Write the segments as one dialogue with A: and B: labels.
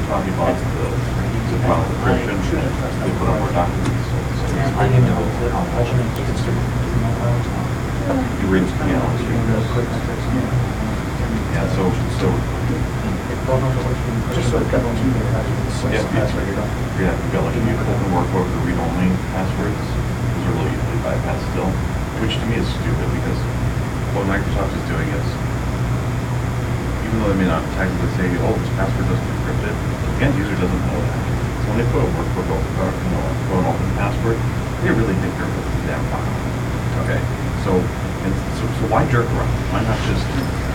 A: Microsoft evolved the file encryption, they put on more documents.
B: I didn't know that alternate
A: You read, yeah, so
C: Just sort of got two different passwords.
A: yeah, you've got like a new open workbook for read-only passwords. Those are really easily bypassed still, which to me is stupid because what Microsoft is doing is, even though they may not technically say, oh, this password doesn't encrypt it, the end user doesn't know that. So when they put a workbook open, an open password, they really think they're with the damn file. Okay, so why jerk around? Why not just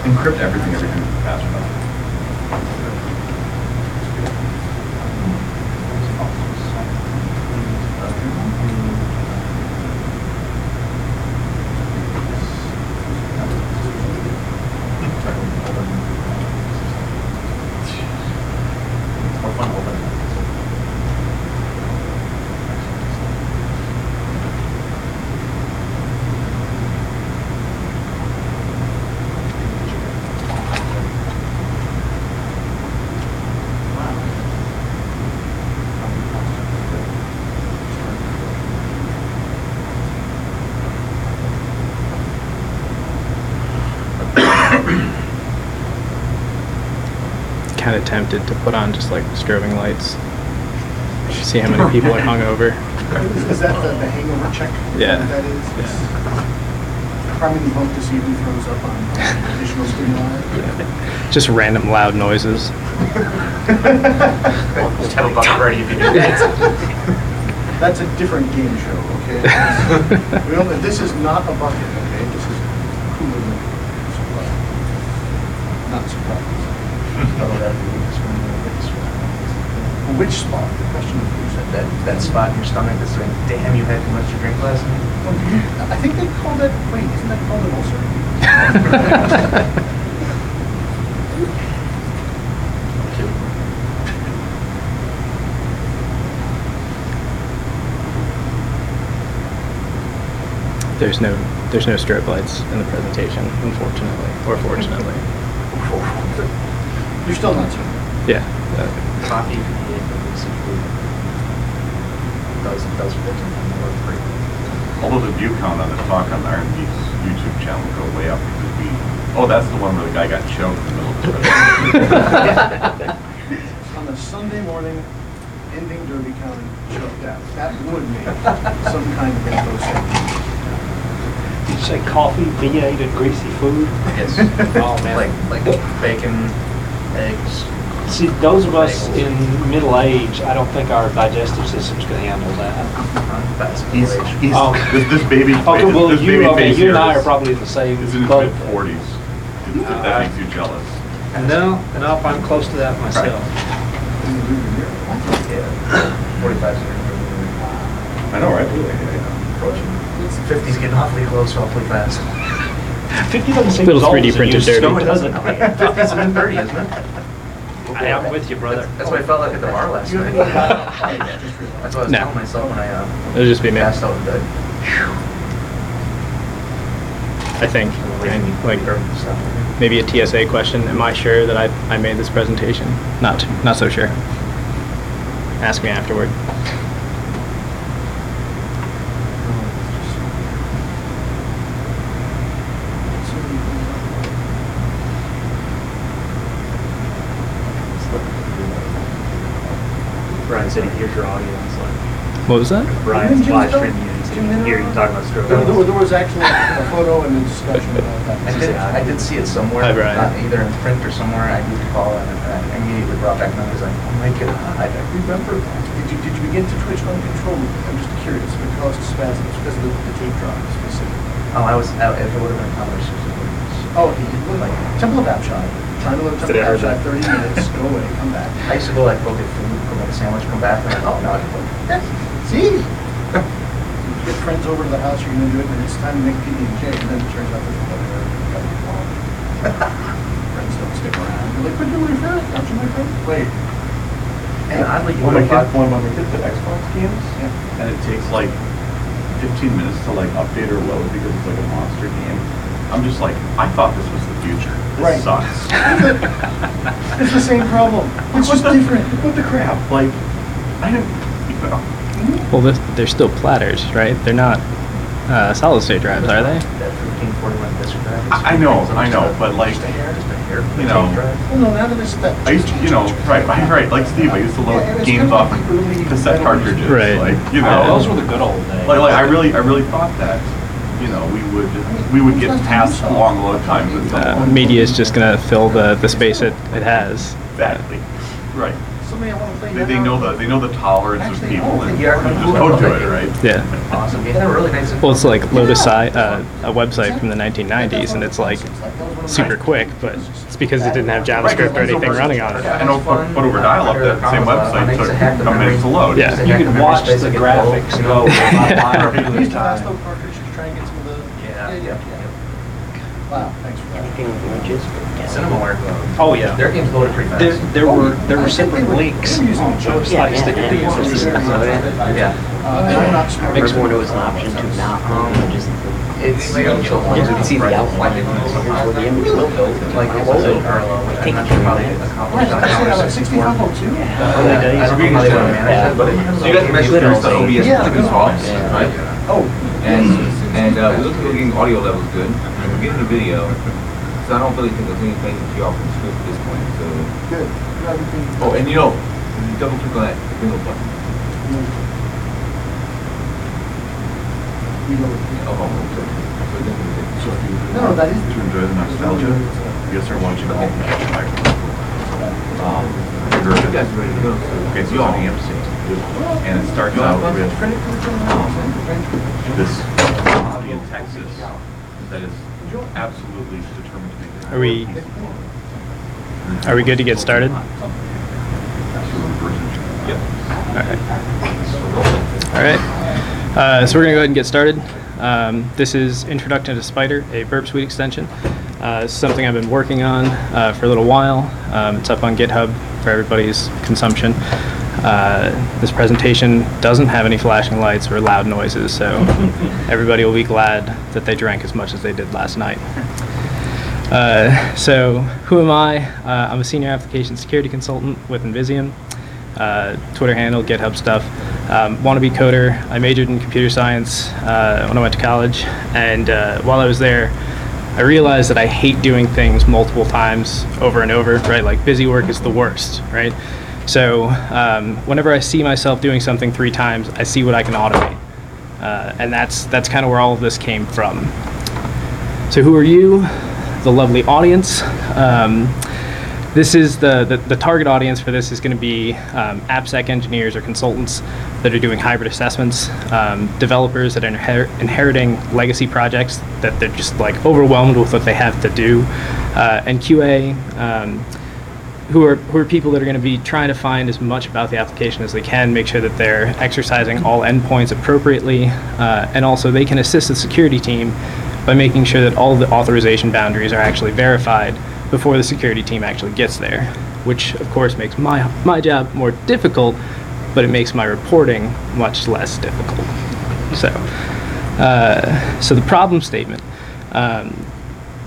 A: encrypt everything with the password?
D: Kind of tempted to put on just like strobing lights. See how many people are hungover.
C: Is that the hangover check?
D: Yeah.
C: That is? Yeah. Priming the pump to see who throws up on additional stimuli?
D: Yeah. Just random loud noises.
B: Just have a bucket ready if you do that.
C: That's a different game show, okay? This is not a bucket, okay? This is cooler than not surprised. Which spot? The question is
B: that spot in your stomach that's saying, damn, you had too much to drink last night?
C: I think they call that, wait, isn't that called an ulcer?
D: There's no strobe lights in the presentation, unfortunately, or fortunately.
C: You're still not certain.
D: Yeah.
B: Coffee for the basically does fit in the work pretty well.
A: Although the view count on the talk on R&D's YouTube channel go way up because that's the one where the guy got choked in the middle of the presentation.
C: On a Sunday morning, ending Derby County choked out. That would make some kind of info segment.
E: Did you say coffee, V8, and greasy food?
B: Yes.
E: Oh, man.
B: Like bacon, eggs.
E: See, those of us in middle age, I don't think our digestive system's going to handle that.
A: He's
E: Oh.
A: this baby.
E: Okay, well,
A: this baby face
E: you and I
A: here
E: are probably the same
A: is in his
E: boat.
A: mid-40s. That makes you jealous.
E: No, I'm close to that myself.
B: Yeah. 45 seconds.
A: I know, right?
B: Approaching. 50's getting awfully close, awfully fast.
E: 50 doesn't seem
D: Little
E: as old
D: 3D
E: as it
D: printed
E: used to,
D: derby.
E: does it?
B: 50's and then 30, isn't it?
E: I am with you, brother.
B: That's what I felt like at the bar last night. That's what I was
D: No.
B: telling myself when I
D: It'll just be me.
B: passed out in bed.
D: I think. Like maybe a TSA question. Am I sure that I made this presentation? Not so sure. Ask me afterward.
F: Brian said he hears your audio. It's like
D: What was that?
F: Brian's live stream you and hear you talking about stroke.
C: There was actually a photo and a discussion about that.
B: I did see it somewhere,
D: Hi, Brian.
B: either in print or somewhere. I do recall, and I immediately brought back memories like, oh my god, I remember that.
C: Did you begin to twitch uncontrollably? I'm just curious if it caused spasms because of the tape drop specifically.
B: Oh, I was out. If it would have been a conversation.
C: Oh, he looked like Temple of Apshai. Trying to live Temple of Apshai 30 minutes, go away, come back.
B: I used to go like go get food, go make a sandwich, come back, and like, oh no, I can play.
C: See? You get friends over to the house, you're going to do it, and it's time to make PB&J, and then it turns out there's another got it wrong. Friends don't stick around. You're like, but you're my friend, aren't you my friend? Wait.
B: And oddly, you
A: When
B: would
A: we
B: have
A: get the Xbox games,
C: Yeah.
A: and it takes like 15 minutes to like update or load because it's like a monster game. I'm just like, I thought this was the future.
C: Right.
A: This sucks.
C: It's the same problem. It's just different.
A: What the crap? Like, I didn't, you know.
D: Well, they're still platters, right? They're not solid state drives, are they?
B: That 1541 disk drive.
A: I know, but like,
B: Just a hair for
A: you
B: the
A: know,
B: tape drive.
C: Well, no, now that it's that.
A: I used to, you know, right, like Steve, I used to load
C: Yeah, it's
A: games
C: kind of
A: off
C: like early
A: of cassette
C: metal
A: cartridges.
D: Right.
A: Like, you
E: Oh,
A: know.
E: those were the good old days.
A: Like I really thought that, you know, we would get past long load times at some point.
D: Media is just gonna fill the space it has.
A: Exactly. Right.
C: Somebody I want to play.
A: They know the tolerance of
C: Actually,
A: people and
B: Yeah,
A: just go to it, right?
D: Yeah.
B: Awesome. Yeah, they were really nice.
D: Well, it's like load a website from the 1990s, and it's like super quick, but it's because it didn't have JavaScript or anything running on it.
A: I know, but over dial-up, that same website took a minute to load.
D: Yeah.
E: You could watch the graphics go.
C: I used to pass those cartridges, try and get some of the.
B: Yeah.
C: Wow, thanks for that.
B: Cinemaware.
E: Oh, yeah.
B: Their games loaded pretty fast.
E: There were separate links on both sides that could be used.
B: Yeah.
C: I'm not smart.
G: Next one was an option to not just
B: It's
G: you can see the outline. Here's where the image will go.
B: like it wasn't parallel, which
G: Take
B: I'm
G: it
B: not
G: from
B: sure how they
G: there.
B: accomplished
C: Right,
B: that.
C: I got like 6502.
B: I don't know how they want to manage that, but it depends
H: So you guys
B: on-
H: mentioned there's the OBS
C: Yeah.
H: plugins for all, right?
C: Oh.
H: And we looked at getting audio levels good, and we're getting the video. So I don't really think there's anything that you all can script at this point. So,
C: Good. You have everything.
H: oh, and you know, when you double click on that bingo button.
C: You know,
H: Oh, so
C: no, that is.
A: To enjoy the nostalgia, you guys are watching the whole
H: you guys ready to go?
A: Okay, so it's on EMC, and it starts out with this commodity in Texas that is absolutely determined to make it.
D: Are we good to get started?
A: Yep.
D: All right. So we're gonna go ahead and get started. This is Introduction to Spider, a Burp Suite extension. It's something I've been working on for a little while. It's up on GitHub for everybody's consumption. This presentation doesn't have any flashing lights or loud noises, so everybody will be glad that they drank as much as they did last night. So who am I? I'm a senior application security consultant with Invisium. Twitter handle, GitHub stuff. Wannabe coder. I majored in computer science when I went to college, and while I was there, I realized that I hate doing things multiple times over and over, right? Like busy work is the worst, right? So whenever I see myself doing something 3 times, I see what I can automate. And that's kind of where all of this came from. So who are you? The lovely audience. This is the target audience for this is going to be AppSec engineers or consultants that are doing hybrid assessments, developers that are inheriting legacy projects that they're just like overwhelmed with what they have to do, and QA, who are people that are going to be trying to find as much about the application as they can, make sure that they're exercising all endpoints appropriately, and also they can assist the security team by making sure that all of the authorization boundaries are actually verified before the security team actually gets there, which of course makes my job more difficult, but it makes my reporting much less difficult. So the problem statement.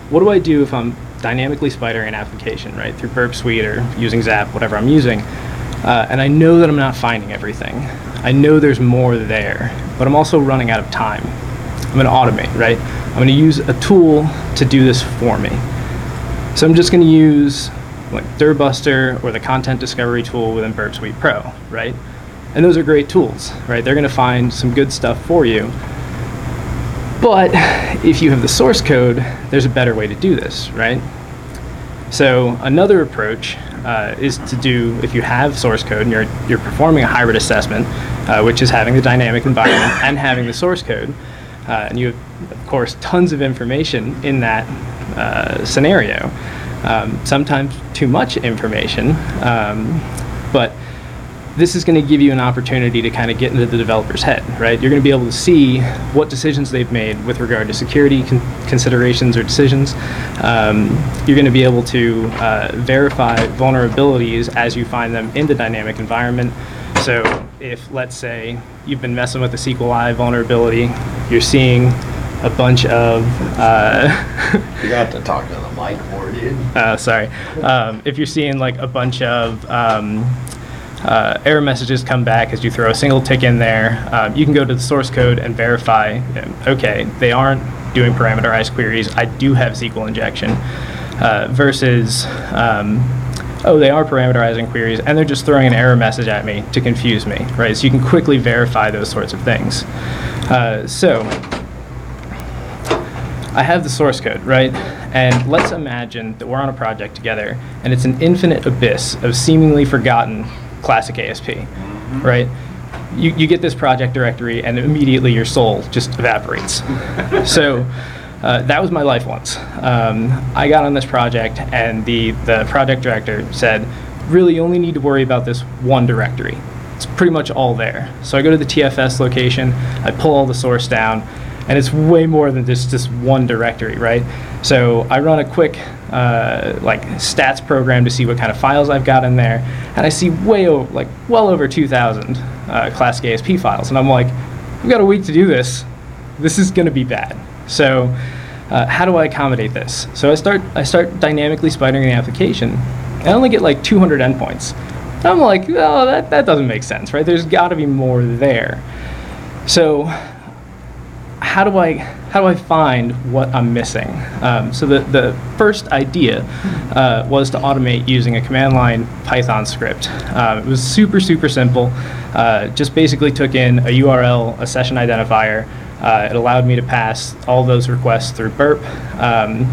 D: What do I do if I'm dynamically spidering an application, right, through Burp Suite or using Zap, whatever I'm using, and I know that I'm not finding everything. I know there's more there, but I'm also running out of time. I'm going to automate, right? I'm going to use a tool to do this for me. So I'm just going to use like Dirbuster or the content discovery tool within Burp Suite Pro, right? And those are great tools, right? They're going to find some good stuff for you. But if you have the source code, there's a better way to do this, right? So another approach is to do, if you have source code and you're performing a hybrid assessment, which is having the dynamic environment and having the source code, and you have, of course, tons of information in that scenario. Sometimes too much information, but this is going to give you an opportunity to kind of get into the developer's head, right? You're going to be able to see what decisions they've made with regard to security considerations or decisions. You're going to be able to verify vulnerabilities as you find them in the dynamic environment. So if, let's say, you've been messing with the SQLi vulnerability, you're seeing a bunch of
G: You got to talk to the mic more, dude.
D: sorry. If you're seeing like a bunch of error messages come back as you throw a single tick in there, you can go to the source code and verify, okay, they aren't doing parameterized queries. I do have SQL injection versus, oh, they are parameterizing queries and they're just throwing an error message at me to confuse me, right? So you can quickly verify those sorts of things. So I have the source code, right? And let's imagine that we're on a project together and it's an infinite abyss of seemingly forgotten classic ASP, right? You get this project directory and immediately your soul just evaporates. So that was my life once. I got on this project and the project director said, really you only need to worry about this one directory. It's pretty much all there. So I go to the TFS location, I pull all the source down, and it's way more than just this one directory, right? So I run a quick like stats program to see what kind of files I've got in there, and I see well over 2,000 classic ASP files, and I'm like, I've got a week to do this. This is going to be bad. So how do I accommodate this? So I start dynamically spidering the application. I only get like 200 endpoints. And I'm like, oh, that doesn't make sense, right? There's got to be more there. So how do I find what I'm missing? So the first idea was to automate using a command line Python script. It was super simple. Just basically took in a URL, a session identifier. It allowed me to pass all those requests through burp, and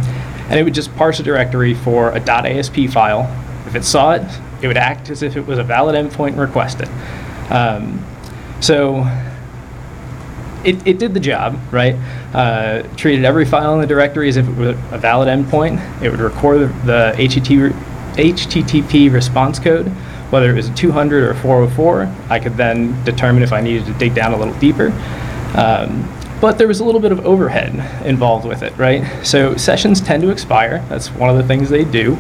D: it would just parse a directory for a .asp file. If it saw it, it would act as if it was a valid endpoint and request it. So it did the job, right? Treated every file in the directory as if it was a valid endpoint. It would record the HTTP response code, whether it was a 200 or 404. I could then determine if I needed to dig down a little deeper. But there was a little bit of overhead involved with it, right? So sessions tend to expire. That's one of the things they do.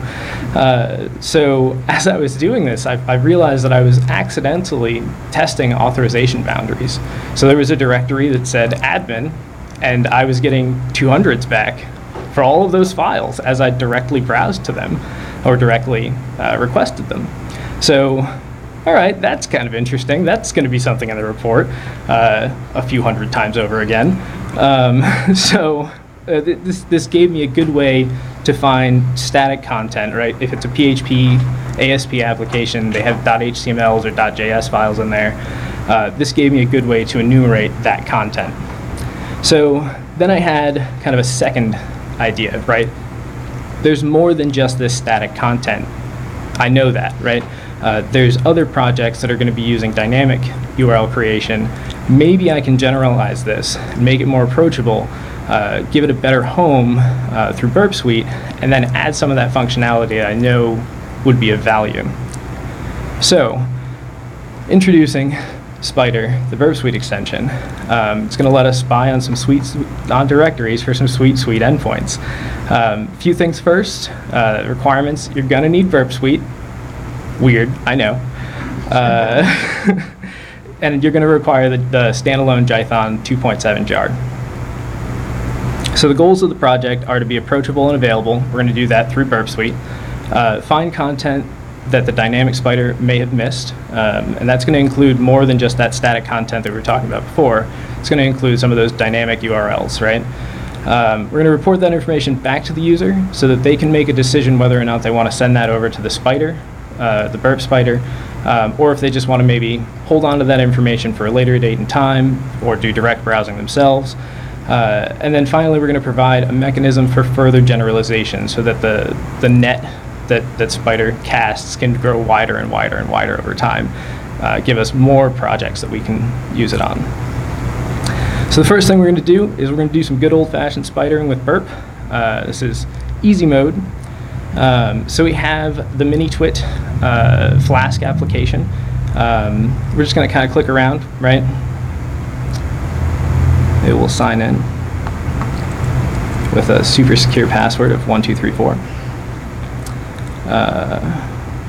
D: So as I was doing this, I realized that I was accidentally testing authorization boundaries. So there was a directory that said admin, and I was getting 200s back for all of those files as I directly browsed to them or directly requested them. So all right, that's kind of interesting. That's going to be something in the report a few hundred times over again. This gave me a good way to find static content, right? If it's a PHP ASP application, they have .htmls or .js files in there. This gave me a good way to enumerate that content. So then I had kind of a second idea, right? There's more than just this static content. I know that, right? There's other projects that are going to be using dynamic URL creation. Maybe I can generalize this, make it more approachable, give it a better home through Burp Suite, and then add some of that functionality I know would be of value. So, introducing Spider, the Burp Suite extension. It's going to let us spy on some on directories for some sweet endpoints. Few things first. Requirements: you're going to need Burp Suite. Weird, I know. And you're going to require the standalone Jython 2.7 jar. So the goals of the project are to be approachable and available. We're going to do that through Burp Suite. Find content that the dynamic spider may have missed, and that's going to include more than just that static content that we were talking about before. It's going to include some of those dynamic URLs, right? We're going to report that information back to the user so that they can make a decision whether or not they want to send that over to the spider, the burp spider, or if they just want to maybe hold on to that information for a later date and time or do direct browsing themselves. And then finally, we're going to provide a mechanism for further generalization so that the net that Spider casts can grow wider and wider and wider over time, give us more projects that we can use it on. So the first thing we're going to do is we're going to do some good old-fashioned spidering with Burp. This is easy mode. So we have the Mini-Twit Flask application. We're just going to kind of click around, right? It will sign in with a super secure password of 1234.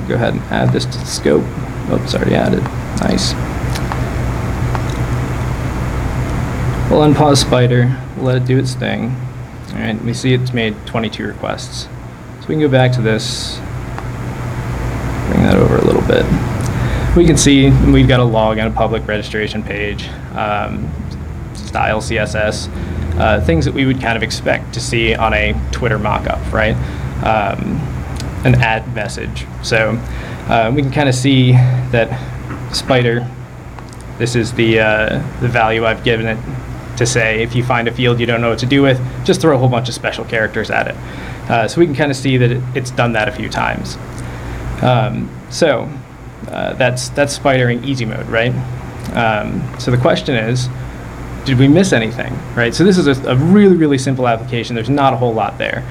D: Go ahead and add this to the scope. Oh, it's already added. Nice. We'll unpause Spider. we'll let it do its thing. All right, we see it's made 22 requests. So we can go back to this, bring that over a little bit. We can see we've got a log and a public registration page, style CSS, things that we would kind of expect to see on a Twitter mockup, right? An ad message. So we can kind of see that Spider, this is the value I've given it to say if you find a field you don't know what to do with, just throw a whole bunch of special characters at it. So we can kind of see that it's done that a few times. That's Spider in easy mode, right? So the question is, did we miss anything, right? So this is a really, really simple application. There's not a whole lot there.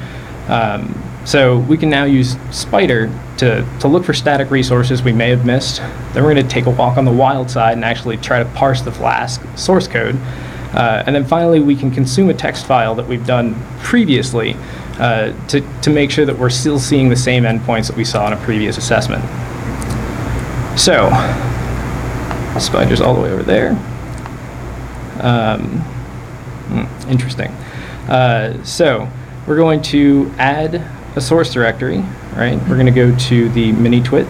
D: So we can now use Spider to look for static resources we may have missed. Then we're going to take a walk on the wild side and actually try to parse the Flask source code. And then finally, we can consume a text file that we've done previously to make sure that we're still seeing the same endpoints that we saw in a previous assessment. So, Spider's all the way over there. Interesting. So, we're going to add a source directory, right? We're going to go to the mini-twit.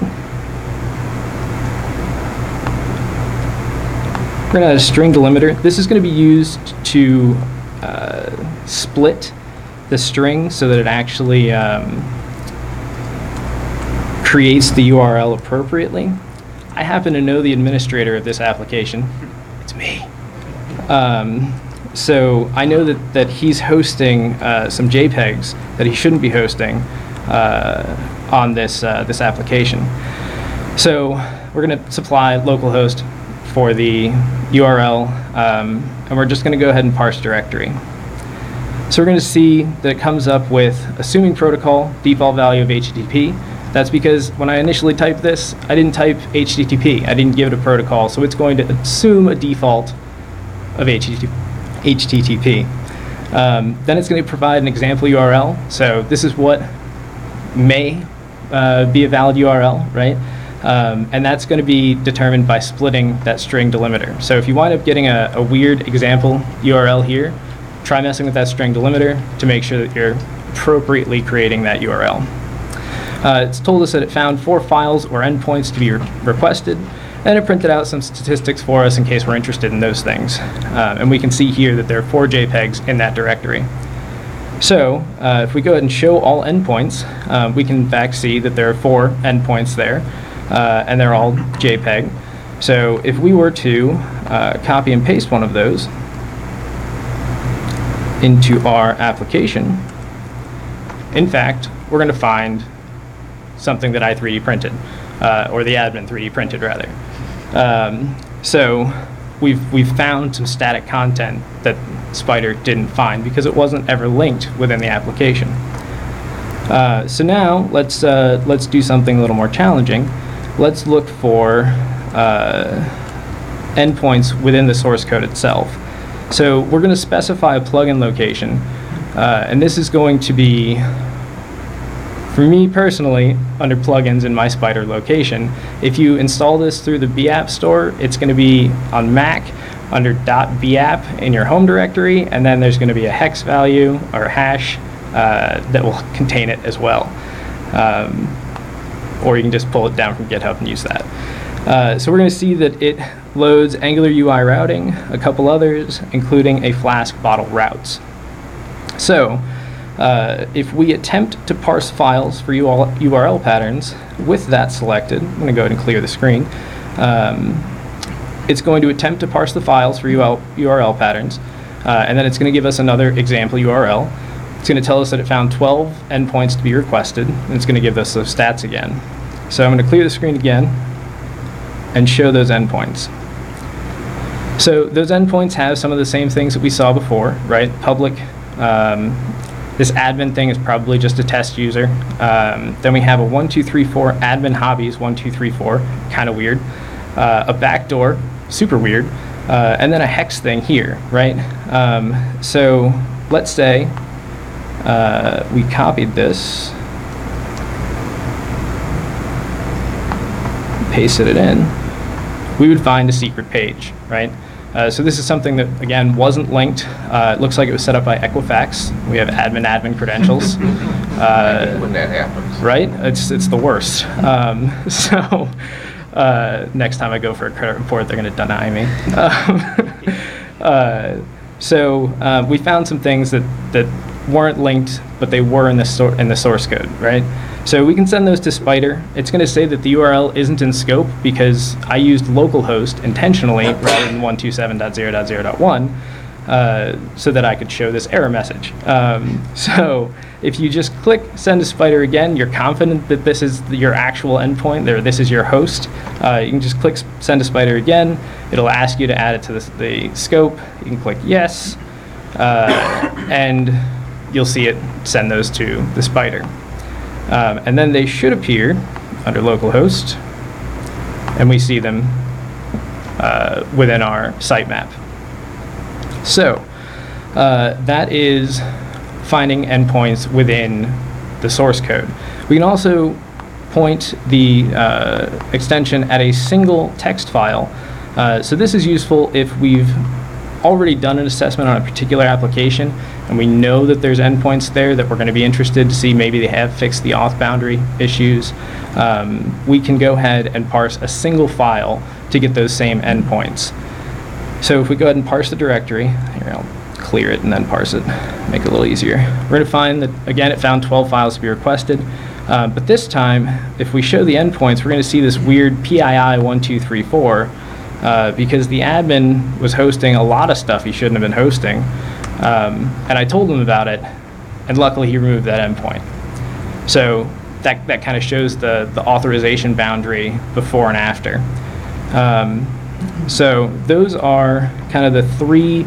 D: We're going to add a string delimiter. This is going to be used to split the string so that it actually creates the URL appropriately. I happen to know the administrator of this application. It's me. So I know that he's hosting some JPEGs that he shouldn't be hosting on this application. So we're going to supply localhost for the URL, and we're just going to go ahead and parse directory. So we're going to see that it comes up with assuming protocol, default value of HTTP. That's because when I initially typed this, I didn't type HTTP. I didn't give it a protocol, so it's going to assume a default of HTTP. Then it's going to provide an example URL. So this is what may be a valid URL, right? And that's going to be determined by splitting that string delimiter. So if you wind up getting a weird example URL here, try messing with that string delimiter to make sure that you're appropriately creating that URL. It's told us that it found 4 files or endpoints to be requested, and it printed out some statistics for us in case we're interested in those things. And we can see here that there are 4 JPEGs in that directory. So if we go ahead and show all endpoints, we can in fact see that there are 4 endpoints there, and they're all JPEG. So if we were to copy and paste one of those into our application, in fact, we're going to find something that I 3D printed, or the admin 3D printed rather. So we've found some static content that Spider didn't find because it wasn't ever linked within the application. So now let's do something a little more challenging. Let's look for endpoints within the source code itself. So we're going to specify a plugin location, and this is going to be, for me personally, under plugins in my Spider location. If you install this through the BApp store, it's going to be on Mac under .bapp in your home directory, and then there's going to be a hex value or hash that will contain it as well. Or you can just pull it down from GitHub and use that. So we're going to see that it loads Angular UI routing, a couple others, including a Flask bottle routes. So if we attempt to parse files for URL patterns with that selected, I'm going to go ahead and clear the screen. It's going to attempt to parse the files for URL patterns, and then it's going to give us another example URL. It's going to tell us that it found 12 endpoints to be requested, and it's going to give us those stats again. So I'm going to clear the screen again and show those endpoints. So those endpoints have some of the same things that we saw before, right? Public. This admin thing is probably just a test user. Then we have a 1234 admin hobbies 1234, kind of weird. A backdoor, super weird. And then a hex thing here, right? So let's say we copied this, pasted it in, we would find a secret page, right? So this is something that, again, wasn't linked. It looks like it was set up by Equifax. We have admin credentials.
H: When that happens.
D: Right? It's the worst. So next time I go for a credit report, they're going to deny me. So we found some things that weren't linked, but they were in the source code, right? So we can send those to Spider. It's going to say that the URL isn't in scope because I used localhost intentionally rather than 127.0.0.1 so that I could show this error message. So if you just click send to Spider again, you're confident that this is your actual endpoint, this is your host. You can just click send to Spider again. It'll ask you to add it to the scope. You can click yes, and you'll see it send those to the Spider. And then they should appear under localhost, and we see them within our sitemap. So that is finding endpoints within the source code. We can also point the extension at a single text file. So this is useful if we've already done an assessment on a particular application and we know that there's endpoints there that we're going to be interested to see maybe they have fixed the auth boundary issues. We can go ahead and parse a single file to get those same endpoints. So if we go ahead and parse the directory, here I'll clear it and then parse it, make it a little easier. We're going to find that, again, it found 12 files to be requested. But this time, if we show the endpoints, we're going to see this weird PII 1234 because the admin was hosting a lot of stuff he shouldn't have been hosting. And I told him about it, and luckily he removed that endpoint. So that kind of shows the authorization boundary before and after. So those are kind of the three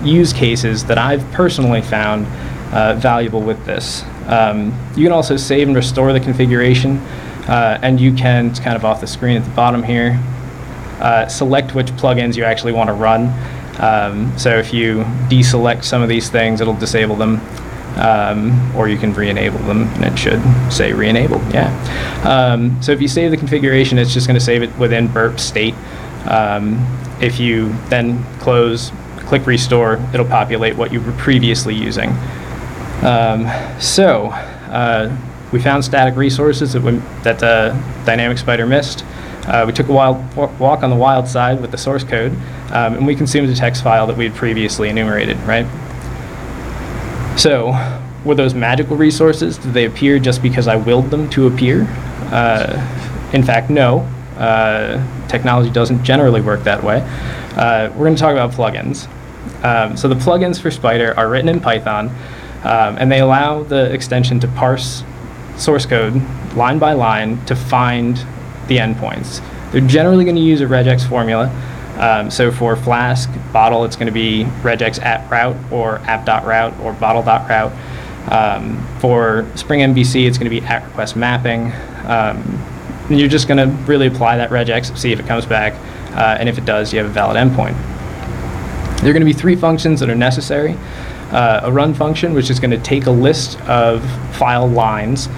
D: use cases that I've personally found valuable with this. You can also save and restore the configuration, and you can, it's kind of off the screen at the bottom here, select which plugins you actually want to run. So if you deselect some of these things, it'll disable them, or you can re-enable them, and it should say re-enabled, yeah. So if you save the configuration, it's just going to save it within burp state. If you then click restore, it'll populate what you were previously using. We found static resources that Dynamic Spider missed. We took a walk on the wild side with the source code, and we consumed a text file that we had previously enumerated, right? So, were those magical resources? Did they appear just because I willed them to appear? In fact, no. Technology doesn't generally work that way. We're going to talk about plugins. So the plugins for Spider are written in Python, and they allow the extension to parse source code line by line to find the endpoints. They're generally going to use a regex formula. So for Flask, Bottle, it's going to be regex @route or app.route or bottle.route. For Spring MVC, it's going to be @request mapping. And you're just going to really apply that regex, see if it comes back, and if it does, you have a valid endpoint. There are going to be three functions that are necessary. A run function, which is going to take a list of file lines,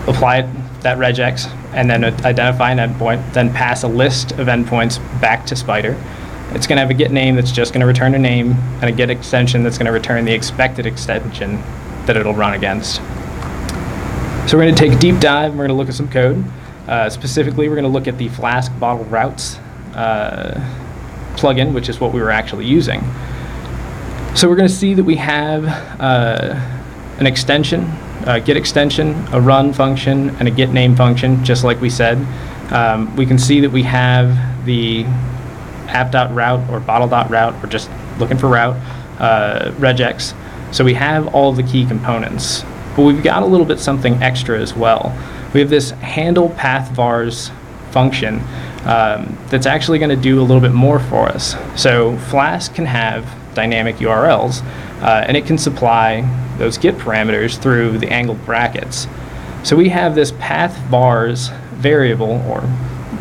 D: apply that regex, and then identify an endpoint, then pass a list of endpoints back to Spider. It's going to have a get name that's just going to return a name, and a get extension that's going to return the expected extension that it'll run against. So we're going to take a deep dive, and we're going to look at some code. Specifically, we're going to look at the Flask Bottle Routes plugin, which is what we were actually using. So we're going to see that we have an extension, a get extension, a run function, and a get name function, just like we said. We can see that we have the app.route or bottle.route, or just looking for route, regex. So we have all of the key components. But we've got a little bit something extra as well. We have this handle path vars function that's actually going to do a little bit more for us. So Flask can have dynamic URLs, and it can supply those get parameters through the angled brackets. So we have this path vars variable or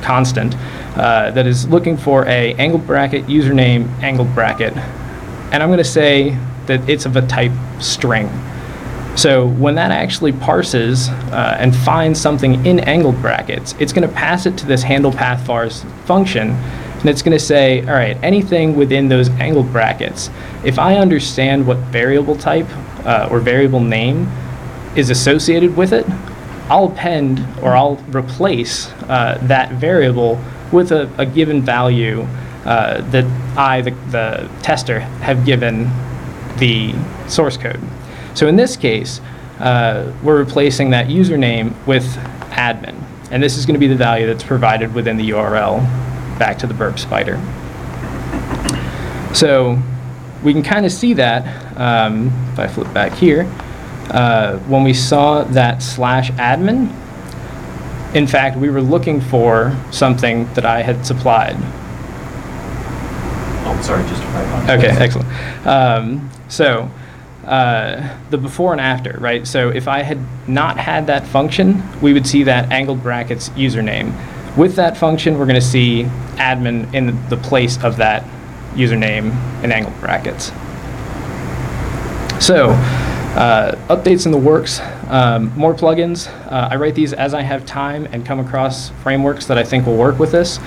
D: constant that is looking for a angled bracket username angled bracket, and I'm going to say that it's of a type string. So when that actually parses and finds something in angled brackets, it's going to pass it to this handle path vars function, and it's going to say, all right, anything within those angled brackets, if I understand what variable type or variable name is associated with it, I'll append or I'll replace that variable with a given value that I, the tester, have given the source code. So in this case, we're replacing that username with admin. And this is going to be the value that's provided within the URL back to the burp spider. So we can kind of see that, if I flip back here, when we saw that /admin, in fact, we were looking for something that I had supplied.
A: Oh, sorry, just to clarify.
D: Okay, excellent. The before and after, right? So if I had not had that function, we would see that angled brackets username. With that function, we're going to see admin in the place of that username in angled brackets. So, updates in the works, more plugins. I write these as I have time and come across frameworks that I think will work with this.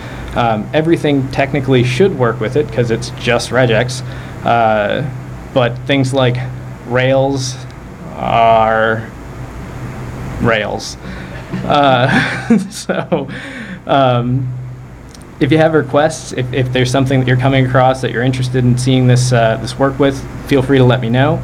D: Everything technically should work with it because it's just regex, but things like Rails are Rails. If you have requests, if there's something that you're coming across that you're interested in seeing this work with, feel free to let me know.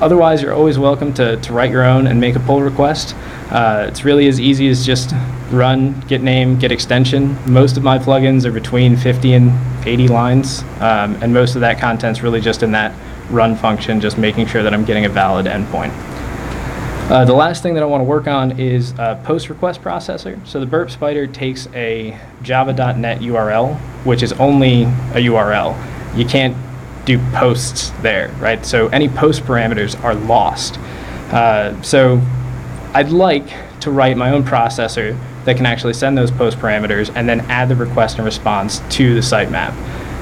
D: Otherwise, you're always welcome to write your own and make a pull request. It's really as easy as just run, get name, get extension. Most of my plugins are between 50 and 80 lines, and most of that content's really just in that run function, just making sure that I'm getting a valid endpoint. The last thing that I want to work on is post request processor. So the burp spider takes a java.net URL, which is only a URL. You can't do posts there, right? So any post parameters are lost. So I'd like to write my own processor that can actually send those post parameters and then add the request and response to the sitemap.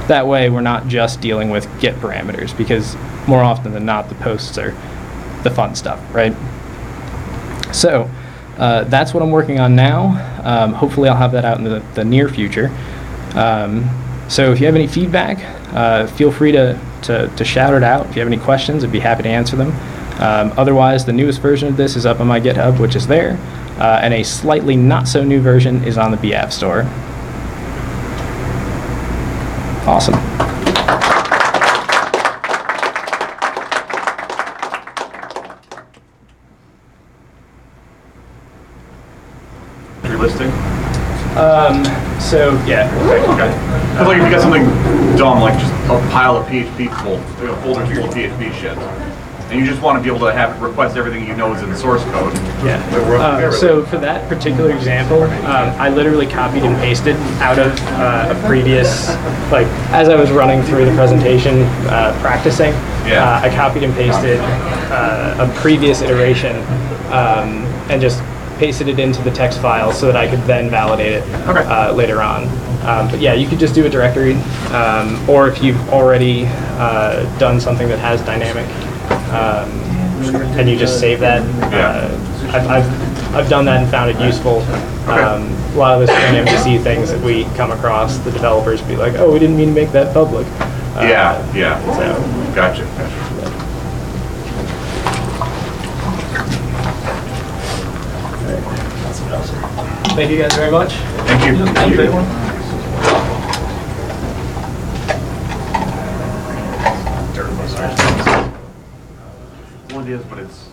D: That way we're not just dealing with get parameters, because more often than not the posts are the fun stuff, right? So that's what I'm working on now. Hopefully I'll have that out in the near future. So if you have any feedback, feel free to shout it out. If you have any questions, I'd be happy to answer them. Otherwise, the newest version of this is up on my GitHub, which is there, and a slightly not so new version is on the BApp store. Awesome.
A: Realistic?
D: So yeah.
A: Okay. Because like if you got something dumb like just a pile of PHP folders full of PHP shit, and you just want to be able to have it request everything you know is in the source code.
D: Yeah. So for that particular example, I literally copied and pasted out of a previous, like as I was running through the presentation, practicing.
A: Yeah.
D: I copied and pasted a previous iteration and just pasted it into the text file so that I could then validate it later on. But yeah, you could just do a directory, or if you've already done something that has dynamic, and you just save that. I've done that and found it useful. A lot of the MVC things that we come across, the developers be like, "Oh, we didn't mean to make that public."
A: Yeah.
D: So,
A: Gotcha.
D: Thank you guys very much.
A: Thank you.
D: Thank you.
A: Well, it is, but it's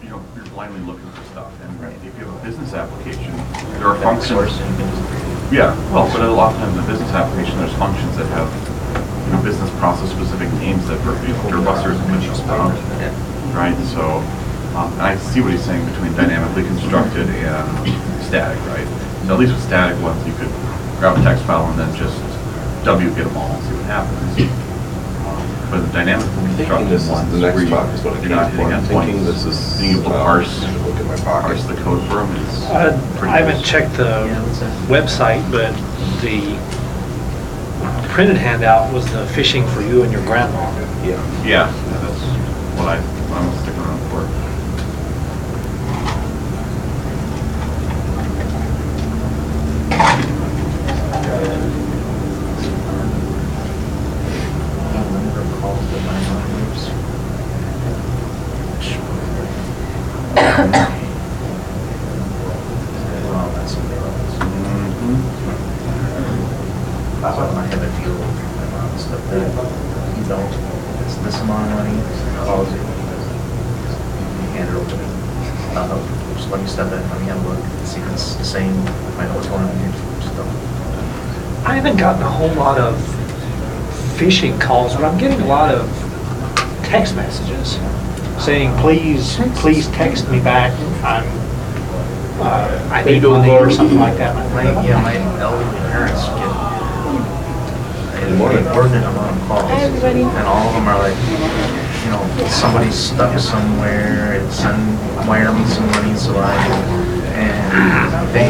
A: you know, you're blindly looking for stuff, and if you have a business application, there are functions. Yeah, well, but a lot of times in the business application, there's functions that have business process specific names that Dirtbusters and Windows found, right? So, and I see what he's saying between dynamically constructed and static, right? So at least with static ones, you could grab a text file and then just get them all and see what happens. But the dynamically constructed ones,
I: the next
A: where
I: talk is what I
A: you're not
I: came
A: hitting
I: for. I'm thinking
A: endpoints,
I: this is,
A: being able to parse
I: look at my pocket.
A: parse the code for them is pretty
E: I haven't
A: good.
E: checked the website, but the printed handout was the fishing for you and your grandma.
I: Yeah.
A: Yeah, that's what I I'm sticking around for it.
B: That's what I have a deal with my mom and stuff that you don't, it's this amount of money, calls you, you hand it over to me. Just let me step in, let me have a look, see if it's the same, if I know what's going on here, just don't.
E: I haven't gotten a whole lot of phishing calls, but I'm getting a lot of text messages saying, please text me back. I need money or something like that.
B: My elderly parents get an inordinate amount of calls.
I: Hi, everybody.
B: And all of them are like, somebody's stuck somewhere and wire me some money so and they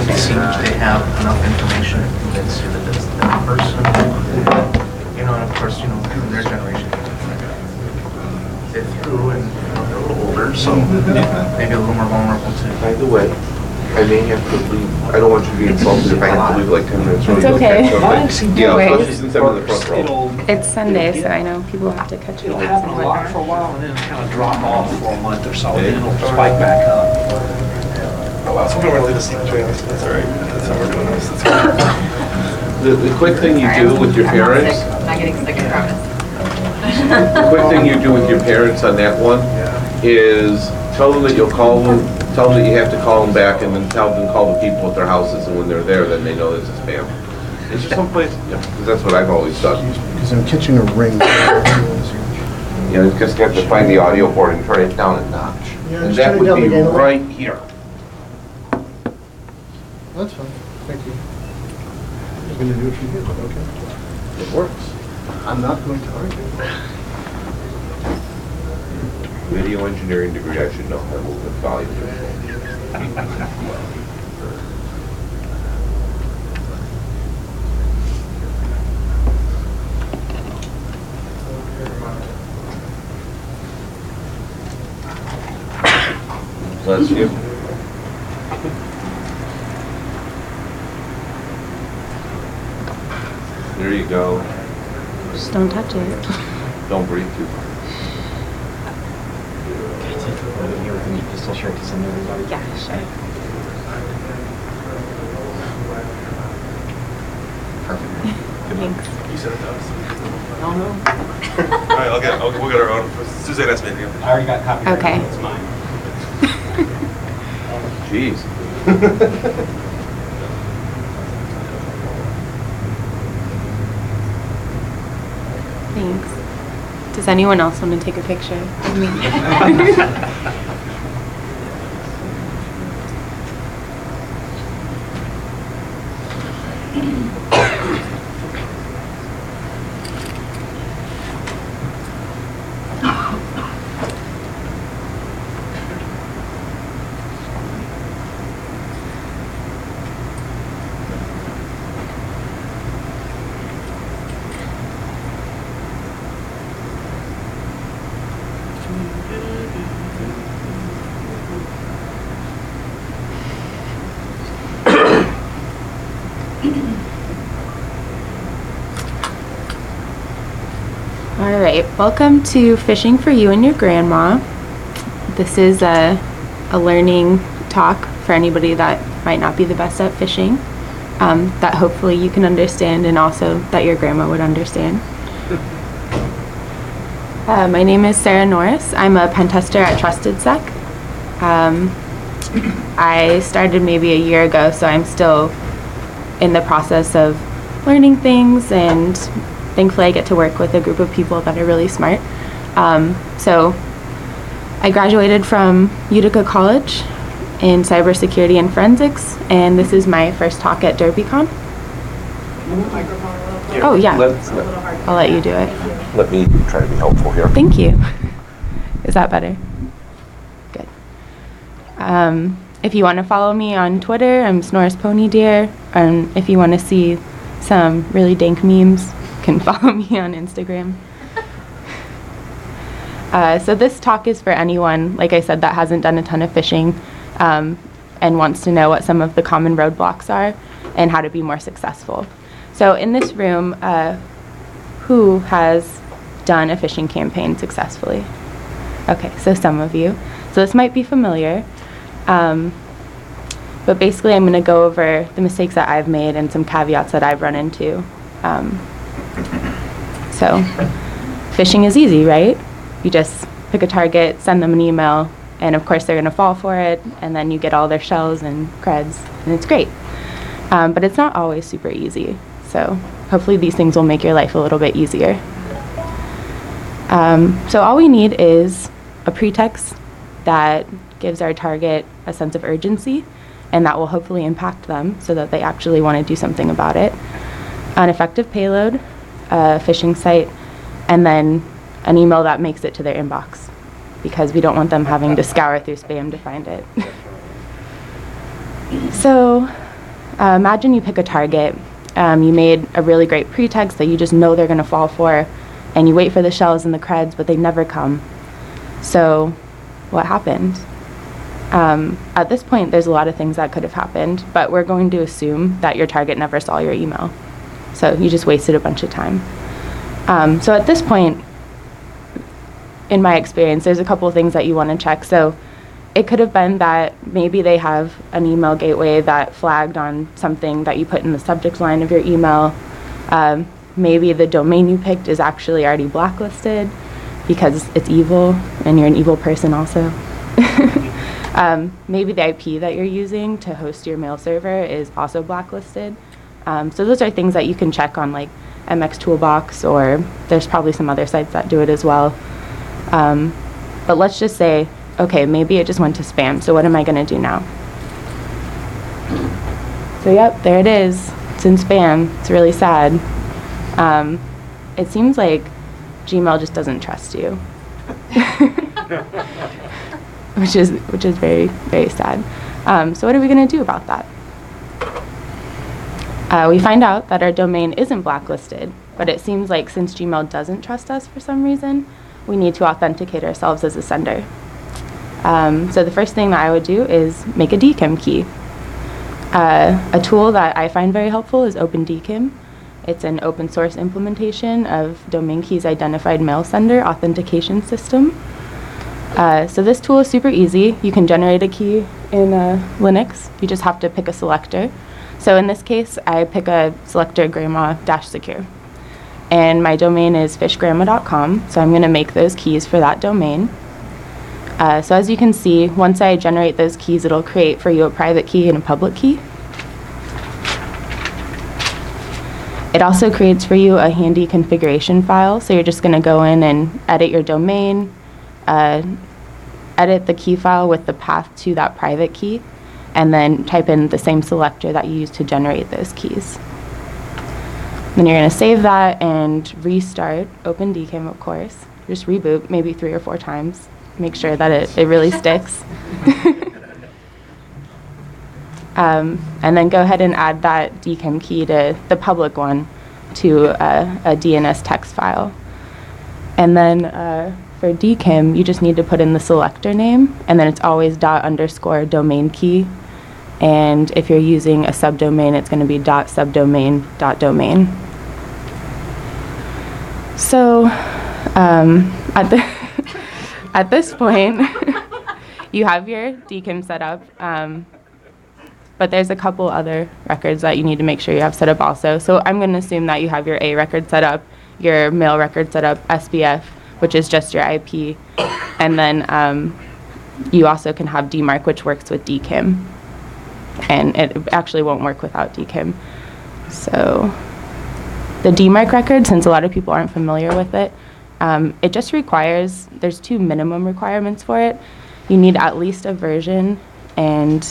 B: have enough information to convince you that it's that person. And of course, in their generation, they're through and they're a little older, so maybe a little more vulnerable to.
J: By the way, I may have to leave. I don't want you to be insulted if I have to leave like 10 minutes early.
I: It's okay.
J: Yeah,
I: Wait.
J: especially since I'm in the front row.
I: It's Sunday, so I know people have to catch
E: It'll
I: flights
E: happen
I: and
E: a lot
I: whatnot.
E: for a while and then kind of drop off for a month or so, and then it'll spike back up.
K: Oh, wow, so we're going to leave this between us. That's all right. That's how we're doing this. That's all right.
J: The quick thing you do with your parents,
L: I'm not getting sick, I promise.
J: the quick thing you do with your parents on that one is tell them that you'll call them, tell them that you have to call them back, and then tell them to call the people at their houses, and when they're there, then they know it's a spam. It's just someplace, because that's what I've always done.
C: Because I'm catching a ring.
J: You just have to find the audio board and turn it down a notch.
C: Yeah,
J: And
C: just
J: that
C: turn it
J: would
C: down
J: be
C: again.
J: right here.
C: That's fine, thank you. I'm going to do it from here, but okay.
J: It works.
C: I'm not going to argue.
J: Video engineering degree, I should know how to move the volume. Bless you. There you go.
I: Just don't touch it.
J: Don't breathe too hard.
G: Pistol shirt to send everybody.
I: Yeah, sure. Thanks.
K: You said it does.
L: No, no.
K: All right, we'll get our own. Suzanne asked me to.
E: I already got copies.
I: Okay.
E: It's mine.
J: Jeez.
I: Thanks. Does anyone else want to take a picture of me? All right, welcome to Fishing for You and Your Grandma. This is a learning talk for anybody that might not be the best at fishing, that hopefully you can understand and also that your grandma would understand. My name is Sarah Norris. I'm a pen tester at TrustedSec. I started maybe a year ago, so I'm still in the process of learning things, and thankfully I get to work with a group of people that are really smart. So I graduated from Utica College in cybersecurity and forensics, and this is my first talk at DerbyCon. Oh yeah, I'll let you do it.
J: Let me try to be helpful here.
I: Thank you. Is that better? Good. If you want to follow me on Twitter, I'm Snorris Ponydeer. And if you want to see some really dank memes, you can follow me on Instagram. So this talk is for anyone, like I said, that hasn't done a ton of phishing and wants to know what some of the common roadblocks are and how to be more successful. So in this room, who has done a phishing campaign successfully? Okay, so some of you. So this might be familiar. But basically, I'm going to go over the mistakes that I've made and some caveats that I've run into. So phishing is easy, right? You just pick a target, send them an email, and of course they're going to fall for it, and then you get all their shells and creds, and it's great. But it's not always super easy. So hopefully these things will make your life a little bit easier. So all we need is a pretext that gives our target a sense of urgency, and that will hopefully impact them so that they actually want to do something about it. An effective payload, a phishing site, and then an email that makes it to their inbox, because we don't want them having to scour through spam to find it. So imagine you pick a target. You made a really great pretext that you just know they're going to fall for, and you wait for the shells and the creds, but they never come. So what happened? At this point, there's a lot of things that could have happened, but we're going to assume that your target never saw your email. So you just wasted a bunch of time. So at this point, in my experience, there's a couple of things that you want to check. So it could have been that maybe they have an email gateway that flagged on something that you put in the subject line of your email. Maybe the domain you picked is actually already blacklisted because it's evil and you're an evil person also. Maybe the IP that you're using to host your mail server is also blacklisted. So those are things that you can check on, like MX Toolbox, or there's probably some other sites that do it as well. But let's just say, okay, maybe it just went to spam, so what am I going to do now? So yep, there it is. It's in spam. It's really sad. It seems like Gmail just doesn't trust you. which is very, very sad. So what are we going to do about that? We find out that our domain isn't blacklisted, but it seems like since Gmail doesn't trust us for some reason, we need to authenticate ourselves as a sender. So the first thing that I would do is make a DKIM key. A tool that I find very helpful is OpenDKIM. It's an open source implementation of Domain Keys Identified Mail Sender authentication system. So this tool is super easy. You can generate a key in Linux. You just have to pick a selector. So in this case, I pick a selector grandma-secure. And my domain is fishgrandma.com, so I'm going to make those keys for that domain. So as you can see, once I generate those keys, it'll create for you a private key and a public key. It also creates for you a handy configuration file, so you're just going to go in and edit your domain, edit the key file with the path to that private key, and then type in the same selector that you used to generate those keys. Then you're going to save that and restart OpenDKIM, of course. Just reboot maybe 3 or 4 times. Make sure that it really sticks. And then go ahead and add that DKIM key to the public one to a DNS text file. And then for DKIM, you just need to put in the selector name, and then it's always ._domain key. And if you're using a subdomain, it's going to be .subdomain.domain. So at this point, you have your DKIM set up, but there's a couple other records that you need to make sure you have set up also. So I'm going to assume that you have your A record set up, your mail record set up, SBF, which is just your IP, and then you also can have DMARC, which works with DKIM, and it actually won't work without DKIM. So the DMARC record, since a lot of people aren't familiar with it, it just requires, there's 2 minimum requirements for it. You need at least a version and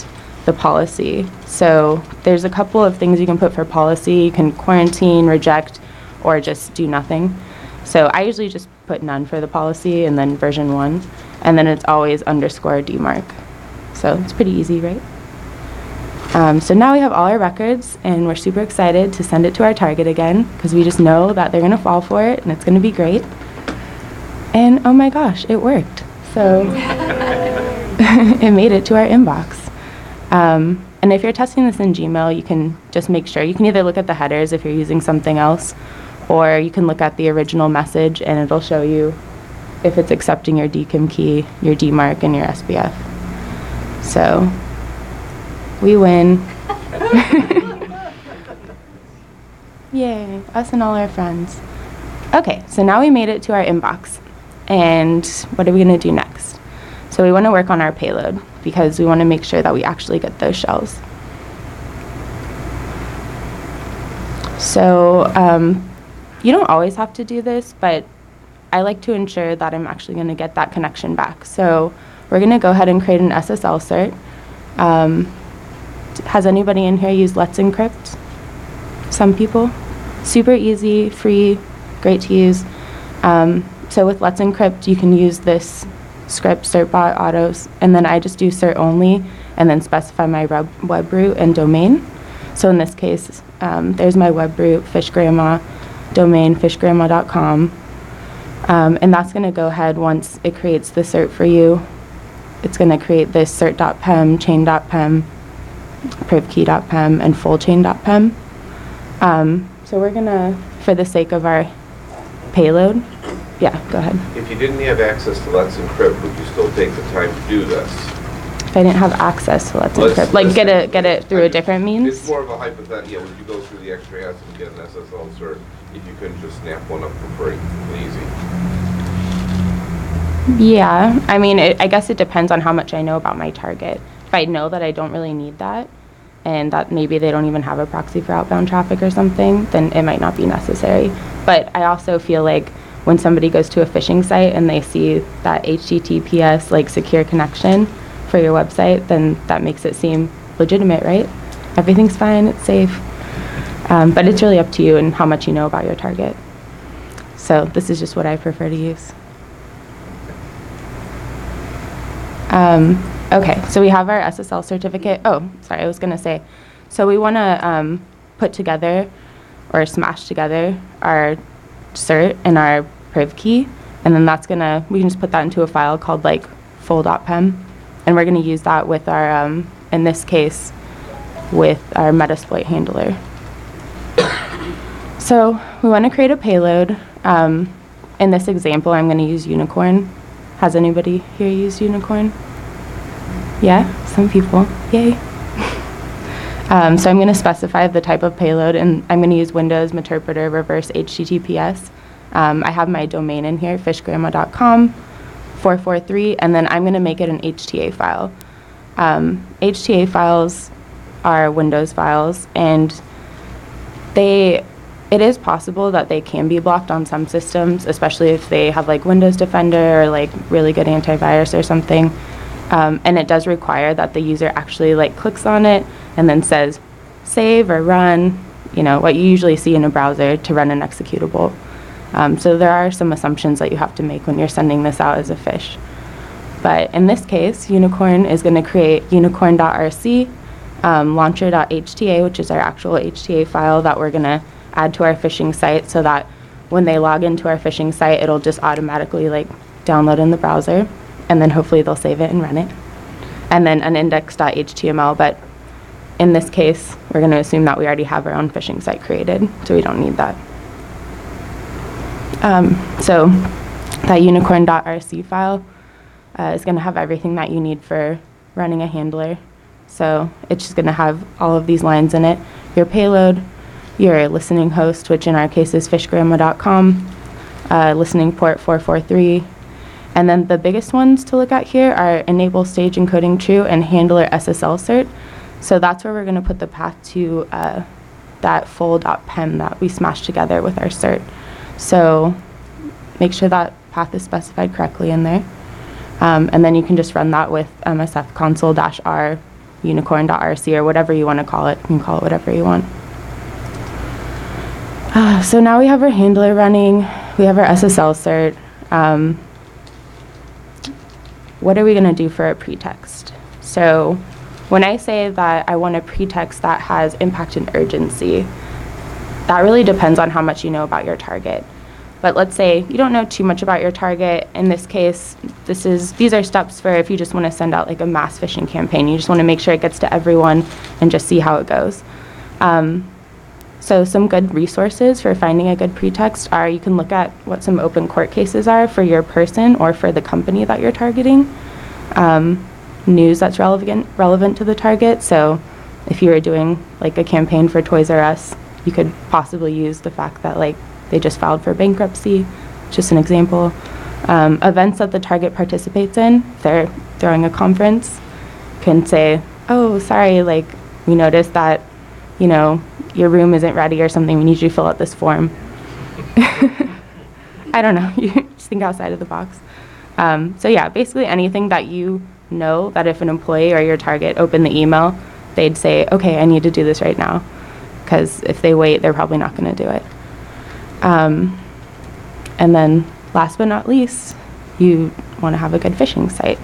I: the policy. So there's a couple of things you can put for policy. You can quarantine, reject, or just do nothing. So I usually just put none for the policy and then version 1, and then it's always _DMARC. So it's pretty easy, right? So now we have all our records, and we're super excited to send it to our target again, because we just know that they're going to fall for it, and it's going to be great. And oh my gosh, it worked. So it made it to our inbox. And if you're testing this in Gmail, you can just make sure. You can either look at the headers if you're using something else, or you can look at the original message and it'll show you if it's accepting your DKIM key, your DMARC, and your SBF. So we win. Yay, us and all our friends. Okay, so now we made it to our inbox. And what are we going to do next? So we want to work on our payload because we want to make sure that we actually get those shells. So you don't always have to do this, but I like to ensure that I'm actually going to get that connection back. So we're going to go ahead and create an SSL cert. Has anybody in here used Let's Encrypt? Some people. Super easy, free, great to use. So with Let's Encrypt, you can use this script, certbot autos, and then I just do cert only, and then specify my web root and domain. So in this case, there's my web root, fishgrandma, domain, fishgrandma.com. And that's going to go ahead once it creates the cert for you. It's going to create this cert.pem, chain.pem, privkey.pem, and fullchain.pem. So we're going to, for the sake of our payload, yeah, go ahead.
J: If you didn't have access to Let's Encrypt, would you still take the time to do this?
I: If I didn't have access to Let's Encrypt, like get it through a different means?
J: It's more of a hypothetical. Yeah, would you go through the extra hassle to get an SSL cert if you couldn't just snap one up for free and easy?
I: Yeah, I mean, I guess it depends on how much I know about my target. If I know that I don't really need that, and that maybe they don't even have a proxy for outbound traffic or something, then it might not be necessary. But I also feel like when somebody goes to a phishing site and they see that HTTPS, like secure connection for your website, then that makes it seem legitimate, right? Everything's fine, it's safe. But it's really up to you and how much you know about your target. So this is just what I prefer to use. Okay, so we have our SSL certificate. Oh, sorry, I was gonna say. So we wanna put together or smash together our cert and our priv key, and then we can just put that into a file called like full.pem, and we're gonna use that with our, in this case, with our Metasploit handler. So we wanna create a payload. In this example, I'm gonna use Unicorn. Has anybody here used Unicorn? Yeah, some people, yay. So I'm gonna specify the type of payload, and I'm gonna use Windows, Meterpreter, reverse HTTPS. I have my domain in here, fishgrandma.com, 443, and then I'm gonna make it an HTA file. HTA files are Windows files, and it is possible that they can be blocked on some systems, especially if they have like Windows Defender or like really good antivirus or something. And it does require that the user actually like clicks on it and then says save or run, you know, what you usually see in a browser to run an executable. So there are some assumptions that you have to make when you're sending this out as a phish. But in this case, Unicorn is going to create unicorn.rc, launcher.hta, which is our actual HTA file that we're going to add to our phishing site so that when they log into our phishing site, it'll just automatically like download in the browser, and then hopefully they'll save it and run it. And then an index.html, but in this case, we're going to assume that we already have our own phishing site created, so we don't need that. So that unicorn.rc file is going to have everything that you need for running a handler. So it's just going to have all of these lines in it. Your payload, your listening host, which in our case is fishgrandma.com, listening port 443, and then the biggest ones to look at here are enable stage encoding true and handler SSL cert. So that's where we're going to put the path to that full.pem that we smashed together with our cert. So make sure that path is specified correctly in there. And then you can just run that with MSF console-r unicorn.rc or whatever you want to call it. You can call it whatever you want. So now we have our handler running. We have our SSL cert. What are we going to do for a pretext? So when I say that I want a pretext that has impact and urgency, that really depends on how much you know about your target. But let's say you don't know too much about your target. In this case, these are steps for if you just want to send out like a mass phishing campaign. You just want to make sure it gets to everyone and just see how it goes. So some good resources for finding a good pretext are you can look at what some open court cases are for your person or for the company that you're targeting. News that's relevant to the target. So if you were doing like a campaign for Toys R Us, you could possibly use the fact that like they just filed for bankruptcy, just an example. Events that the target participates in, if they're throwing a conference, can say, oh, sorry, like we noticed that, you know, your room isn't ready or something, we need you to fill out this form. I don't know, you just think outside of the box. So yeah, basically anything that you know that if an employee or your target opened the email, they'd say, okay, I need to do this right now. Because if they wait, they're probably not going to do it. And then last but not least, you want to have a good phishing site.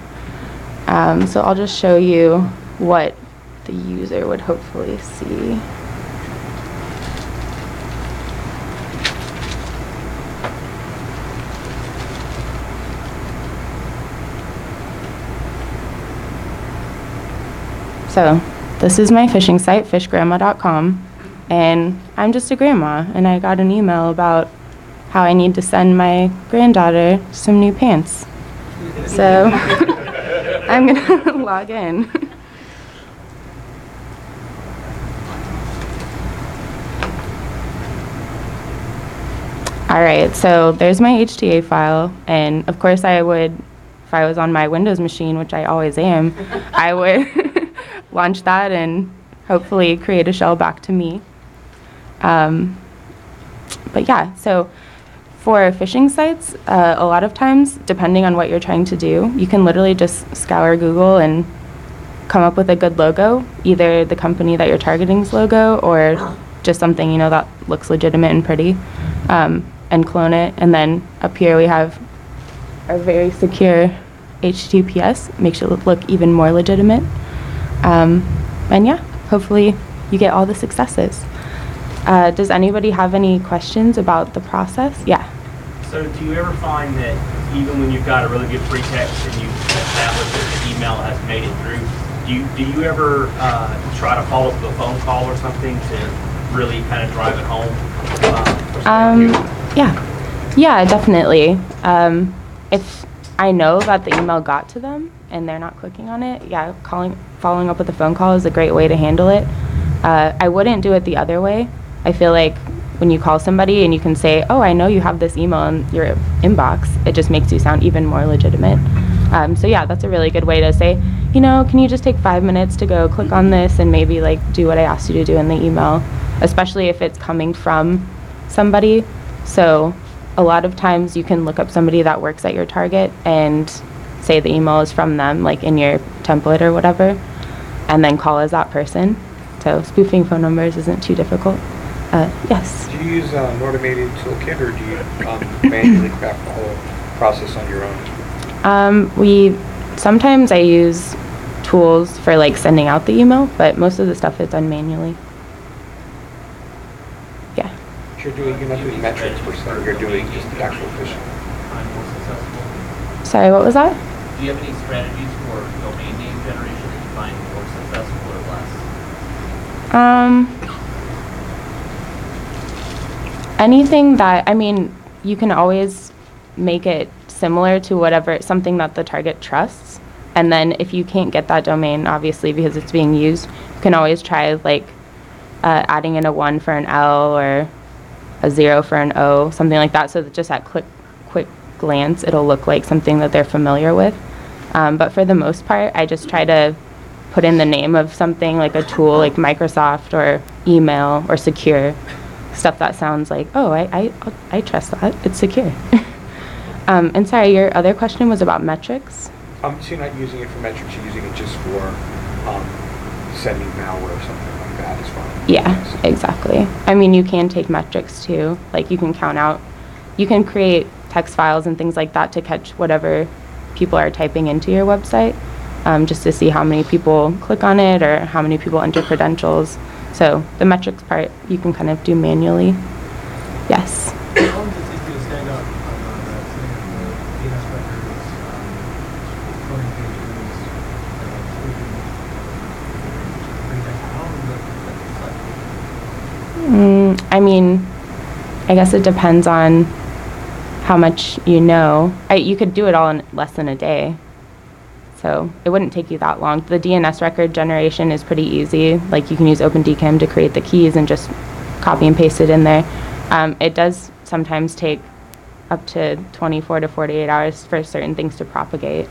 I: So I'll just show you what the user would hopefully see. So this is my phishing site, fishgrandma.com, and I'm just a grandma, and I got an email about how I need to send my granddaughter some new pants. So I'm gonna log in. All right, so there's my HTA file, and of course I would, if I was on my Windows machine, which I always am, I would launch that and hopefully create a shell back to me. But yeah, so for phishing sites, a lot of times, depending on what you're trying to do, you can literally just scour Google and come up with a good logo, either the company that you're targeting's logo or just something, you know, that looks legitimate and pretty, and clone it. And then up here we have our very secure HTTPS, makes it look even more legitimate. And yeah, hopefully you get all the successes. Does anybody have any questions about the process? Yeah.
F: So do you ever find that even when you've got a really good pretext and you've established that the email has made it through, do you ever try to follow up with a phone call or something to really kind of drive it home?
I: Yeah, definitely. If I know that the email got to them and they're not clicking on it, yeah, following up with a phone call is a great way to handle it. I wouldn't do it the other way. I feel like when you call somebody and you can say, oh, I know you have this email in your inbox, it just makes you sound even more legitimate. So yeah, that's a really good way to say, you know, can you just take 5 minutes to go click on this and maybe like do what I asked you to do in the email, especially if it's coming from somebody. So a lot of times you can look up somebody that works at your target and say the email is from them, like in your template or whatever, and then call as that person. So spoofing phone numbers isn't too difficult. Yes?
E: Do you use an automated toolkit, or do you manually craft the whole process on your own?
I: Sometimes I use tools for like sending out the email, but most of the stuff is done manually. Yeah.
E: You're not doing metrics per se, you're doing just the actual phishing.
I: Sorry, what was that?
F: Do you have any strategies for domain name generation that you find more successful or less?
I: Anything that, I mean, you can always make it similar to whatever, something that the target trusts. And then if you can't get that domain, obviously, because it's being used, you can always try like adding in a 1 for an L or a 0 for an O, something like that. So that just at quick glance, it'll look like something that they're familiar with. But for the most part, I just try to put in the name of something like a tool like Microsoft or email or secure, stuff that sounds like, oh, I trust that, it's secure. And sorry, your other question was about metrics?
E: So you're not using it for metrics, you're using it just for sending malware or something like that as well?
I: Yeah, exactly. I mean, you can take metrics too. Like you can count out, you can create text files and things like that to catch whatever people are typing into your website, just to see how many people click on it or how many people enter credentials. So the metrics part you can kind of do manually. Yes?
F: How long does it take you to stand up
I: I mean, I guess it depends on how much you know. You could do it all in less than a day. So it wouldn't take you that long. The DNS record generation is pretty easy. Like you can use OpenDKIM to create the keys and just copy and paste it in there. It does sometimes take up to 24 to 48 hours for certain things to propagate.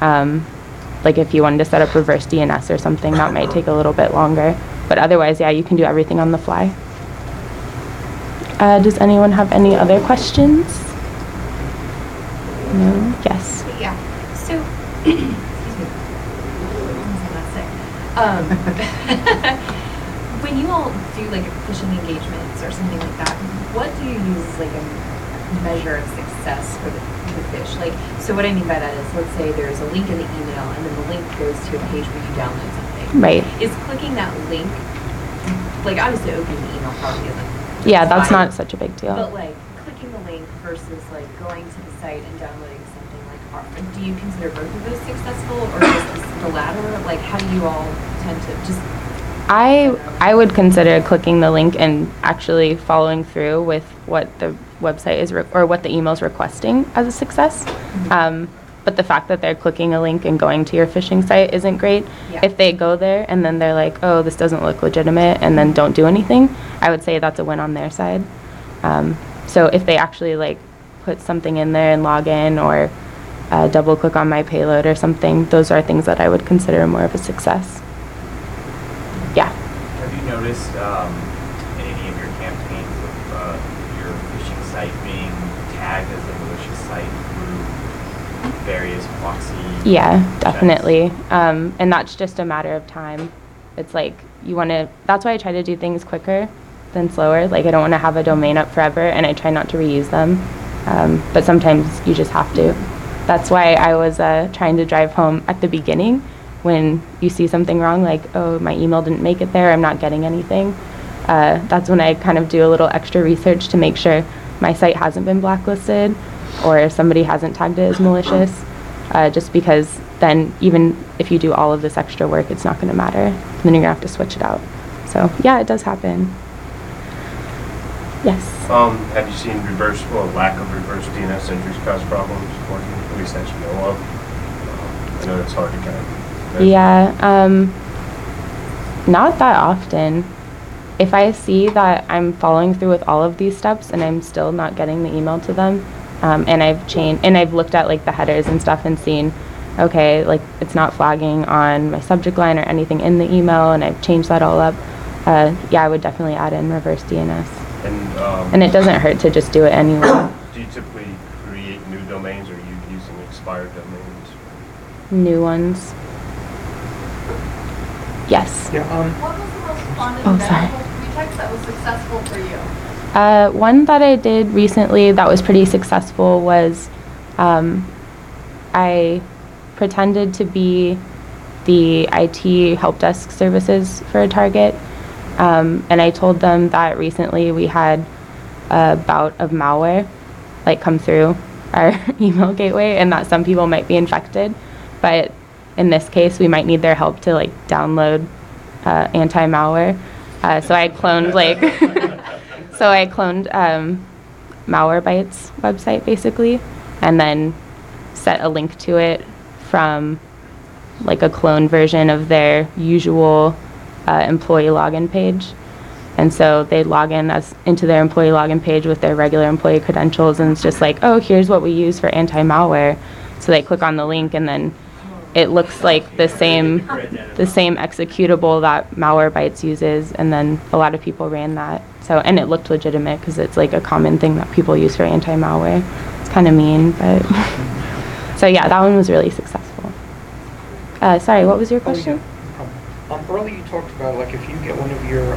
I: Like if you wanted to set up reverse DNS or something, that might take a little bit longer. But otherwise, yeah, you can do everything on the fly. Does anyone have any other questions? No? Yes.
L: Yeah. So, excuse me. I'm not sick. When you all do like phishing engagements or something like that, what do you use as like a measure of success for the phish? Like, so what I mean by that is, let's say there's a link in the email, and then the link goes to a page where you download something.
I: Right.
L: Is clicking that link, like obviously opening the email probably isn't.
I: Yeah, that's not such a big deal.
L: But like clicking the link versus like going to the site and downloading something, like, do you consider both of those successful, or just the latter? Like, how do you all tend to just?
I: I would consider clicking the link and actually following through with what the website is or what the email is requesting as a success. But the fact that they're clicking a link and going to your phishing site isn't great.
L: Yeah.
I: If they go there and then they're like, oh, this doesn't look legitimate, and then don't do anything, I would say that's a win on their side. So if they actually like put something in there and log in, or double click on my payload or something, those are things that I would consider more of a success. Yeah.
M: Have you noticed in any of your campaigns of your phishing site being tagged as a malicious site through various proxy?
I: Yeah, definitely. And that's just a matter of time. It's like you want to, that's why I try to do things quicker than slower. Like I don't want to have a domain up forever, and I try not to reuse them. But sometimes you just have to. That's why I was trying to drive home at the beginning when you see something wrong, like, oh, my email didn't make it there, I'm not getting anything. That's when I kind of do a little extra research to make sure my site hasn't been blacklisted or if somebody hasn't tagged it as malicious, just because then even if you do all of this extra work, it's not going to matter. Then you're going to have to switch it out. So yeah, it does happen. Yes?
N: Have you seen reverse, or lack of reverse DNS entries cause problems for you, at least that you know of? I know it's hard to kind of measure.
I: Yeah, not that often. If I see that I'm following through with all of these steps and I'm still not getting the email to them, and I've looked at like the headers and stuff and seen, okay, like it's not flagging on my subject line or anything in the email, and I've changed that all up, yeah, I would definitely add in reverse DNS. And it doesn't hurt to just do it anyway.
N: Do you typically create new domains, or are you using expired domains?
I: New ones. Yes.
O: Yeah, what was the most fun and memorable pretext that was successful for you?
I: One that I did recently that was pretty successful was I pretended to be the IT help desk services for a Target, and I told them that recently we had a bout of malware like come through our email gateway, and that some people might be infected, but in this case we might need their help to like download anti-malware. So I cloned Malwarebytes website basically, and then set a link to it from like a clone version of their usual employee login page. And so they log in into their employee login page with their regular employee credentials, and it's just like, oh, here's what we use for anti-malware. So they click on the link, and then it looks like the same executable that Malwarebytes uses, and then a lot of people ran that. So, and it looked legitimate because it's like a common thing that people use for anti-malware. It's kind of mean, but so yeah, that one was really successful. Sorry, what was your question?
E: Earlier you talked about like if you get one of your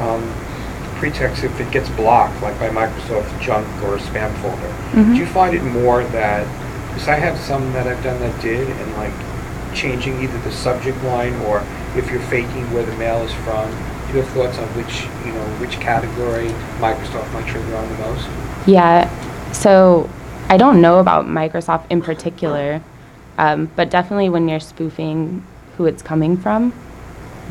E: pretexts, if it gets blocked like by Microsoft junk or spam folder,
I: Mm-hmm.
E: do you find it more that, because I have some that I've done that did, and like changing either the subject line or if you're faking where the mail is from, do you have thoughts on which category Microsoft might trigger on the most?
I: Yeah, so I don't know about Microsoft in particular, but definitely when you're spoofing who it's coming from,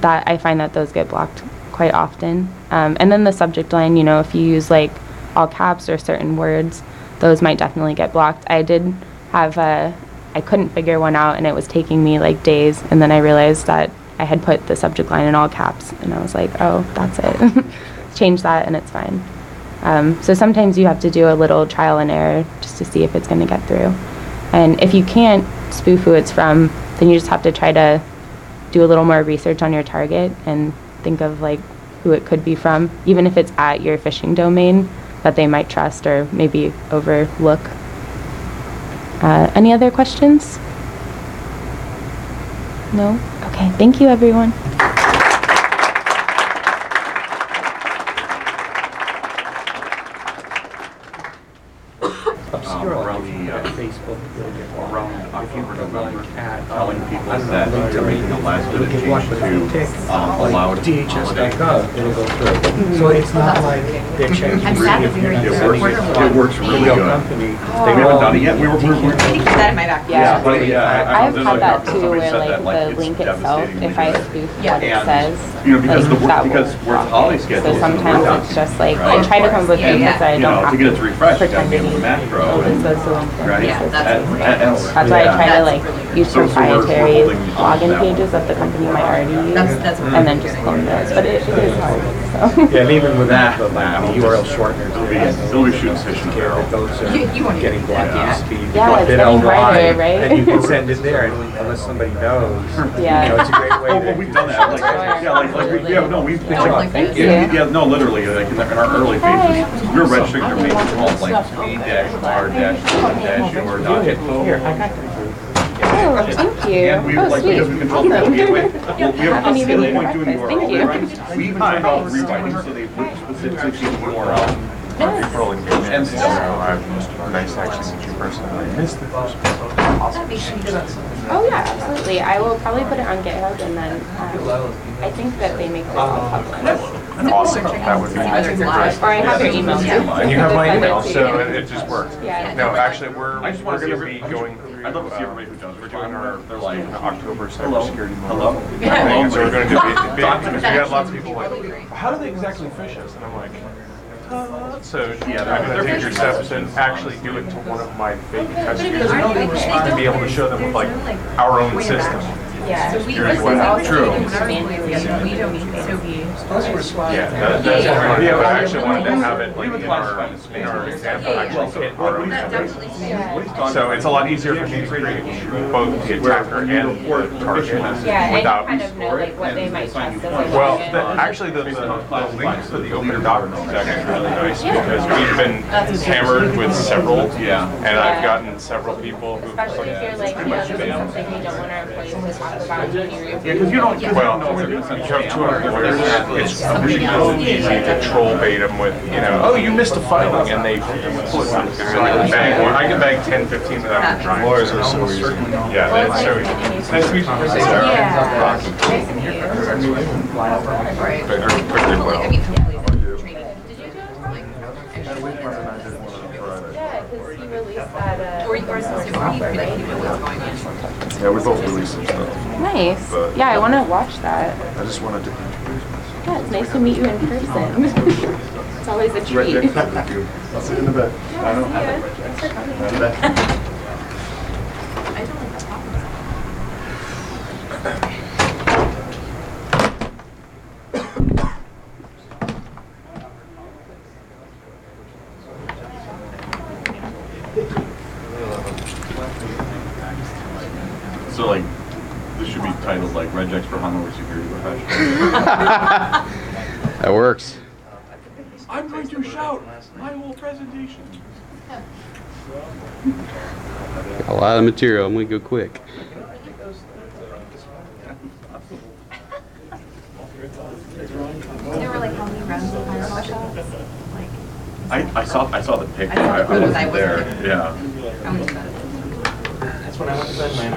I: that I find that those get blocked quite often. And then the subject line, you know, if you use like all caps or certain words, those might definitely get blocked. I did have I couldn't figure one out, and it was taking me like days, and then I realized that I had put the subject line in all caps, and I was like, oh, that's it. Change that and it's fine. So sometimes you have to do a little trial and error just to see if it's going to get through. And if you can't spoof who it's from, then you just have to try to do a little more research on your target and think of like who it could be from, even if it's at your phishing domain that they might trust or maybe overlook. Any other questions? No? Okay, thank you everyone.
A: Around Facebook, around October, November, telling people that they're making a last minute change to allow
E: DHS.gov, it'll go through. So it's not like they're changing.
A: It works really good. They haven't done it yet. We were.
L: I think that in my back.
I: Yeah,
A: I've
I: had that too, where like the link itself, if I spoof what it says,
A: because we're holiday schedule.
I: So sometimes it's just like, I try to come up with things that I don't have
A: to get it to refresh, you gotta
I: pretend
A: be
I: to
A: able to
I: use.
A: macro.
I: Oh, this goes to LinkedIn.
A: Right?
L: Yeah,
I: That's why I try to like use
A: So we're
I: proprietary
A: holding
I: login
A: that one.
I: pages that the company might already use,
L: That's what
I: and then just clone those. But it is hard, so.
E: Yeah, and even with that, the URL shorteners,
A: It'll be shooting fish in a barrel.
E: those
L: You won't
E: are getting blocked.
A: Yeah.
E: Used to be
I: Yeah, it's getting harder, right?
E: And you can send it there unless somebody knows.
I: Yeah.
E: You know, it's a great way to.
A: We've done that. Like, yeah, we've
L: Thank you.
A: yeah, no, literally, like in our early phases, we were registering their pages called like a-r-your.info.
I: Oh, thank you.
A: And we
I: Oh,
A: like
I: sweet.
A: because we control the gateway. Well, we have a
I: Haven't even
A: single
I: eaten
A: point to an
I: breakfast. Thank
A: URL,
I: you.
A: right? We turned off rewriting, so they would specifically see the URL.
N: People engage
A: And still,
N: nice to actually meet you personally. I missed the first
I: Oh yeah, absolutely. I will probably put it on GitHub, and then I think that they make this all public.
N: Awesome, that would be great.
I: Or I have your email too.
N: And you have my
I: Send it
N: email,
I: to
N: so
I: you.
N: it just worked.
I: Yeah.
N: No, actually, we're
A: I just want
N: going
A: to
N: to
A: see
N: be going through.
A: I'd love to see everybody who does. We're doing our, they're like,
N: October
A: hello,
N: cybersecurity
A: hello.
N: thing. So we're going to do it.
A: Talk
N: Because we got lots of people like, how do they exactly fish us? And I'm like, so yeah, I'm going to take your steps and actually do it to one of my fake test users to be able to show them with like our own system.
I: Yeah.
N: Here's what happened. True. Yeah, that's our idea, but I actually wanted to have it like in our example, actually hit our own system. So it's a lot easier for me to create both the attacker and the target
I: Yeah, and you
N: without.
I: kind of know like what they might trust as they
N: Well,
I: log in.
N: actually, the links to the open document is actually really nice because we've been hammered with several, and I've gotten several people who.
I: Especially if you're like, you know, this is something we don't want our employees to talk about in your
A: Yeah, because you don't,
N: Well, you have 200 lawyers, it's really easy to troll bait them with, you know, oh, you missed a filing, and they bang one. I can bang 10, 15 without even trying. Lawyers are so easy. Yeah, that's so easy. Nice to meet you, Sarah.
I: Yeah. Nice to meet you.
N: Very quickly, well.
L: I mean, hopefully, training. Did you do
I: Yeah, because you released that,
L: Or software, right?
N: Yeah, we both released some stuff.
I: Nice.
N: But-
I: Yeah, I want to watch that.
N: I just wanted to introduce myself.
I: Yeah, it's nice to meet you in person. It's always a treat.
C: I'll see you in the bed. I don't have it.
I: Thanks for coming.
C: In the bed.
L: I don't like that topic.
A: So like, this should be titled like Regex for Hanover Security Professionals.
P: That works.
A: I'm going to shout my whole presentation.
P: Got a lot of material. I'm gonna go quick.
L: There were like how many rounds of firewall shots? Like,
A: I saw the picture.
L: I saw the photos, I
A: wasn't
L: wasn't
A: there. Yeah.
L: how many about it?
B: That's when I went to bed, man.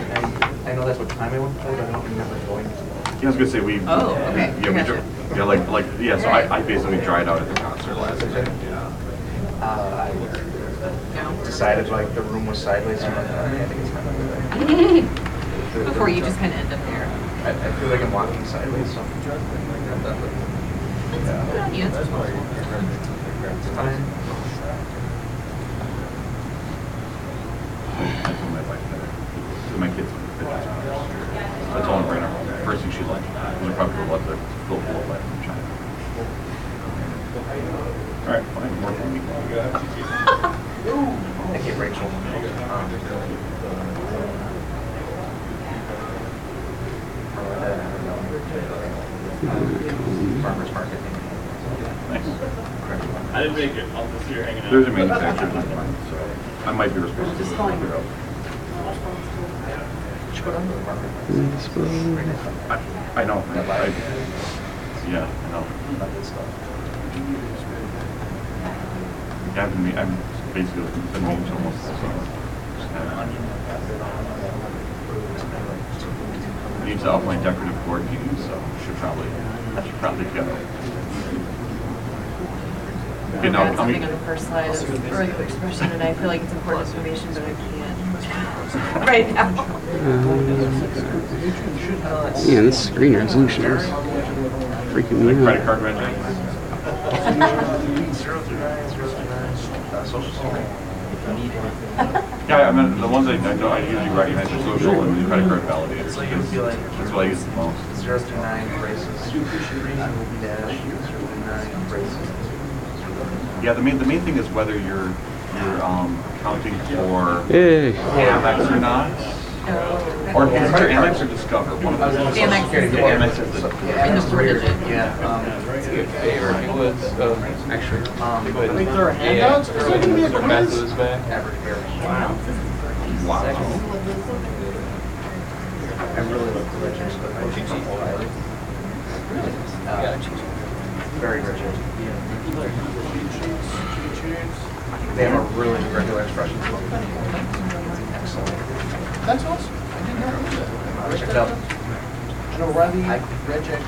B: I know that's what time I went to bed, but I don't remember going to bed.
A: Yeah, I was gonna say we.
L: Oh, okay.
A: Yeah, we
L: Gotcha.
A: yeah, like yeah. So I basically dried out at the concert last night. Yeah.
B: I decided like the room was sideways, so I'm like, I think it's kind of good.
L: Before you just kind of end up there.
B: I feel like I'm walking sideways, so I'm like that.
L: Ian?
B: That's fine.
A: I told my wife that. To my kids. That's all I'm bringing up. First thing she's like, I'm probably going to let the full life from China. All right, fine, more for me.
B: Thank you, Rachel. Farmers market.
A: Nice.
F: I didn't make it. I'll just see you hanging out.
A: There's a manufacturer in mind, so I might be responsible for figure out. I know. Yeah, I know. I'm basically been meeting to almost all summer. I need to up my decorative board meeting, so should probably go. Okay, now,
L: I've got something on the first slide of early expression, and I feel like it's important information, but I can't right now.
P: Man, this screen resolution is freaking me out.
A: Credit card renting. Yeah, I mean, the ones I know I usually recognize are social and credit card validators.
B: So you'll be like,
A: That's what I use the most.
B: 029 braces. 029 braces.
A: Yeah, the main thing is whether you're accounting for
P: Hey.
A: Amex or not. Or is it Amex or Discover? One of those.
L: Amex is the
A: Amex is the
L: in the four-digit.
B: Yeah.
C: Actually, there are handouts? Is that gonna be a quiz?
B: Average bear.
L: Wow.
A: Wow.
B: I really love the Richards, but very rich. They have a really regular expression. Excellent.
C: That's awesome. I did not know that.
B: Check it out.
C: An O'Reilly Regex.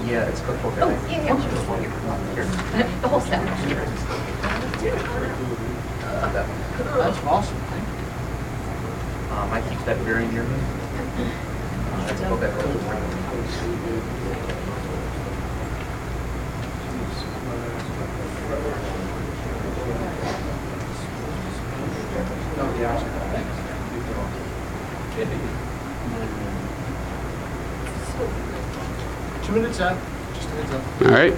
B: Yeah, it's cookbook.
L: Oh, yeah. The whole set.
B: That one.
C: That's awesome. Thank you.
B: I keep that very near me. That's a book I wrote.
C: Oh, yeah. Thanks. 2 minutes out. Just a heads up.
P: All right.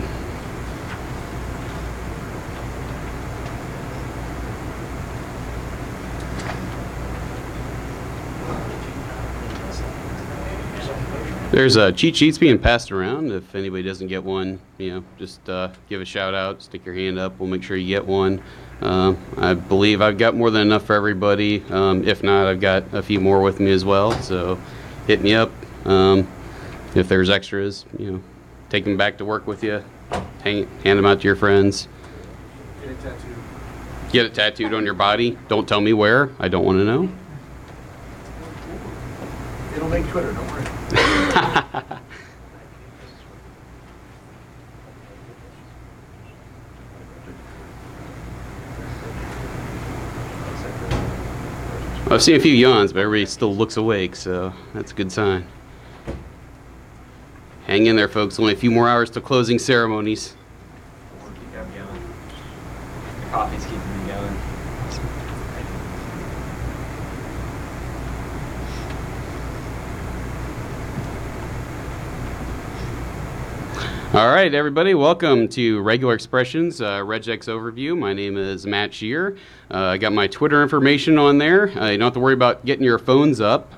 P: There's cheat sheets being passed around. If anybody doesn't get one, just give a shout out, stick your hand up. We'll make sure you get one. I believe I've got more than enough for everybody. If not, I've got a few more with me as well. So hit me up. If there's extras, take them back to work with you. Hand them out to your friends.
C: Get it tattooed.
P: Get it tattooed on your body. Don't tell me where. I don't want to know.
C: It'll make Twitter, don't worry.
P: I've seen a few yawns, but everybody still looks awake, so that's a good sign. Hang in there, folks. Only a few more hours to closing ceremonies.
M: Keep them going. The coffee's keeping me going.
P: All right, everybody, welcome to Regular Expressions Regex Overview. My name is Matt Shear. I got my Twitter information on there. You don't have to worry about getting your phones up.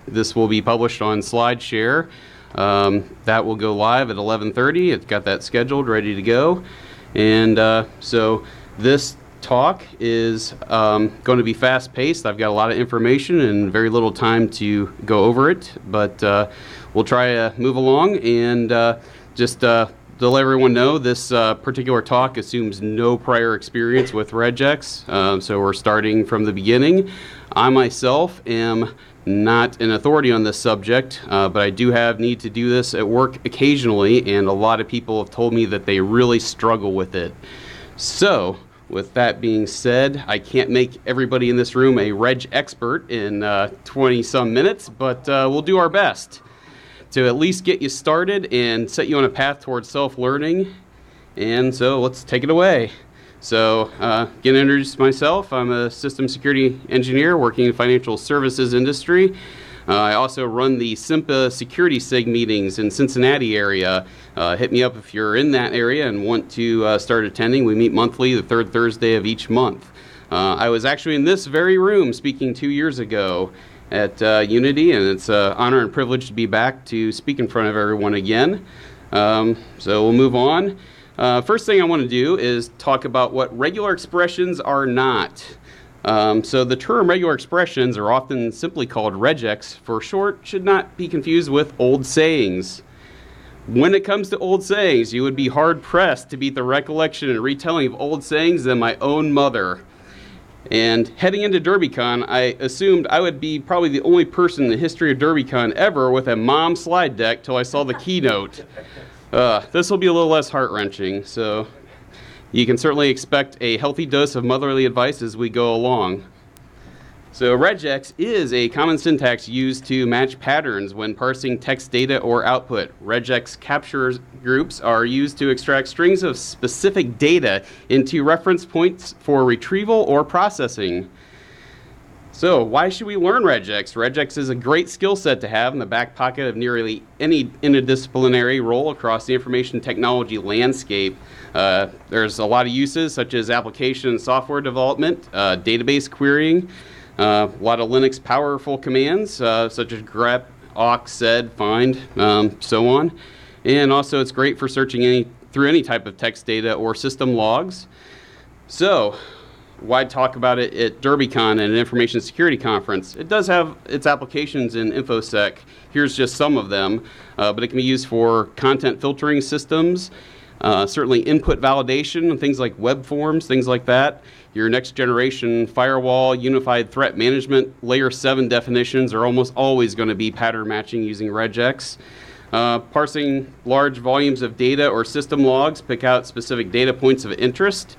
P: This will be published on SlideShare. That will go live at 11:30. It's got that scheduled, ready to go. And so this talk is going to be fast-paced. I've got a lot of information and very little time to go over it, but we'll try to move along and just to let everyone know, this particular talk assumes no prior experience with Regex, so we're starting from the beginning. I myself am not an authority on this subject, but I do need to do this at work occasionally, and a lot of people have told me that they really struggle with it. So, with that being said, I can't make everybody in this room a Reg expert in 20-some minutes, but we'll do our best. to at least get you started and set you on a path towards self-learning. And so let's take it away. So, again, introduce myself. I'm a system security engineer working in the financial services industry. I also run the SIMPA Security SIG meetings in Cincinnati area. Hit me up if you're in that area and want to start attending. We meet monthly, the third Thursday of each month. I was actually in this very room speaking 2 years ago at Unity, and it's an honor and privilege to be back to speak in front of everyone again. So we'll move on. First thing I want to do is talk about what regular expressions are not. So the term regular expressions are often simply called regex for short, should not be confused with old sayings. When it comes to old sayings, you would be hard-pressed to beat the recollection and retelling of old sayings than my own mother. And heading into DerbyCon, I assumed I would be probably the only person in the history of DerbyCon ever with a mom slide deck till I saw the keynote. This will be a little less heart-wrenching, so you can certainly expect a healthy dose of motherly advice as we go along. So regex is a common syntax used to match patterns when parsing text data or output. Regex capture groups are used to extract strings of specific data into reference points for retrieval or processing. So why should we learn regex? Regex is a great skill set to have in the back pocket of nearly any interdisciplinary role across the information technology landscape. There's a lot of uses such as application and software development, database querying, a lot of Linux powerful commands such as grep, awk, sed, find, so on. And also it's great for searching through any type of text data or system logs. So why talk about it at DerbyCon, an information security conference? It does have its applications in InfoSec. Here's just some of them, but it can be used for content filtering systems, certainly input validation and things like web forms, things like that. Your next generation firewall, unified threat management, layer 7 definitions are almost always going to be pattern matching using regex. Parsing large volumes of data or system logs, pick out specific data points of interest.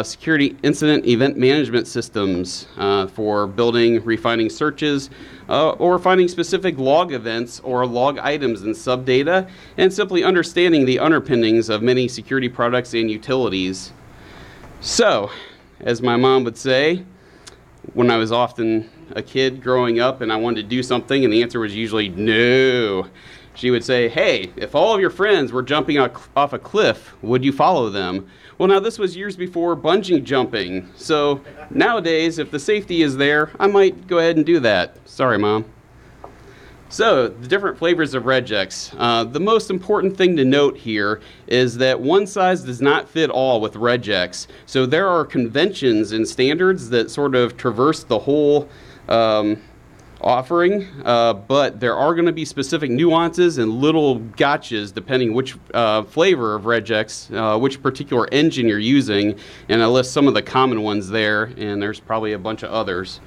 P: Security incident event management systems for building, refining searches, or finding specific log events or log items in subdata, and simply understanding the underpinnings of many security products and utilities. So, as my mom would say, when I was often a kid growing up and I wanted to do something and the answer was usually no, she would say, hey, if all of your friends were jumping off a cliff, would you follow them? Well, now this was years before bungee jumping, so nowadays, if the safety is there, I might go ahead and do that. Sorry, Mom. So, the different flavors of regex. The most important thing to note here is that one size does not fit all with regex. So there are conventions and standards that sort of traverse the whole offering, but there are going to be specific nuances and little gotchas depending which flavor of regex, which particular engine you're using, and I list some of the common ones there, and there's probably a bunch of others.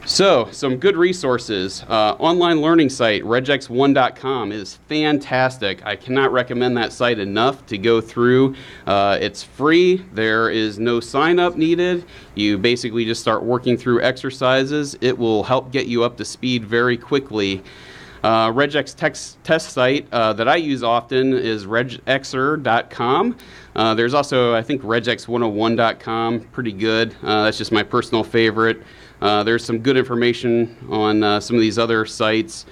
P: So, some good resources. Online learning site, regex1.com is fantastic. I cannot recommend that site enough to go through. It's free. There is no sign up needed. You basically just start working through exercises. It will help get you up to speed very quickly. Regex test site that I use often is regexer.com. There's also, I think, regex101.com, pretty good. That's just my personal favorite. There's some good information on some of these other sites.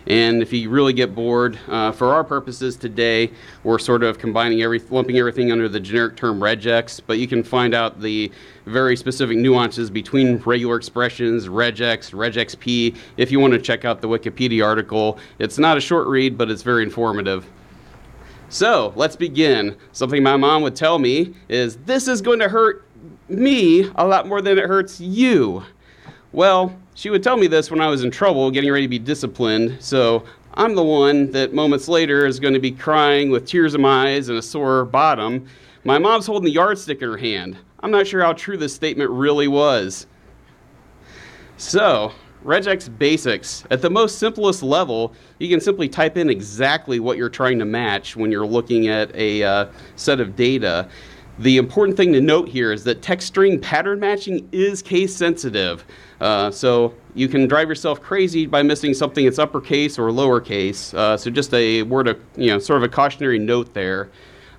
P: And if you really get bored, for our purposes today, we're sort of lumping everything under the generic term regex, but you can find out the very specific nuances between regular expressions, regex, regexp, if you want to check out the Wikipedia article. It's not a short read, but it's very informative. So, let's begin. Something my mom would tell me is, this is going to hurt me a lot more than it hurts you. Well, she would tell me this when I was in trouble, getting ready to be disciplined, so I'm the one that moments later is going to be crying with tears in my eyes and a sore bottom. My mom's holding the yardstick in her hand. I'm not sure how true this statement really was. So, regex basics. At the most simplest level, you can simply type in exactly what you're trying to match when you're looking at a set of data. The important thing to note here is that text string pattern matching is case sensitive. So you can drive yourself crazy by missing something that's uppercase or lowercase. So just a word of, sort of a cautionary note there.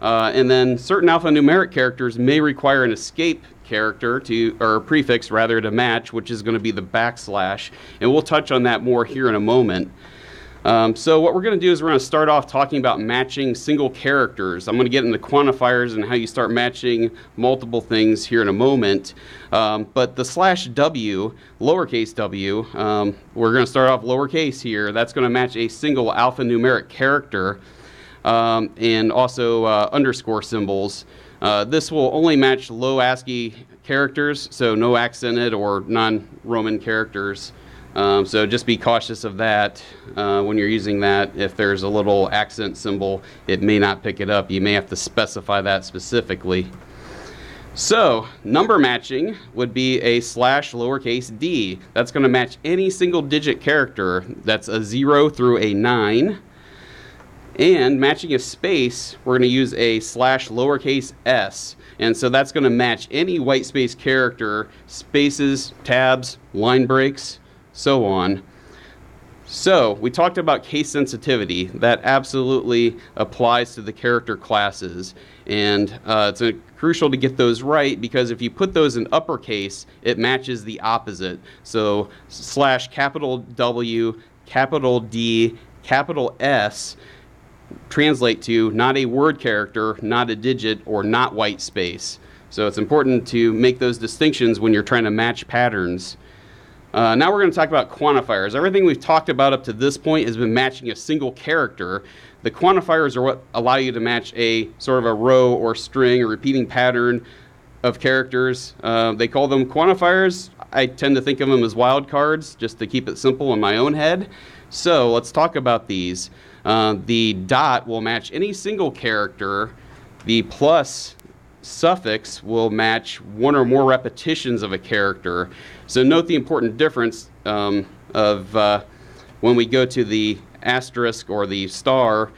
P: And then certain alphanumeric characters may require an escape character or prefix rather to match, which is going to be the backslash. And we'll touch on that more here in a moment. So what we're going to do is we're going to start off talking about matching single characters. I'm going to get into quantifiers and how you start matching multiple things here in a moment. But the /W, lowercase w, we're going to start off lowercase here. That's going to match a single alphanumeric character and also underscore symbols. This will only match low ASCII characters, so no accented or non-Roman characters. So just be cautious of that when you're using that. If there's a little accent symbol, it may not pick it up. You may have to specify that specifically. So number matching would be a /lowercase d. That's going to match any single digit character. That's a 0 through a 9. And matching a space, we're going to use a /lowercase s. And so that's going to match any white space character, spaces, tabs, line breaks, so on. So we talked about case sensitivity. That absolutely applies to the character classes. And it's crucial to get those right, because if you put those in uppercase, it matches the opposite. So /W, capital D, capital S translate to not a word character, not a digit, or not white space. So it's important to make those distinctions when you're trying to match patterns. Now we're going to talk about quantifiers. Everything we've talked about up to this point has been matching a single character. The quantifiers are what allow you to match a sort of a row or string or repeating pattern of characters. They call them quantifiers. I tend to think of them as wildcards, just to keep it simple in my own head. So let's talk about these. The dot will match any single character. The plus suffix will match one or more repetitions of a character. So note the important difference of when we go to the asterisk or the star,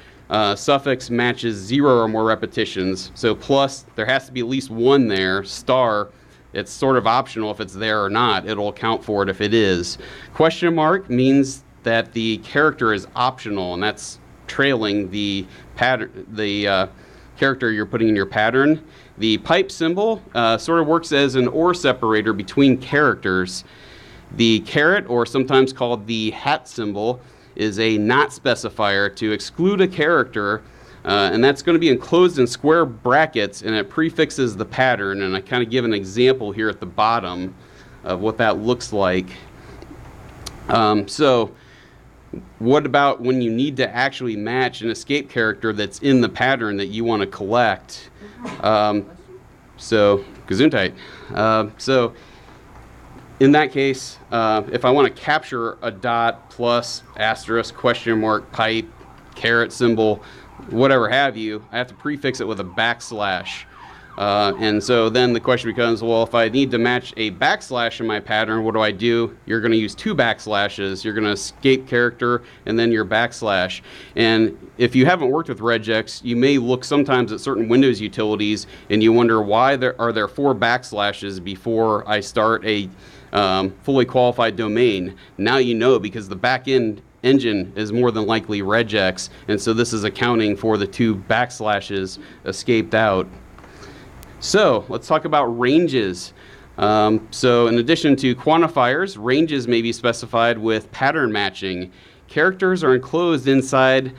P: suffix matches 0 or more repetitions. So plus, there has to be at least one there. Star, it's sort of optional if it's there or not. It'll account for it if it is. Question mark means that the character is optional, and that's trailing the pattern, the character you're putting in your pattern. The pipe symbol sort of works as an or separator between characters. The caret, or sometimes called the hat symbol, is a not specifier to exclude a character, and that's going to be enclosed in square brackets, and it prefixes the pattern. And I kind of give an example here at the bottom of what that looks like. So what about when you need to actually match an escape character that's in the pattern that you want to collect? So Gesundheit. So in that case, if I want to capture a dot, plus, asterisk, question mark, pipe, caret symbol, whatever have you, I have to prefix it with a backslash. And so then the question becomes, well, if I need to match a backslash in my pattern, what do? You're going to use 2 backslashes. You're going to escape character and then your backslash. And if you haven't worked with regex, you may look sometimes at certain Windows utilities and you wonder, why are there 4 backslashes before I start a fully qualified domain? Now you know, because the back-end engine is more than likely regex, and so this is accounting for the 2 backslashes escaped out. So let's talk about ranges. So in addition to quantifiers, ranges may be specified with pattern matching. Characters are enclosed inside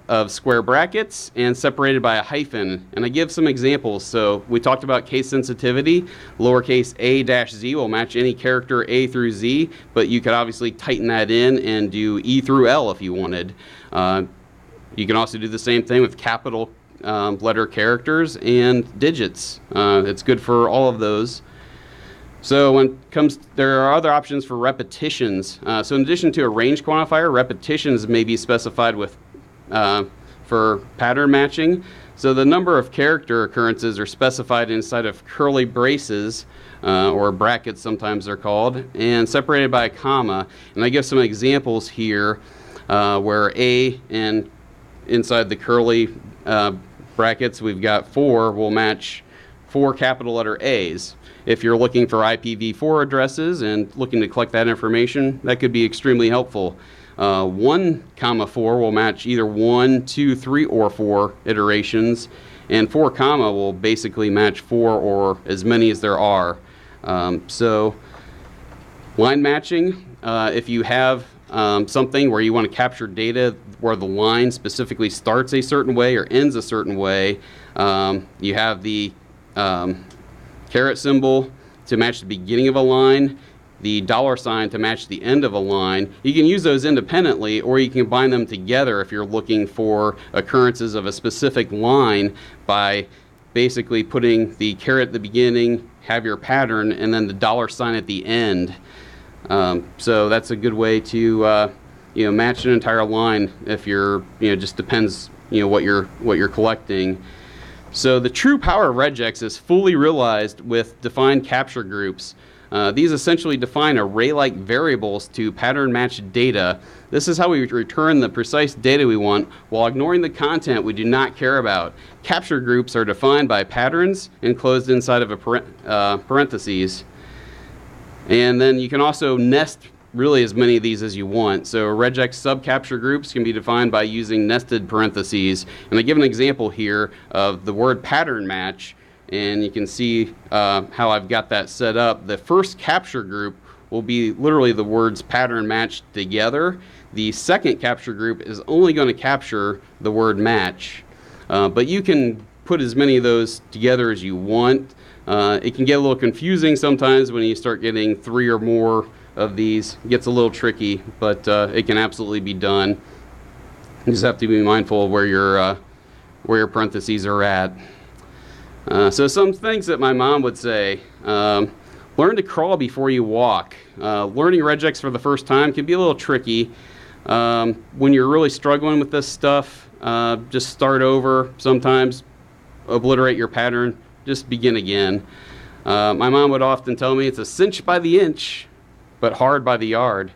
P: of square brackets and separated by a hyphen. And I give some examples. So we talked about case sensitivity. Lowercase a-z will match any character A through Z, but you could obviously tighten that in and do E through L if you wanted. You can also do the same thing with capital letter characters and digits. It's good for all of those. So there are other options for repetitions. So in addition to a range quantifier, repetitions may be specified with for pattern matching. So the number of character occurrences are specified inside of curly braces, or brackets sometimes they're called, and separated by a comma. And I give some examples here where A and inside the curly brackets we've got 4 will match 4 capital letter A's. If you're looking for IPv4 addresses and looking to collect that information, that could be extremely helpful. 1, 4 will match either 1, 2, 3, or 4 iterations, and 4, will basically match 4 or as many as there are. So line matching, if you have something where you want to capture data where the line specifically starts a certain way or ends a certain way, you have the caret symbol to match the beginning of a line, the $sign to match the end of a line. You can use those independently, or you can combine them together if you're looking for occurrences of a specific line by basically putting the caret at the beginning, have your pattern, and then the $sign at the end. So that's a good way to match an entire line if you're just depends what you're collecting. So the true power of regex is fully realized with defined capture groups. These essentially define array-like variables to pattern-match data. This is how we return the precise data we want while ignoring the content we do not care about. Capture groups are defined by patterns enclosed inside of a parentheses. And then you can also nest really as many of these as you want. So regex subcapture groups can be defined by using nested parentheses. And I give an example here of the word pattern match, and you can see how I've got that set up. The first capture group will be literally the words pattern matched together. The second capture group is only going to capture the word match. But you can put as many of those together as you want. It can get a little confusing sometimes when you start getting 3 or more of these. It gets a little tricky, but it can absolutely be done. You just have to be mindful of where your parentheses are at. So some things that my mom would say: learn to crawl before you walk. Learning regex for the first time can be a little tricky. When you're really struggling with this stuff, just start over. Sometimes obliterate your pattern, just begin again. My mom would often tell me it's a cinch by the inch, but hard by the yard.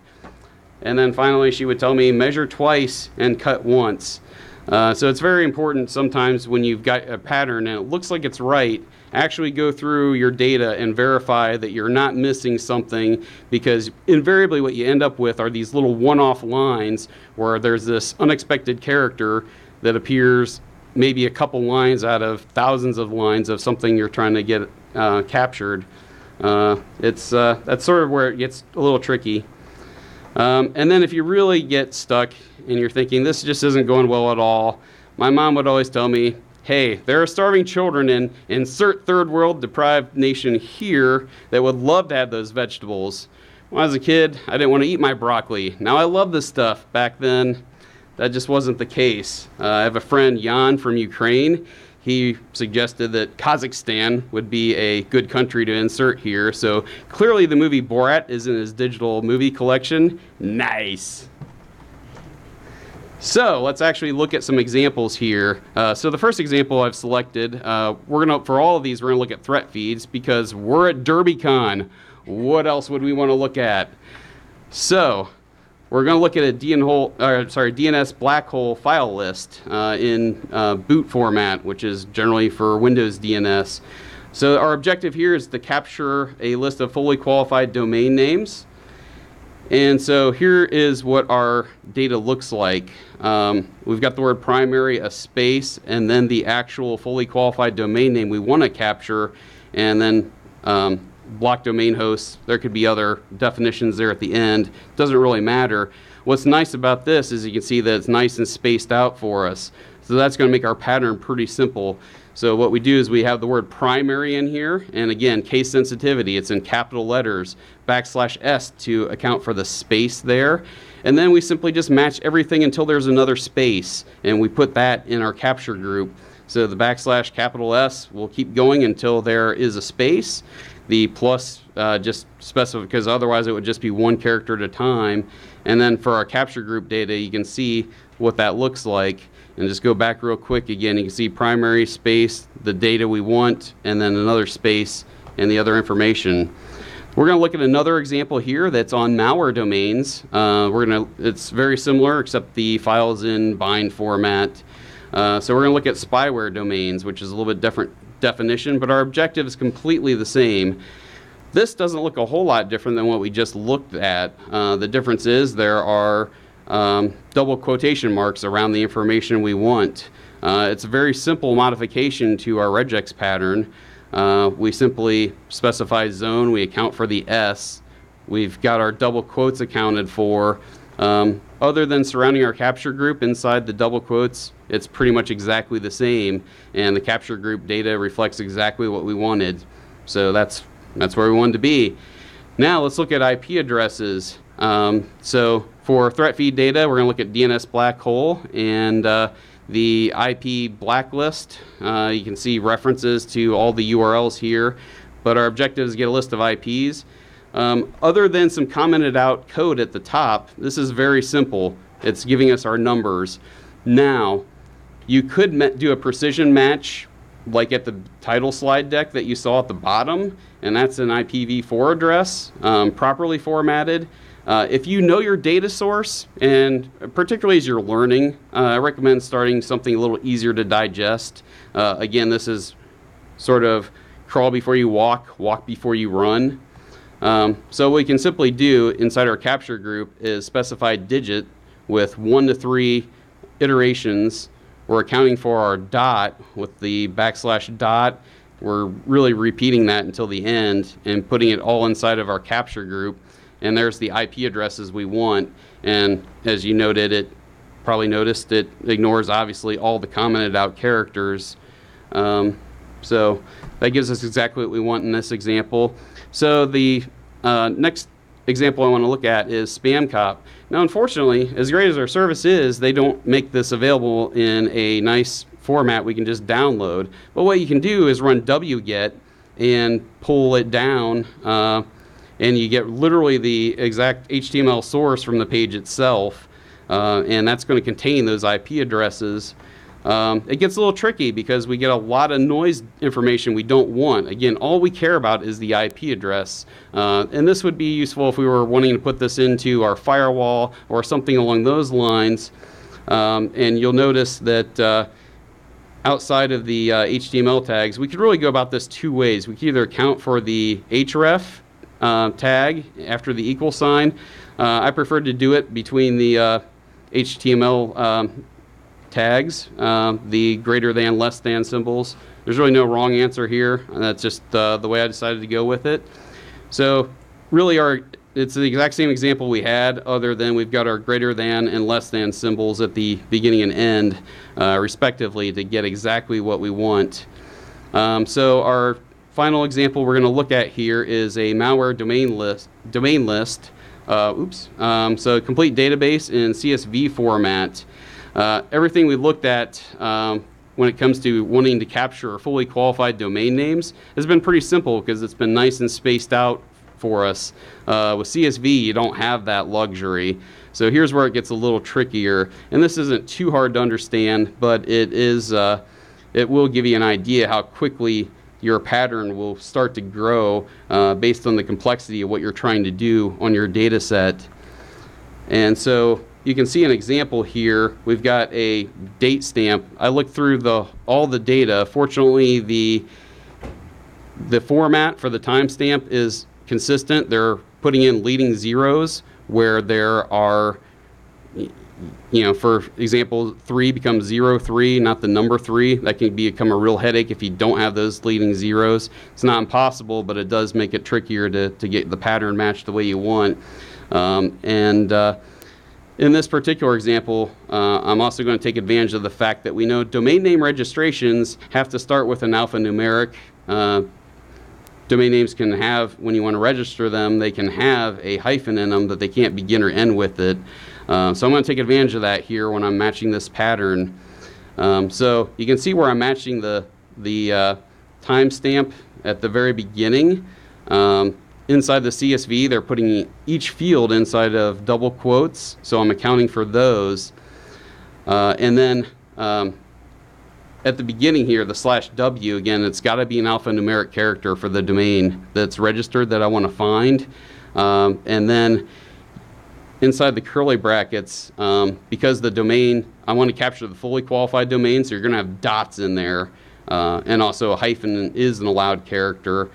P: And then finally she would tell me measure twice and cut once. So it's very important sometimes when you've got a pattern and it looks like it's right, actually go through your data and verify that you're not missing something, because invariably what you end up with are these little one-off lines where there's this unexpected character that appears maybe a couple lines out of thousands of lines of something you're trying to get captured. That's sort of where it gets a little tricky. And then if you really get stuck and you're thinking this just isn't going well at all, my mom would always tell me, hey, there are starving children in insert third world deprived nation here that would love to have those vegetables. When I was a kid, I didn't want to eat my broccoli. Now I love this stuff. Back then, that just wasn't the case. I have a friend, Jan, from Ukraine. He suggested that Kazakhstan would be a good country to insert here. So clearly the movie Borat is in his digital movie collection. Nice. So let's actually look at some examples here. So the first example I've selected, for all of these, we're gonna look at threat feeds because we're at DerbyCon. What else would we wanna look at? So we're going to look at a DNS black hole file list in boot format, which is generally for Windows DNS. So our objective here is to capture a list of fully qualified domain names. And so here is what our data looks like. We've got the word primary, a space, and then the actual fully qualified domain name we want to capture, and then block domain hosts. There could be other definitions there at the end. Doesn't really matter. What's nice about this is you can see that it's nice and spaced out for us. So that's going to make our pattern pretty simple. So what we do is we have the word primary in here, and again, case sensitivity, it's in capital letters, \s to account for the space there. And then we simply just match everything until there's another space, and we put that in our capture group. So the \S will keep going until there is a space. The plus just specify, because otherwise it would just be one character at a time. And then for our capture group data, you can see what that looks like. And just go back real quick again. You can see primary space, the data we want, and then another space and the other information. We're going to look at another example here that's on malware domains. It's very similar, except the file's in bind format. So we're going to look at spyware domains, which is a little bit definition, but our objective is completely the same. This doesn't look a whole lot different than what we just looked at. The difference is there are double quotation marks around the information we want. It's a very simple modification to our regex pattern. We simply specify zone, we account for the S. We've got our double quotes accounted for. Other than surrounding our capture group inside the double quotes, it's pretty much exactly the same, and the capture group data reflects exactly what we wanted. So that's where we wanted to be. Now let's look at IP addresses. So for threat feed data, we're going to look at DNS black hole and the IP blacklist. You can see references to all the URLs here, but our objective is to get a list of IPs. Other than some commented out code at the top, this is very simple. It's giving us our numbers. Now, you could do a precision match like at the title slide deck that you saw at the bottom, and that's an IPv4 address, properly formatted. If you know your data source, and particularly as you're learning, I recommend starting something a little easier to digest. Again, this is sort of crawl before you walk, walk before you run. So what we can simply do inside our capture group is specify digit with 1 to 3 iterations. We're accounting for our dot with the \dot. We're really repeating that until the end and putting it all inside of our capture group. And there's the IP addresses we want. And as you noted, it probably noticed it ignores obviously all the commented out characters. So that gives us exactly what we want in this example. So the next example I want to look at is SpamCop. Now, unfortunately, as great as our service is, they don't make this available in a nice format we can just download. But what you can do is run wget and pull it down, and you get literally the exact HTML source from the page itself, and that's going to contain those IP addresses. It gets a little tricky because we get a lot of noise information we don't want. Again, all we care about is the IP address. And this would be useful if we were wanting to put this into our firewall or something along those lines. And you'll notice that outside of the HTML tags, we could really go about this two ways. We could either account for the href tag after the equal sign. I prefer to do it between the HTML tags, the greater than, less than symbols. There's really no wrong answer here. That's just the way I decided to go with it. So really it's the exact same example we had, other than we've got our greater than and less than symbols at the beginning and end, respectively, to get exactly what we want. So our final example we're going to look at here is a malware domain list. So complete database in CSV format. Everything we looked at when it comes to wanting to capture fully qualified domain names has been pretty simple because it's been nice and spaced out for us. With CSV, you don't have that luxury. So here's where it gets a little trickier. And this isn't too hard to understand, but it will give you an idea how quickly your pattern will start to grow based on the complexity of what you're trying to do on your data set. And so you can see an example here. We've got a date stamp. I looked through all the data. Fortunately, the format for the timestamp is consistent. They're putting in leading zeros where there are, for example, 3 becomes 03, not the number 3. That can become a real headache if you don't have those leading zeros. It's not impossible, but it does make it trickier to get the pattern matched the way you want. In this particular example, I'm also going to take advantage of the fact that we know domain name registrations have to start with an alphanumeric. Domain names can have, when you want to register them, they can have a hyphen in them, but they can't begin or end with it. So I'm going to take advantage of that here when I'm matching this pattern. So you can see where I'm matching the timestamp at the very beginning. Inside the CSV, they're putting each field inside of double quotes, so I'm accounting for those. And then at the beginning here, the /w, again, it's got to be an alphanumeric character for the domain that's registered that I want to find. And then inside the curly brackets, because the domain, I want to capture the fully qualified domain, so you're going to have dots in there. and also a hyphen is an allowed character.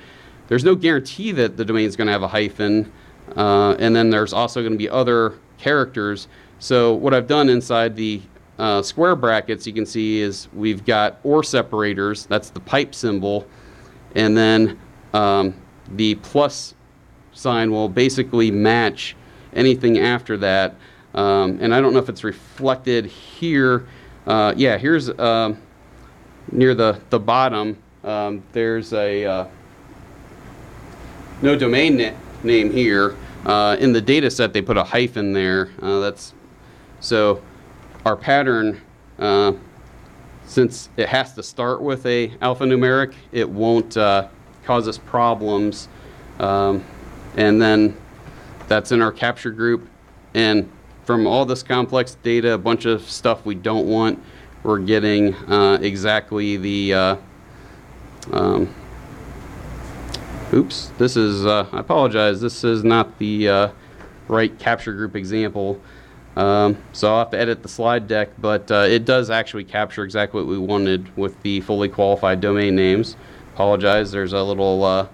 P: There's no guarantee that the domain is going to have a hyphen, and then there's also going to be other characters. So what I've done inside the square brackets, you can see, is we've got or separators. That's the pipe symbol, and then the plus sign will basically match anything after that. And I don't know if it's reflected here. Yeah, here's near the bottom. There's a no domain name here. In the data set, they put a hyphen there. So our pattern, since it has to start with a alphanumeric, it won't cause us problems. And then that's in our capture group. And from all this complex data, a bunch of stuff we don't want, we're getting exactly the oops, this is, I apologize, this is not the right capture group example. So I'll have to edit the slide deck, but it does actually capture exactly what we wanted with the fully qualified domain names. Apologize, there's a little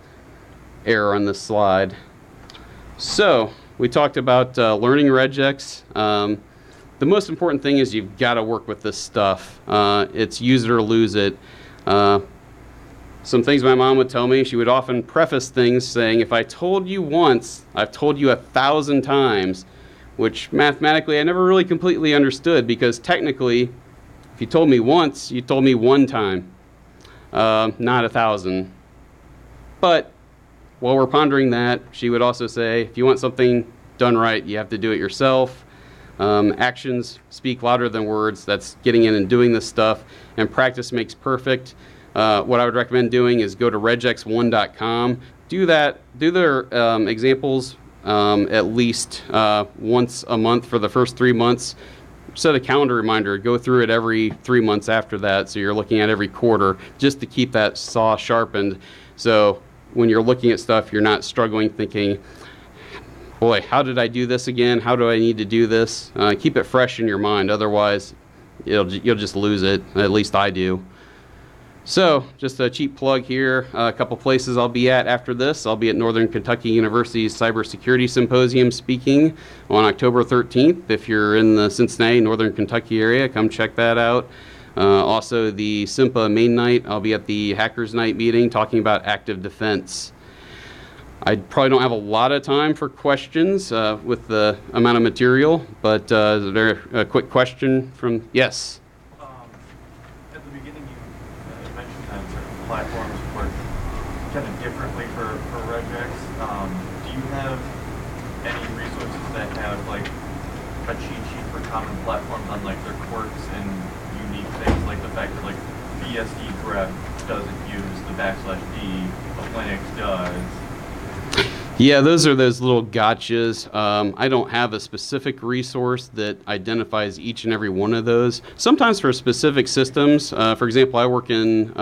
P: error on this slide. So we talked about learning regex. The most important thing is you've got to work with this stuff. It's use it or lose it. Some things my mom would tell me, she would often preface things saying, if I told you once, I've told you 1,000 times, which mathematically I never really completely understood, because technically, if you told me once, you told me one time, not 1,000. But while we're pondering that, she would also say, if you want something done right, you have to do it yourself. Actions speak louder than words. That's getting in and doing this stuff, and practice makes perfect. What I would recommend doing is go to regex1.com. Do their examples at least once a month for the first 3 months. Set a calendar reminder. Go through it every 3 months after that, so you're looking at every quarter, just to keep that saw sharpened. So when you're looking at stuff, you're not struggling thinking, boy, how did I do this again? How do I need to do this? Keep it fresh in your mind. Otherwise, you'll just lose it. At least I do. So, just a cheap plug here. A couple places I'll be at after this. I'll be at Northern Kentucky University's Cybersecurity Symposium speaking on October 13th. If you're in the Cincinnati, Northern Kentucky area, come check that out. Also, the SIMPA main night, I'll be at the Hackers Night meeting talking about active defense. I probably don't have a lot of time for questions with the amount of material, but is there a quick question from, yes?
A: At the beginning, you mentioned that certain platforms work kind of differently for regex. Do you have any resources that have like a cheat sheet for common platforms on like their quirks and unique things, like the fact that like BSD grep doesn't use the \D, but Linux does?
P: Yeah, those are those little gotchas. I don't have a specific resource that identifies each and every one of those. Sometimes for specific systems, for example, I work in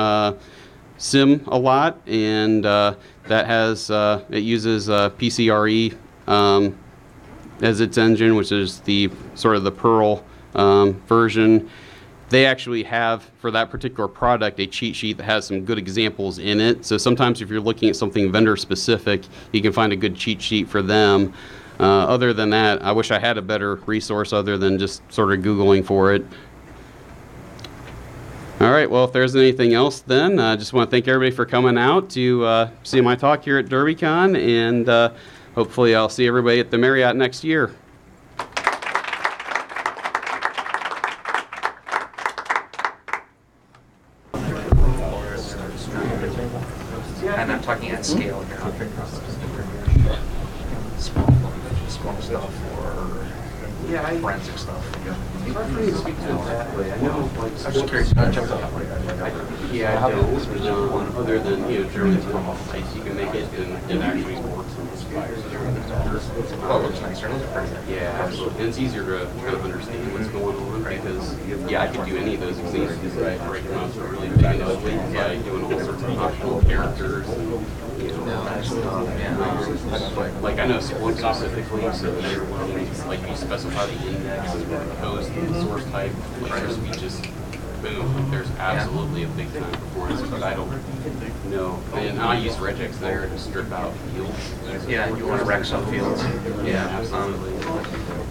P: SIM a lot, and that has it uses PCRE as its engine, which is the sort of the Perl version. They actually have, for that particular product, a cheat sheet that has some good examples in it. So sometimes if you're looking at something vendor specific, you can find a good cheat sheet for them. Other than that, I wish I had a better resource other than just sort of Googling for it. All right, well, if there's anything else, then I just want to thank everybody for coming out to see my talk here at DerbyCon, and hopefully I'll see everybody at the Marriott next year.
B: And I'm talking at scale here. Small stuff or forensic stuff. Speak to that way. I know. I'm just curious.
P: Yeah, I don't. Other than German templates, you can make it and it actually works on this fire.
B: Oh, it looks nicer. It looks pretty.
P: Yeah, absolutely. And it's easier to kind of understand what's going on because, yeah, I could do any of those examples, right? Break them out to really big and ugly by doing all sorts of optional characters. And, like I know one specifically, so when you're looking, like you specify the index as opposed to the source type, like there's just boom, there's absolutely a big time performance, but I don't know. And I use regex there to strip out fields.
B: Yeah, you want to wreck some fields.
P: Yeah, absolutely.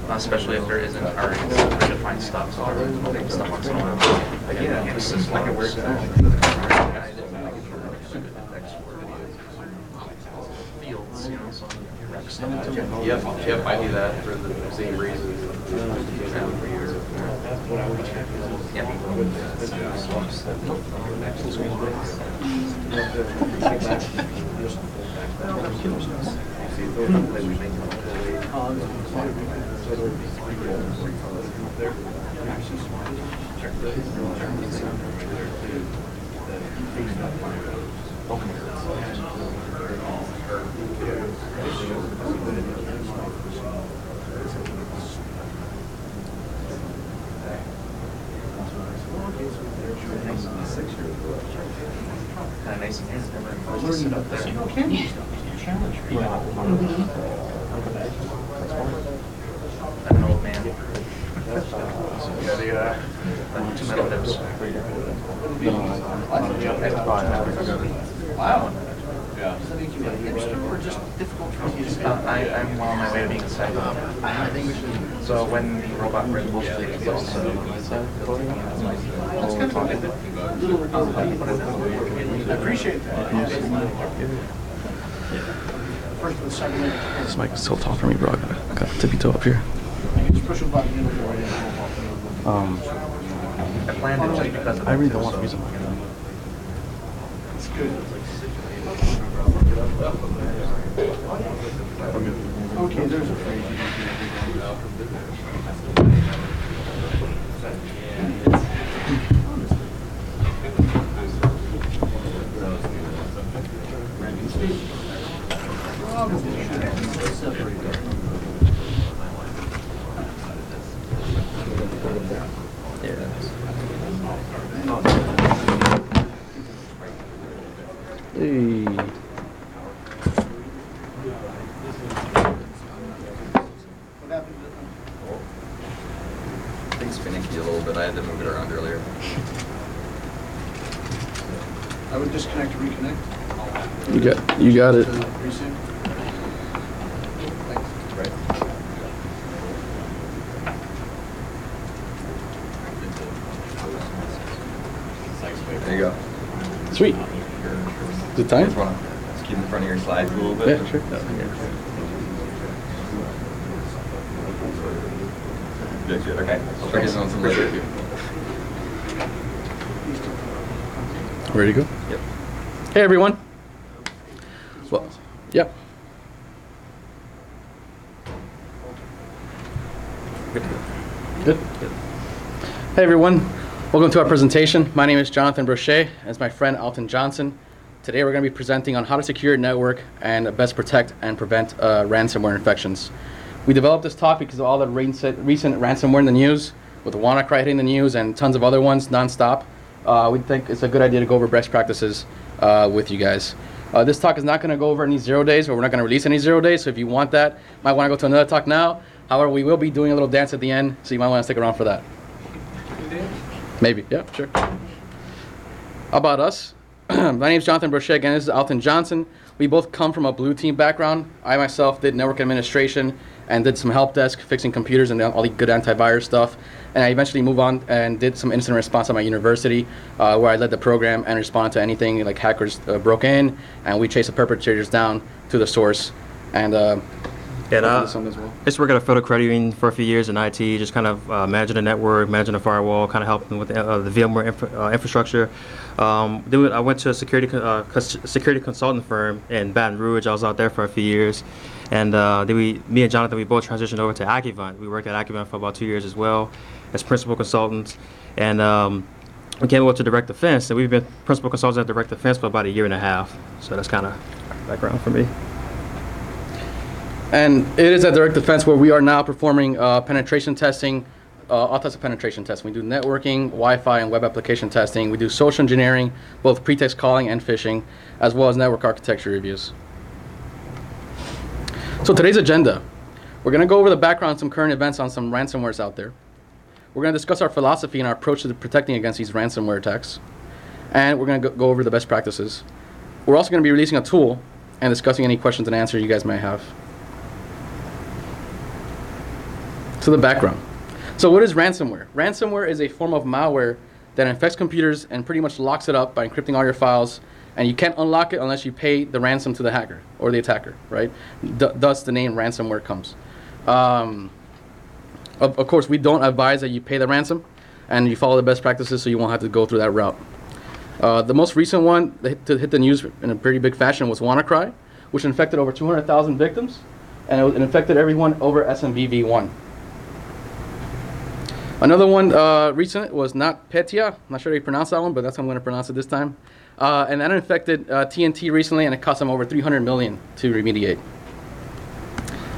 B: Especially if there isn't already some predefined stuff, so big stuff on someone. Yeah, this is like a weird fields, you know, so you wreck some.
P: Yep, I do that for the same reason.
B: Kind of nice and easy. Never sit up there. An old man. Too metal hips.
C: Wow. Yeah. Does that make you a hipster or just difficult for you to say?
B: I'm well on my way to being a cyber.
C: I think we should.
B: So when the robot Red Bull Street is also
C: I appreciate that. First with the second.
K: This mic is still tall for me, bro. I got tippy toe up here.
C: You can just push a button in the door.
B: I planned it just because of
K: I really don't want to use a mic.
C: It's good. Okay, there's a phrase.
K: Hey.
Q: Things finicky a little bit. I had to move it around earlier.
C: I would disconnect to reconnect.
K: You got it.
C: Resume.
Q: Right. There you go.
K: Sweet. Is it time?
Q: Just want to keep in front of your slides a little bit.
K: Yeah, sure.
Q: Good, good. Okay. I'll try getting on some later.
K: Ready to go?
Q: Yep.
K: Hey, everyone. Well, yep. Good. Hey, everyone. Welcome to our presentation. My name is Jonathan Brochet. That's my friend Alton Johnson. Today we're going to be presenting on how to secure your network and best protect and prevent ransomware infections. We developed this talk because of all the recent ransomware in the news, with WannaCry hitting the news and tons of other ones nonstop. We think it's a good idea to go over best practices with you guys. This talk is not going to go over any 0 days, or we're not going to release any 0 days, so if you want that, might want to go to another talk now. However, we will be doing a little dance at the end, so you might want to stick around for that. Maybe, yeah, sure. How about us? My name is Jonathan Brochet. Again, this is Alton Johnson. We both come from a blue team background. I myself did network administration and did some help desk, fixing computers and all the good antivirus stuff. And I eventually moved on and did some incident response at my university, where I led the program and responded to anything like hackers broke in, and we chased the perpetrators down to the source. And
R: I used to work at a photo credit union for a few years in IT, just kind of managing the network, managing the firewall, kind of helping with the VMware infrastructure. Then I went to a security consulting firm in Baton Rouge. I was out there for a few years. And then me and Jonathan, we both transitioned over to Accuvant. We worked at Accuvant for about 2 years as well as principal consultants. And we came over to Direct Defense, and we've been principal consultants at Direct Defense for about 1.5 years. So that's kind of background for me.
K: And it is at Direct Defense where we are now performing penetration testing, all types of penetration testing. We do networking, Wi-Fi, and web application testing. We do social engineering, both pretext calling and phishing, as well as network architecture reviews. So today's agenda, we're going to go over the background on some current events on some ransomwares out there. We're we're going to discuss our philosophy and our approach to protecting against these ransomware attacks. And we're going to go over the best practices. We're also going to be releasing a tool and discussing any questions and answers you guys may have. So the background. So what is ransomware? Ransomware is a form of malware that infects computers and pretty much locks it up by encrypting all your files, and you can't unlock it unless you pay the ransom to the hacker or the attacker, right? Thus the name ransomware comes. Of course, we don't advise that you pay the ransom and you follow the best practices so you won't have to go through that route. The most recent one to hit the news in a pretty big fashion was WannaCry, which infected over 200,000 victims, and it infected everyone over SMVV1. Another one recent was NotPetya. I'm not sure how you pronounce that one, but that's how I'm going to pronounce it this time. And that infected TNT recently, and it cost them over $300 million to remediate.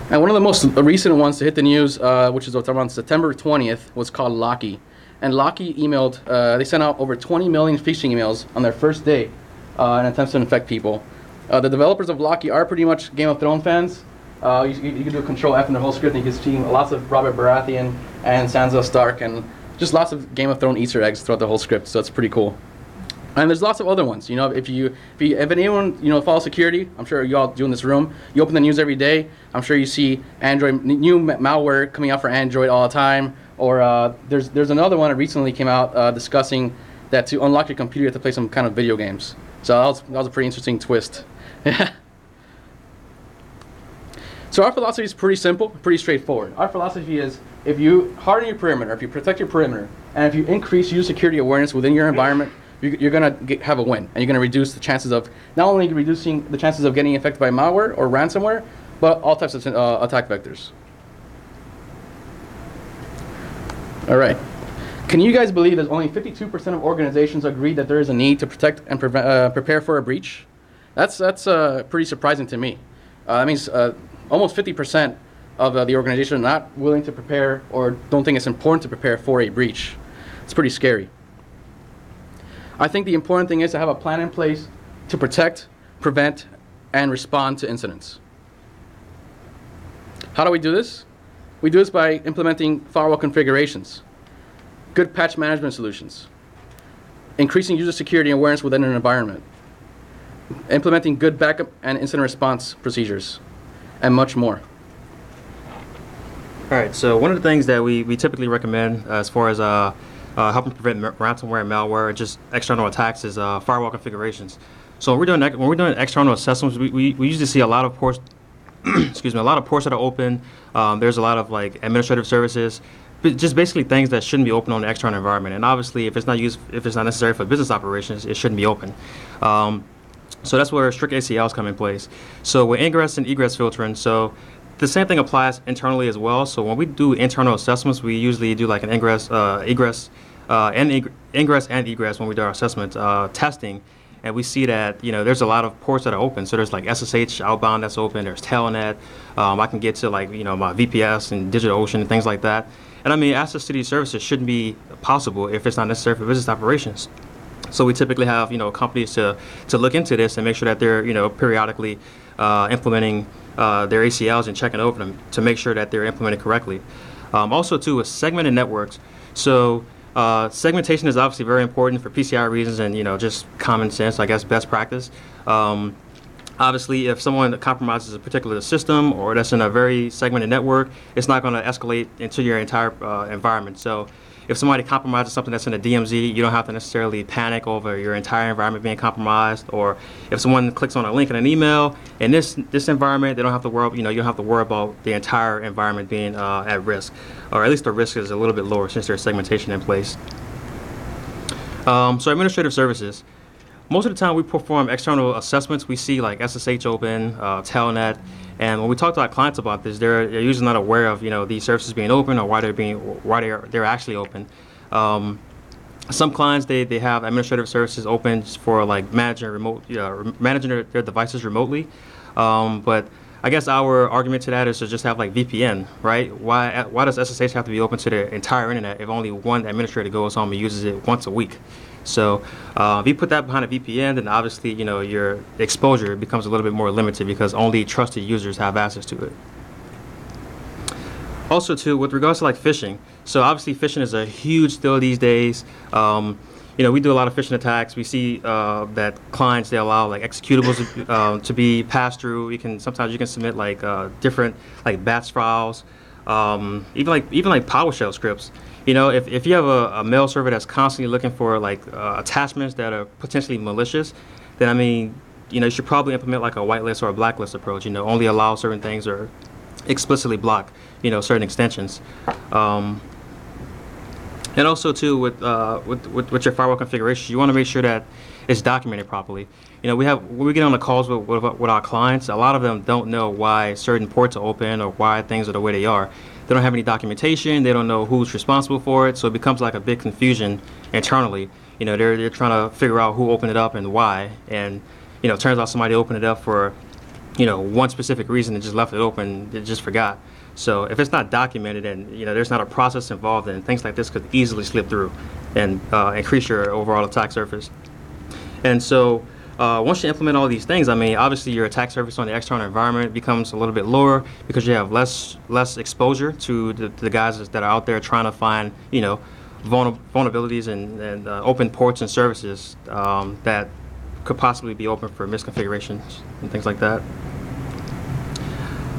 K: And one of the most recent ones to hit the news, which is around September 20th, was called Locky. And Locky emailed, they sent out over 20 million phishing emails on their first day in attempts to infect people. The developers of Locky are pretty much Game of Thrones fans. You can do a Control F in the whole script, and you can see lots of Robert Baratheon and Sansa Stark, and just lots of Game of Thrones Easter eggs throughout the whole script. So it's pretty cool. And there's lots of other ones. You know, if anyone follows security, I'm sure you all do in this room. You open the news every day. I'm sure you see Android new malware coming out for Android all the time. Or there's another one that recently came out discussing that to unlock your computer you have to play some kind of video games. So that was a pretty interesting twist. So our philosophy is pretty simple, pretty straightforward. Our philosophy is if you harden your perimeter, if you protect your perimeter, and if you increase user security awareness within your environment, you're going to have a win. And you're going to reduce the chances of, not only reducing the chances of getting infected by malware or ransomware, but all types of attack vectors. All right. Can you guys believe that only 52% of organizations agree that there is a need to protect and prepare for a breach? That's pretty surprising to me. That means almost 50% of the organization are not willing to prepare or don't think it's important to prepare for a breach. It's pretty scary. I think the important thing is to have a plan in place to protect, prevent, and respond to incidents. How do we do this? We do this by implementing firewall configurations, good patch management solutions, increasing user security awareness within an environment, implementing good backup and incident response procedures, and much more.
R: All right, so one of the things that we typically recommend as far as helping prevent ransomware and malware and just external attacks is firewall configurations. So when we're doing external assessments, we usually see a lot of ports, excuse me, a lot of ports that are open. There's a lot of like administrative services, but just basically things that shouldn't be open on the external environment. And obviously, if it's not necessary for business operations, it shouldn't be open. So that's where strict ACLs come in place. So with ingress and egress filtering, so the same thing applies internally as well. So when we do internal assessments, we usually do like an ingress and egress when we do our assessment testing, and we see that there's a lot of ports that are open. So there's like SSH outbound that's open. There's Telnet. I can get to like my VPS and DigitalOcean and things like that. And I mean, access to these services shouldn't be possible if it's not necessary for business operations. So we typically have companies to look into this and make sure that they're periodically implementing their ACLs and checking over them to make sure that they're implemented correctly. Also too is segmented networks. So segmentation is obviously very important for PCI reasons and just common sense, I guess, best practice. Obviously, if someone compromises a particular system or that's in a very segmented network, it's not going to escalate into your entire environment. So if somebody compromises something that's in a DMZ, you don't have to necessarily panic over your entire environment being compromised. Or if someone clicks on a link in an email in this environment, they don't have to worry. You don't have to worry about the entire environment being at risk, or at least the risk is a little bit lower since there's segmentation in place. So administrative services. Most of the time we perform external assessments. We see like SSH open, Telnet, and when we talk to our clients about this, they're usually not aware of these services being open or why they're actually open. Some clients they have administrative services open for like managing their devices remotely, but I guess our argument to that is to just have like VPN, right? Why does SSH have to be open to the entire internet if only one administrator goes home and uses it once a week? So if you put that behind a VPN, then obviously your exposure becomes a little bit more limited because only trusted users have access to it. Also, too, with regards to like phishing, so obviously phishing is a huge deal these days. We do a lot of phishing attacks. We see that clients, they allow like executables to be passed through. Sometimes you can submit like different like batch files, even like PowerShell scripts. If you have a mail server that's constantly looking for like attachments that are potentially malicious, then I mean, you should probably implement like a whitelist or a blacklist approach. Only allow certain things or explicitly block certain extensions. And also too with your firewall configuration, you want to make sure that it's documented properly. When we get on the calls with our clients, a lot of them don't know why certain ports are open or why things are the way they are. They don't have any documentation. They don't know who's responsible for it. So it becomes like a big confusion internally. They're trying to figure out who opened it up and why. And it turns out somebody opened it up for one specific reason and just left it open. They just forgot. So if it's not documented and there's not a process involved, then things like this could easily slip through and increase your overall attack surface. And so once you implement all these things, I mean, obviously your attack surface on the external environment becomes a little bit lower because you have less exposure to the guys that are out there trying to find vulnerabilities and open ports and services that could possibly be open for misconfigurations and things like that.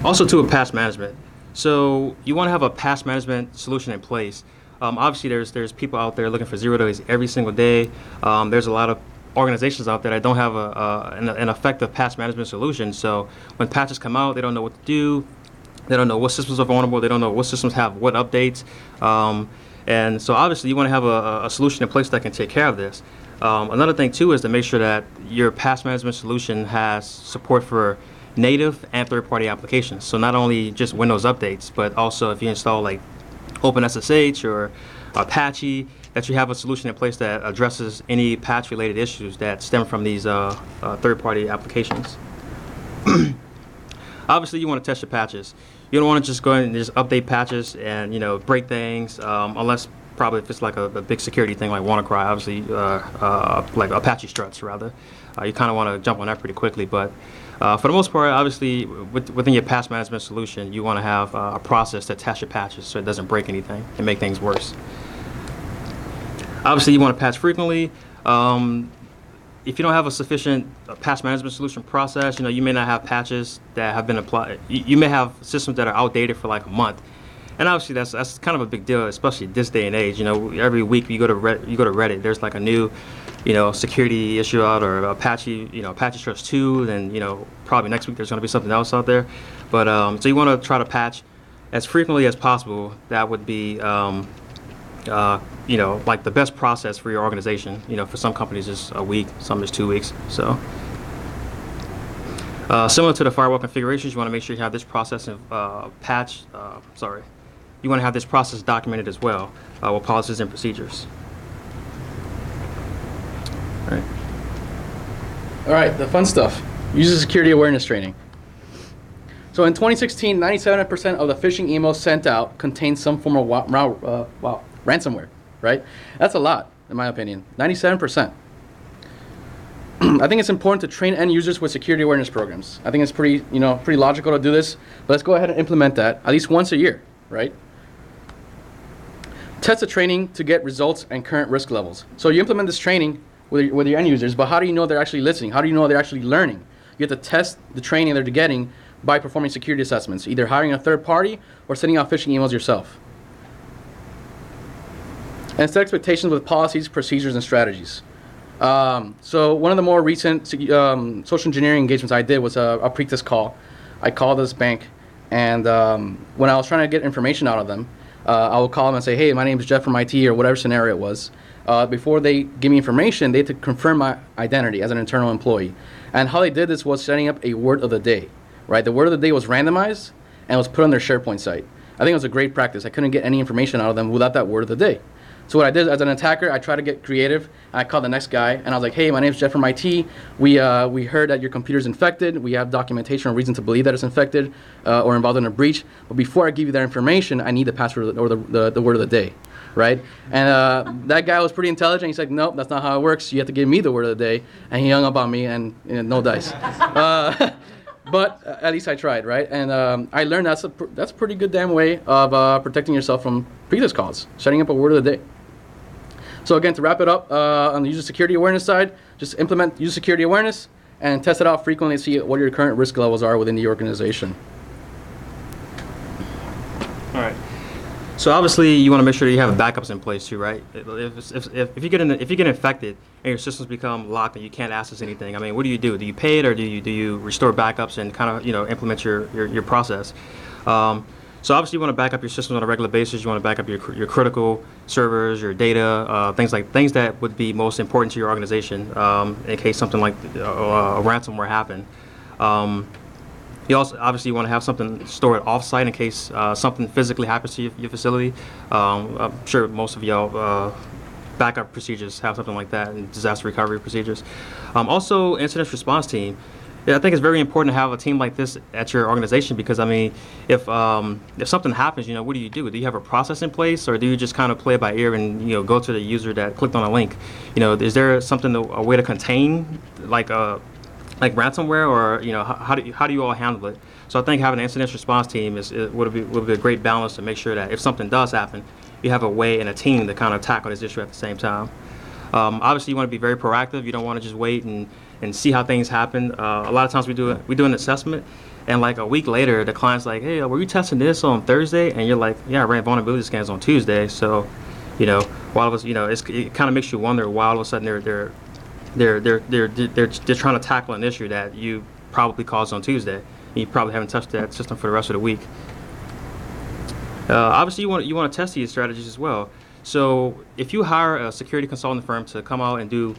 R: Also, too, with patch management. So you want to have a patch management solution in place. Obviously, there's people out there looking for 0 days every single day. There's a lot of organizations out there that don't have an effective patch management solution. So when patches come out, they don't know what to do. They don't know what systems are vulnerable. They don't know what systems have what updates. And so obviously, you want to have a solution in place that can take care of this. Another thing, too, is to make sure that your patch management solution has support for native and third-party applications. So not only just Windows updates, but also if you install like OpenSSH or Apache, that you have a solution in place that addresses any patch-related issues that stem from these third-party applications. Obviously, you want to test your patches. You don't want to just go in and just update patches and break things, unless probably if it's like a big security thing like WannaCry, obviously, like Apache Struts rather. You kind of want to jump on that pretty quickly, but for the most part, obviously, within your patch management solution, you want to have a process to test your patches so it doesn't break anything and make things worse. Obviously, you want to patch frequently. If you don't have a sufficient patch management solution process, you may not have patches that have been applied. You may have systems that are outdated for like a month. And obviously, that's kind of a big deal, especially this day and age. Every week you go to Reddit, there's like a new security issue out or Apache, Apache Struts 2, then, probably next week there's going to be something else out there. But, so you want to try to patch as frequently as possible. That would be, like the best process for your organization. For some companies it's a week, some is 2 weeks. So, similar to the firewall configurations, you want to make sure you have this process of you want to have this process documented as well with policies and procedures.
K: All right, the fun stuff. User security awareness training. So in 2016, 97% of the phishing emails sent out contained some form of ransomware, right? That's a lot, in my opinion. 97%. I think it's important to train end users with security awareness programs. I think it's pretty logical to do this, but let's go ahead and implement that at least once a year, right? Test the training to get results and current risk levels. So you implement this training with your end users, but how do you know they're actually listening? How do you know they're actually learning? You have to test the training they're getting by performing security assessments, either hiring a third party or sending out phishing emails yourself. And set expectations with policies, procedures, and strategies. So one of the more recent social engineering engagements I did was a pre-test call. I called this bank, and when I was trying to get information out of them, I would call them and say, hey, my name is Jeff from IT, or whatever scenario it was. Before they give me information, they had to confirm my identity as an internal employee. And how they did this was setting up a word of the day, right? The word of the day was randomized and was put on their SharePoint site. I think it was a great practice. I couldn't get any information out of them without that word of the day. So what I did as an attacker, I tried to get creative. I called the next guy, and I was like, hey, my name's Jeff from IT. We heard that your computer's infected. We have documentation or reason to believe that it's infected or involved in a breach. But before I give you that information, I need the password or the word of the day, right? And that guy was pretty intelligent. He said, nope, that's not how it works. You have to give me the word of the day. And he hung up on me, and no dice. but at least I tried, right? And I learned that's a pretty good damn way of protecting yourself from previous calls, setting up a word of the day. So again, to wrap it up, on the user security awareness side, just implement user security awareness and test it out frequently to see what your current risk levels are within the organization.
R: All right. So obviously, you want to make sure that you have backups in place too, right? If you get infected and your systems become locked and you can't access anything, I mean, what do? Do you pay it, or do you restore backups and kind of implement your process? So obviously, you want to back up your systems on a regular basis. You want to back up your critical servers, your data, things that would be most important to your organization in case something like a ransomware happened. You also obviously want to have something stored off-site in case something physically happens to your facility. I'm sure most of y'all backup procedures have something like that, and disaster recovery procedures. Also, incident response team. Yeah, I think it's very important to have a team like this at your organization because, I mean, if something happens, what do you do? Do you have a process in place, or do you just kind of play it by ear and go to the user that clicked on a link? Is there a way to contain like ransomware, or how do you all handle it? So I think having an incident response team would be a great balance to make sure that if something does happen, you have a way and a team to kind of tackle this issue at the same time. Obviously, you want to be very proactive. You don't want to just wait and see how things happen. A lot of times we do an assessment, and like a week later, the client's like, "Hey, were you testing this on Thursday?" And you're like, "Yeah, I ran vulnerability scans on Tuesday." So, while of us, it kind of makes you wonder why all of a sudden they're trying to tackle an issue that you probably caused on Tuesday. And you probably haven't touched that system for the rest of the week. Obviously, you want to test these strategies as well. So if you hire a security consulting firm to come out and do,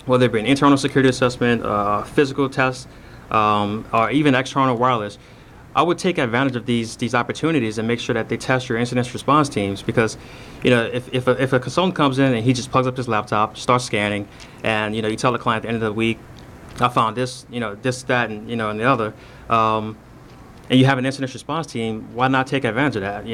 R: whether it be an internal security assessment, physical test, or even external wireless, I would take advantage of these opportunities and make sure that they test your incident response teams, because if a consultant comes in and he just plugs up his laptop, starts scanning, and you tell the client at the end of the week, I found this, this, that, and and the other, and you have an incident response team, why not take advantage of that?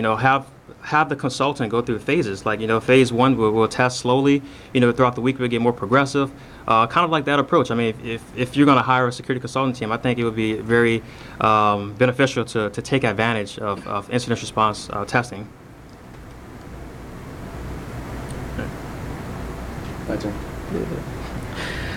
R: Have the consultant go through phases. Like, phase one, we'll test slowly. Throughout the week, we'll get more progressive. Kind of like that approach. I mean, if you're going to hire a security consulting team, I think it would be very beneficial to take advantage of incident response testing.
K: My turn.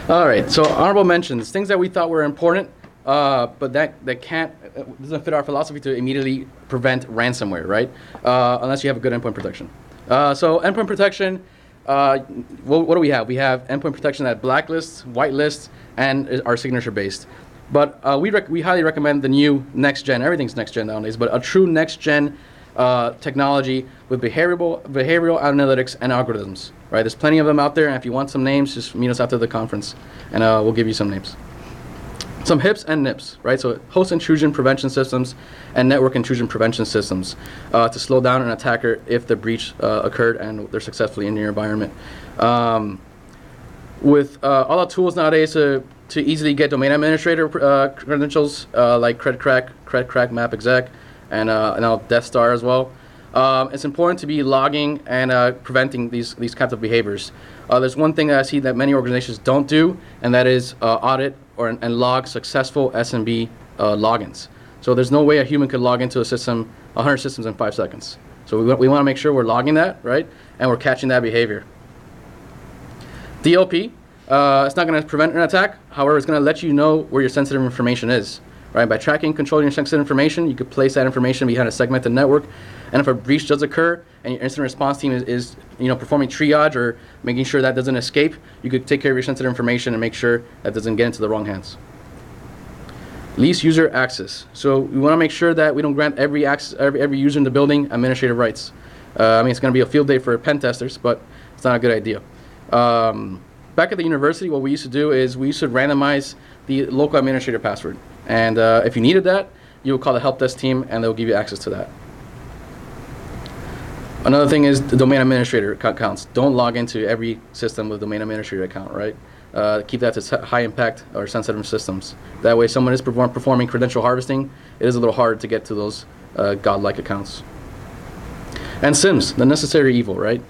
K: All right, so honorable mentions, things that we thought were important, but that doesn't fit our philosophy to immediately prevent ransomware, right? Unless you have a good endpoint protection. So endpoint protection, what do we have? We have endpoint protection that blacklists, whitelists, and are signature based. But we highly recommend the new next gen. Everything's next gen nowadays, but a true next gen technology with behavioral analytics and algorithms. Right? There's plenty of them out there, and if you want some names, just meet us after the conference, and we'll give you some names. Some HIPs and NIPs, right? So host intrusion prevention systems and network intrusion prevention systems to slow down an attacker if the breach occurred and they're successfully in your environment. With all the tools nowadays to easily get domain administrator credentials like CredCrack, MapExec, and now Death Star as well. It's important to be logging and preventing these kinds of behaviors. There's one thing that I see that many organizations don't do, and that is audit and log successful SMB logins. So there's no way a human could log into a system, 100 systems in 5 seconds. So we want to make sure we're logging that, right? And we're catching that behavior. DLP, it's not going to prevent an attack. However, it's going to let you know where your sensitive information is. Right? By tracking and controlling your sensitive information, you could place that information behind a segmented network. And if a breach does occur and your incident response team is performing triage or making sure that doesn't escape, you could take care of your sensitive information and make sure that doesn't get into the wrong hands. Least user access. So we want to make sure that we don't grant every user in the building administrative rights. I mean, it's going to be a field day for pen testers, but it's not a good idea. Back at the university, what we used to do is we used to randomize the local administrator password. And if you needed that, you would call the help desk team and they'll give you access to that. Another thing is the domain administrator accounts. Don't log into every system with domain administrator account, right? Keep that to high impact or sensitive systems. That way, someone is performing credential harvesting, it is a little harder to get to those godlike accounts. And SIMs, the necessary evil, right?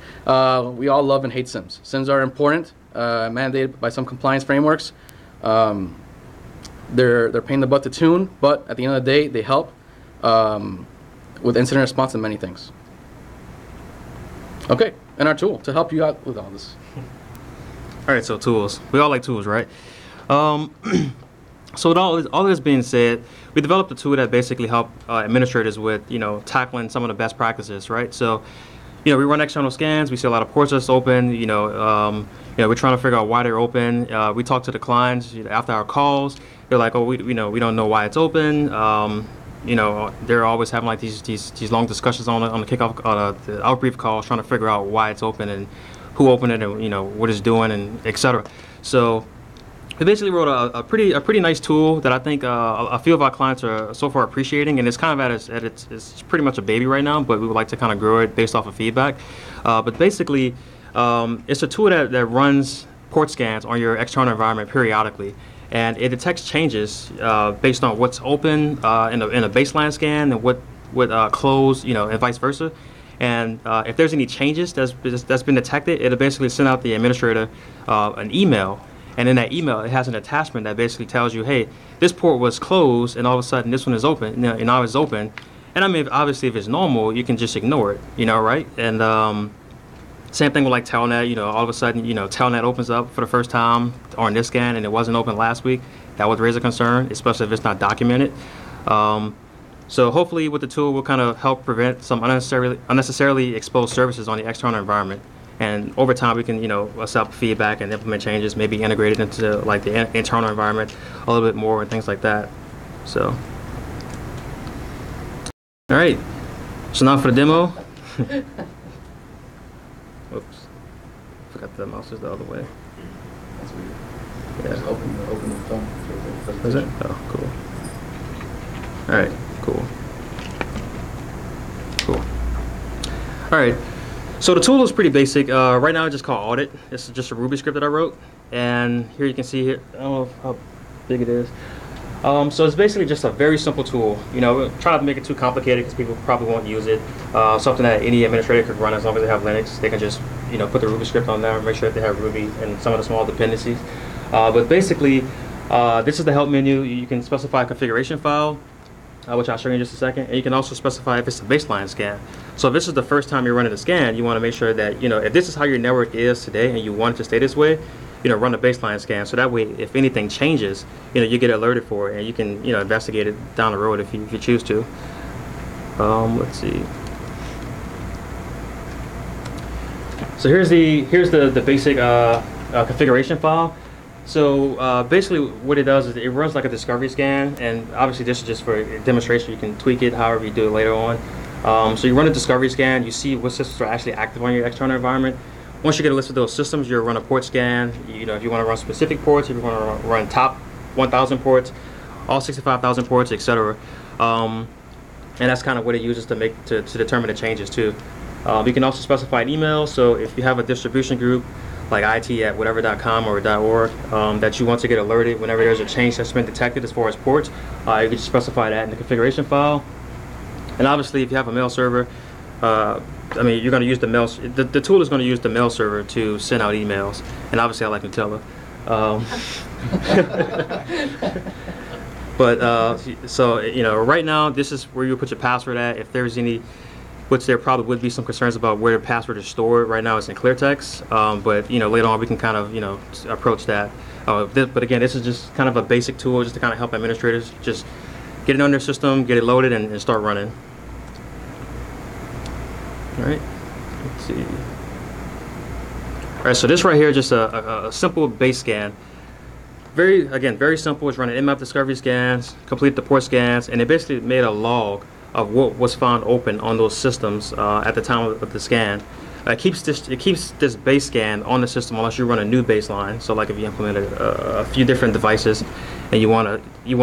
K: We all love and hate SIMs. SIMs are important, mandated by some compliance frameworks. They're pain in the butt to tune, but at the end of the day, they help with incident response and many things. Okay, and our tool to help you out with all this.
R: All right, so tools. We all like tools, right? So with all this being said, we developed a tool that basically help administrators with, tackling some of the best practices, right? So, we run external scans. We see a lot of ports that's open. We're trying to figure out why they're open. We talk to the clients after our calls. They're like, oh, we don't know why it's open. They're always having like these long discussions on the kickoff, the outbrief calls, trying to figure out why it's open and who opened it and what it's doing and etc. So we basically wrote a pretty nice tool that I think a few of our clients are so far appreciating, and it's kind of it's pretty much a baby right now, but we would like to kind of grow it based off of feedback. But basically, it's a tool that runs port scans on your external environment periodically, and it detects changes based on what's open in a baseline scan and what closed, and vice versa. And if there's any changes that's been detected, it'll basically send out the administrator an email. And in that email, it has an attachment that basically tells you, hey, this port was closed, and all of a sudden this one is open, and now it's open. And I mean, obviously, if it's normal, you can just ignore it, right? And same thing with like Telnet, all of a sudden, Telnet opens up for the first time on this scan, and it wasn't open last week. That would raise a concern, especially if it's not documented. So hopefully, with the tool, we'll kind of help prevent some unnecessarily exposed services on the external environment. And over time, we can, accept feedback and implement changes, maybe integrate it into like the internal environment a little bit more and things like that. So, all right. So now for the demo. Whoops, forgot the mouse is the other way.
K: That's weird.
R: Yeah.
K: Just open the phone.
R: Is it? Oh, cool. All right, cool. All right. So the tool is pretty basic. Right now, I just call Audit. This is just a Ruby script that I wrote, and here you can see here. I don't know how big it is. So it's basically just a very simple tool. We'll try not to make it too complicated because people probably won't use it. Something that any administrator could run as long as they have Linux. They can just put the Ruby script on there and make sure that they have Ruby and some of the small dependencies. But basically, this is the help menu. You can specify a configuration file, which I'll show you in just a second. And you can also specify if it's a baseline scan. So if this is the first time you're running a scan, you want to make sure that, if this is how your network is today and you want it to stay this way, run a baseline scan. So that way, if anything changes, you get alerted for it and you can, investigate it down the road if you choose to. Let's see. So here's the basic configuration file. So basically what it does is it runs like a discovery scan, and obviously this is just for a demonstration. You can tweak it however you do it later on. So you run a discovery scan, you see what systems are actually active on your external environment. Once you get a list of those systems, you'll run a port scan. If you want to run specific ports, if you want to run top 1,000 ports, all 65,000 ports, etc. And that's kind of what it uses to determine the changes too. You can also specify an email. So if you have a distribution group like IT@whatever.com or .org that you want to get alerted whenever there's a change that's been detected as far as ports, you can just specify that in the configuration file. And obviously, if you have a mail server, you're going to use the mail. The tool is going to use the mail server to send out emails. And obviously, I like Nutella. But right now, this is where you put your password at. If there's any, which there probably would be some concerns about where the password is stored. Right now, it's in clear text. But later on, we can kind of approach that. But again, this is just kind of a basic tool just to kind of help administrators just get it on their system, get it loaded, and start running. All right, let's see. All right, so this right here is just a simple base scan. Very simple. It's running Nmap discovery scans, complete the port scans, and it basically made a log of what was found open on those systems at the time of the scan. It keeps this base scan on the system unless you run a new baseline. So like if you implemented a few different devices and you want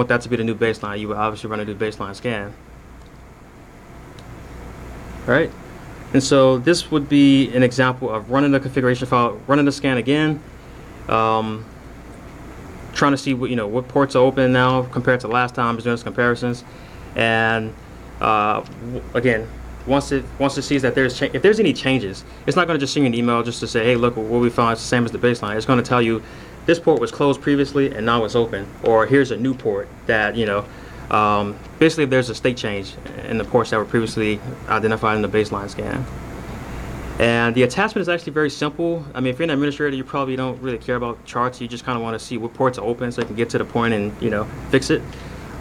R: that to be the new baseline, you would obviously run a new baseline scan. All right. And so this would be an example of running the configuration file, running the scan again, trying to see what ports are open now compared to last time, doing some comparisons, and again, once it sees that if there's any changes, it's not going to just send you an email just to say, hey, look, what we found is the same as the baseline. It's going to tell you this port was closed previously and now it's open, or here's a new port that, basically if there's a state change in the ports that were previously identified in the baseline scan. And the attachment is actually very simple. I mean, if you're an administrator, you probably don't really care about charts. You just kind of want to see what ports are open so you can get to the point and, fix it.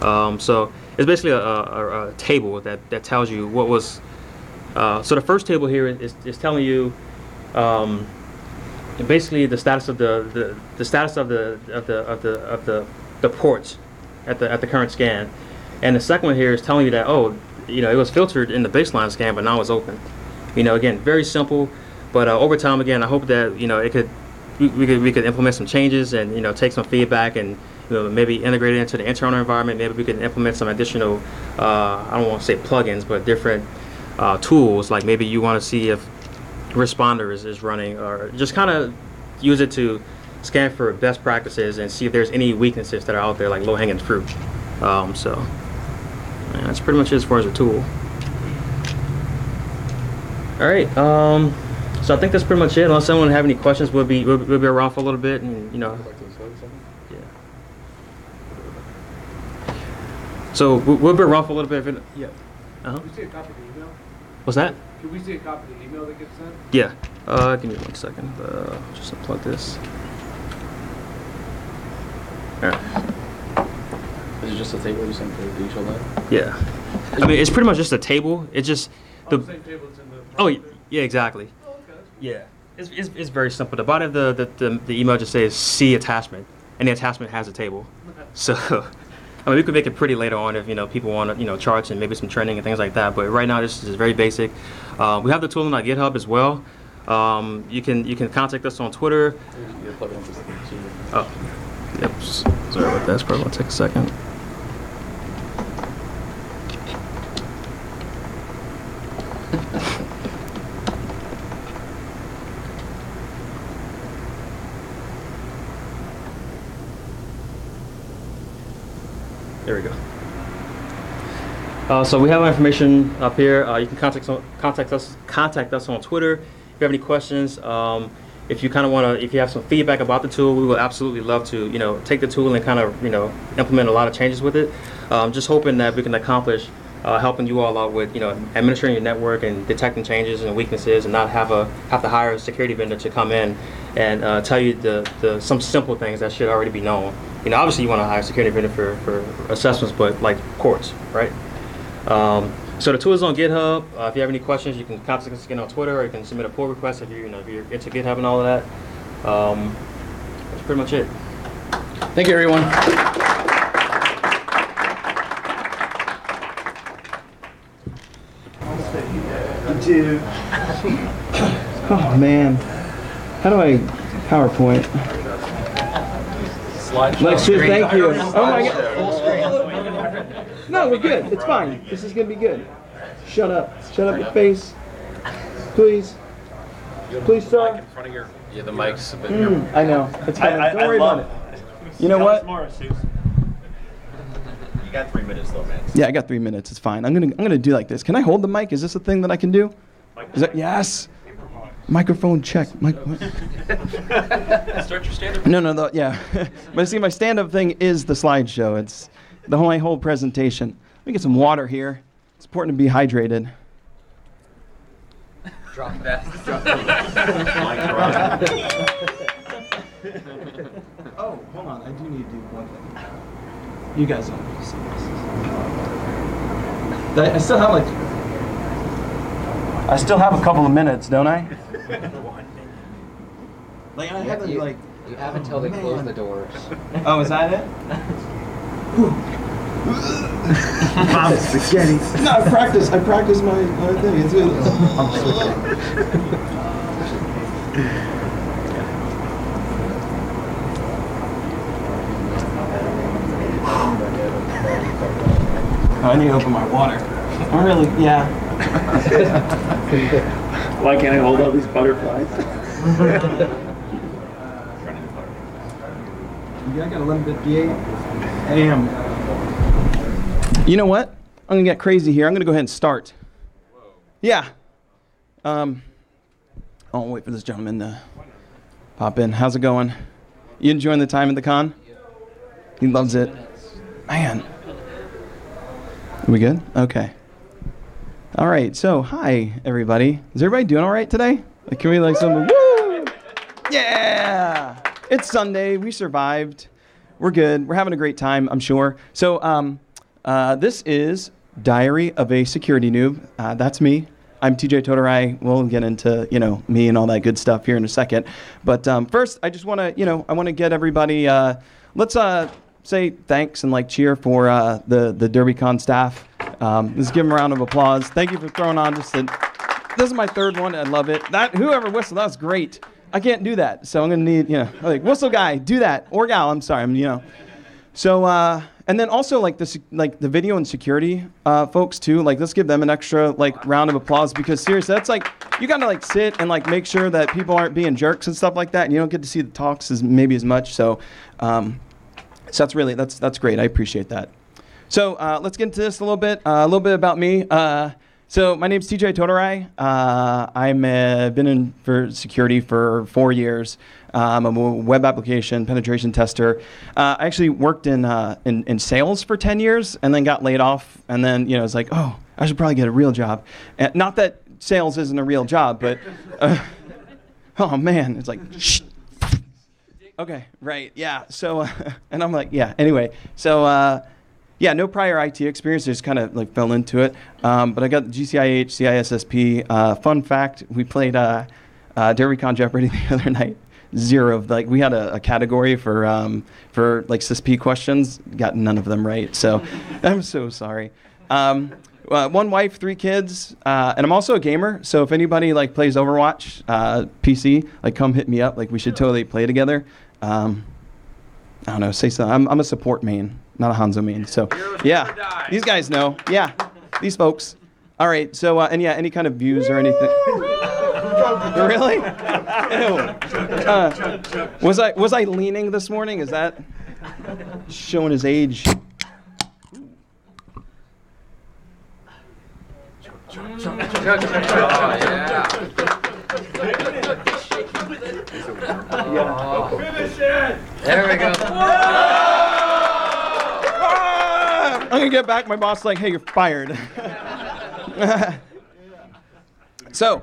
R: So it's basically a table that tells you what was. So the first table here is telling you basically the status of the status of the ports at the current scan, and the second one here is telling you that it was filtered in the baseline scan, but now it's open. Again, very simple, but over time, again, I hope that we could implement some changes and take some feedback and maybe integrate it into the internal environment. Maybe we could implement some additional I don't want to say plugins, but different tools, like maybe you want to see if Responder is running, or just kind of use it to scan for best practices and see if there's any weaknesses that are out there, like low-hanging fruit. So yeah, that's pretty much it as far as a tool. All right, so I think that's pretty much it. Unless someone have any questions, we'll be around for a little bit, and yeah. So we'll be around for a little bit. Yeah.
N: Can we see a copy of the email?
R: What's that?
N: Can we see a copy of the email that gets sent?
R: Yeah. Give me 1 second. Just unplug this. All right.
K: Is it just a table you sent for the usual line?
R: Yeah. I mean, it's pretty much just a table. It's just
N: the same table that's in the.
R: Oh yeah, exactly.
N: Oh, okay.
R: Yeah. It's very simple. The body of the email just says "see attachment," and the attachment has a table.
N: Okay.
R: So, I mean, we could make it pretty later on if people want charts and maybe some training and things like that. But right now, this is very basic. We have the tool on our GitHub as well. You can contact us on Twitter. Oh, yep. Sorry about that. It's probably gonna take a second. There we go. So we have our information up here. You can contact us on Twitter if you have any questions. If you if you have some feedback about the tool, we will absolutely love to take the tool and kind of implement a lot of changes with it. Just hoping that we can accomplish helping you all out with administrating your network and detecting changes and weaknesses, and not have to hire a security vendor to come in and tell you some simple things that should already be known. Obviously you want to hire a security vendor for assessments, but like ports, right? So the tool is on GitHub. If you have any questions, you can contact us again on Twitter, or you can submit a pull request if you're into GitHub and all of that. That's pretty much it.
K: Thank you, everyone.
D: Oh man, how do I PowerPoint? Lexus, thank you. Oh my God. No, we're good. It's fine. This is gonna be good. Shut up. Shut up your face. Please. Please, sir.
K: Yeah, the mic's a bit.
D: I know. It's fine. Don't worry about it. You know what?
M: You got 3 minutes though, man.
D: Yeah, I got 3 minutes. It's fine. I'm gonna do like this. Can I hold the mic? Is this a thing that I can do? Is that yes? Microphone check.
Q: Start your stand-up.
D: No, yeah. But see, my stand-up thing is the slideshow. It's my whole presentation. Let me get some water here. It's important to be hydrated.
Q: Drop that.
D: Oh, hold on. I do need to do one thing. You guys don't need to see this. I still have a couple of minutes, don't I? Like I haven't
G: you have until they close the doors.
D: Oh, is that it? Mom, spaghetti. No, I practice my thing. It's good. I'm slipping. I need to open my water. I'm really, yeah.
F: Why can't I hold all these butterflies?
D: Yeah, I got 11:58 a.m. You know what? I'm gonna get crazy here. I'm gonna go ahead and start. Yeah. I'll wait for this gentleman to pop in. How's it going?
S: You enjoying the time at the con? He loves it. Man. Are we good? Okay. All right. So, hi, everybody. Is everybody doing all right today? Like, can we like some? Woo! Yeah! It's Sunday. We survived. We're good. We're having a great time, I'm sure. So, this is Diary of a Security Noob. That's me. I'm TJ Totorai. We'll get into, me and all that good stuff here in a second. But first, I just want to, I want to get everybody, let's say thanks and cheer for the DerbyCon staff. Let's give them a round of applause. Thank you for throwing on this is my third one. I love it. Whoever whistled, that was great. I can't do that, so I'm going to need, whistle guy, do that. Or gal, I'm sorry, So, and then also the video and security folks too, let's give them an extra round of applause, because seriously, that's you gotta sit and make sure that people aren't being jerks and stuff like that, and you don't get to see the talks as much. So, so that's great. I appreciate that. So let's get into this a little bit about me. So my name's TJ Totorai. I'm been in for security for 4 years. I'm a web application penetration tester. I actually worked in sales for 10 years and then got laid off. And then it's oh, I should probably get a real job. And not that sales isn't a real job, but oh man, it's shh. Okay, right, yeah. So and I'm yeah. Anyway, so. Yeah, no prior IT experience, just kind of fell into it. But I got the GCIH, CISSP. Fun fact, we played DerbyCon Jeopardy the other night. 0 of we had a category for CISP questions, got none of them right. So I'm so sorry. 1 wife, 3 kids, and I'm also a gamer. So if anybody plays Overwatch PC, come hit me up. We should totally play together. I don't know, say something. I'm a support main, not a Hanzo main. So, yeah, these guys know. Yeah, these folks. All right, so, and yeah, any kind of views or anything. Really? Ew. Was I leaning this morning? Is that showing his age?
T: Finish it!
K: There we go.
S: I'm gonna get back. My boss hey, you're fired. So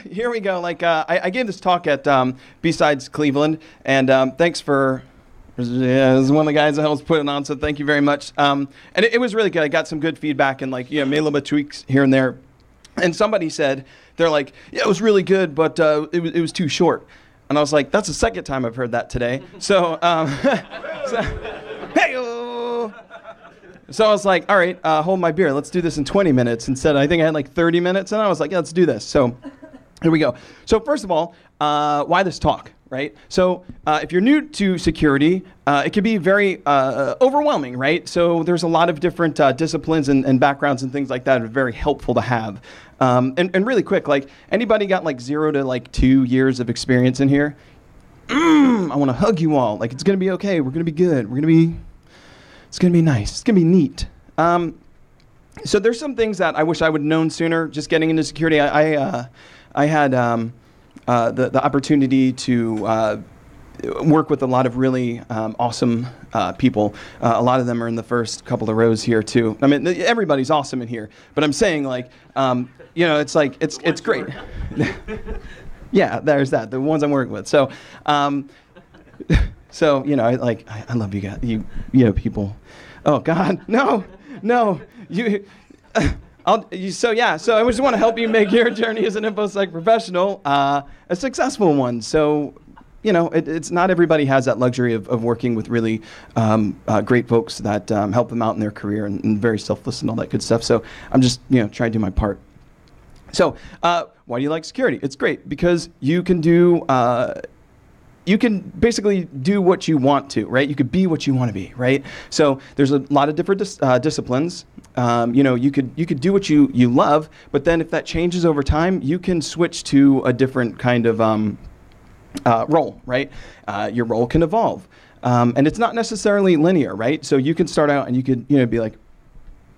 S: here we go. I gave this talk at B-Sides Cleveland, and thanks for. This is one of the guys that helps put it on, so thank you very much. And it was really good. I got some good feedback and made a little bit of tweaks here and there. And somebody said, they're yeah, it was really good, but it was too short. And I was that's the second time I've heard that today. So, hey-o! So I was all right, hold my beer. Let's do this in 20 minutes. Instead, I think I had 30 minutes, and I was yeah, let's do this. So here we go. So first of all, why this talk? Right? So if you're new to security, it can be very overwhelming, right? So there's a lot of different disciplines and backgrounds and things like that are very helpful to have. And really quick, anybody got 0 to 2 years of experience in here? I want to hug you all. It's going to be okay. We're going to be good. It's going to be nice. It's going to be neat. So there's some things that I wish I would have known sooner just getting into security. I had the opportunity to work with a lot of really awesome people. A lot of them are in the first couple of rows here too. I mean, everybody's awesome in here, but I'm saying it's it's great. Yeah, there's that. The ones I'm working with. So, so I love you guys. You people. Oh God, no. You. So I just want to help you make your journey as an InfoSec professional a successful one. So, it's not everybody has that luxury of working with really great folks that help them out in their career and very selfless and all that good stuff. So I'm just, trying to do my part. So why do you like security? It's great because you can do you can basically do what you want to, right? You could be what you want to be, right? So there's a lot of different disciplines. You could do what you love, but then if that changes over time, you can switch to a different kind of role, right? Your role can evolve, and it's not necessarily linear, right? So you can start out and you could be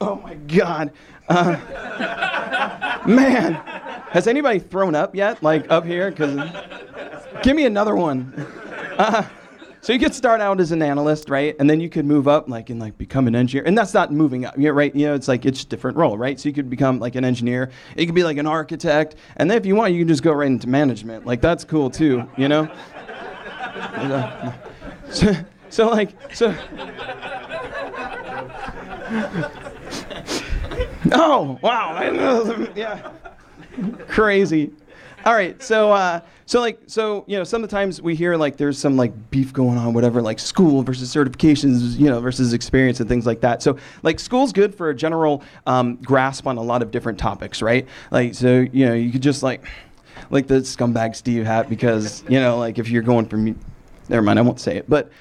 S: oh my God, man, has anybody thrown up yet? Up here? Because give me another one. So you could start out as an analyst, right? And then you could move up, like, and like become an engineer. And that's not moving up, right? You know, it's like it's a different role, right? So you could become like an engineer. You could be like an architect, and then if you want, you can just go right into management. Like that's cool too, you know? So. Oh wow! I know. Yeah. Crazy. All right, so you know, sometimes we hear like there's some like beef going on, whatever, like school versus certifications, you know, versus experience and things like that. So like school's good for a general grasp on a lot of different topics, right? Like so, you know, you could just like the scumbag Steve hat because you know, like if you're going from, never mind, I won't say it, but.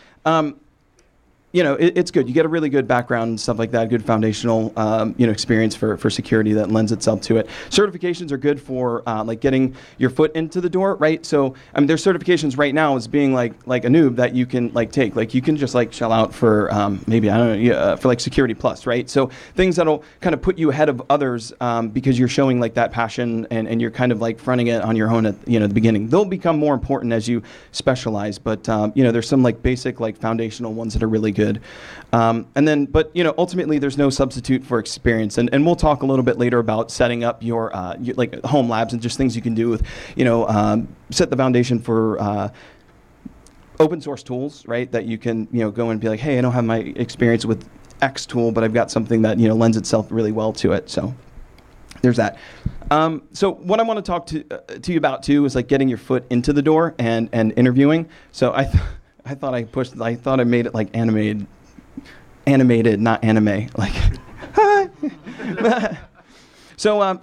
S: You know, it's good. You get a really good background and stuff like that, good foundational, you know, experience for security that lends itself to it. Certifications are good for like getting your foot into the door, right? So, I mean, there's certifications right now as being like a noob that you can like take. Like you can just like shell out for maybe, I don't know, for like Security Plus, right? So things that'll kind of put you ahead of others because you're showing like that passion and you're kind of like fronting it on your own at, you know, the beginning. They'll become more important as you specialize, but, you know, there's some like basic like foundational ones that are really good. And then, but you know, ultimately there's no substitute for experience. And we'll talk a little bit later about setting up your like home labs and just things you can do with, you know, set the foundation for open source tools, right? That you can, you know, go and be like, hey, I don't have my experience with X tool, but I've got something that, you know, lends itself really well to it. So there's that. So what I want to talk to you about too is like getting your foot into the door and interviewing. So I thought I made it like animated, not anime. Like, so all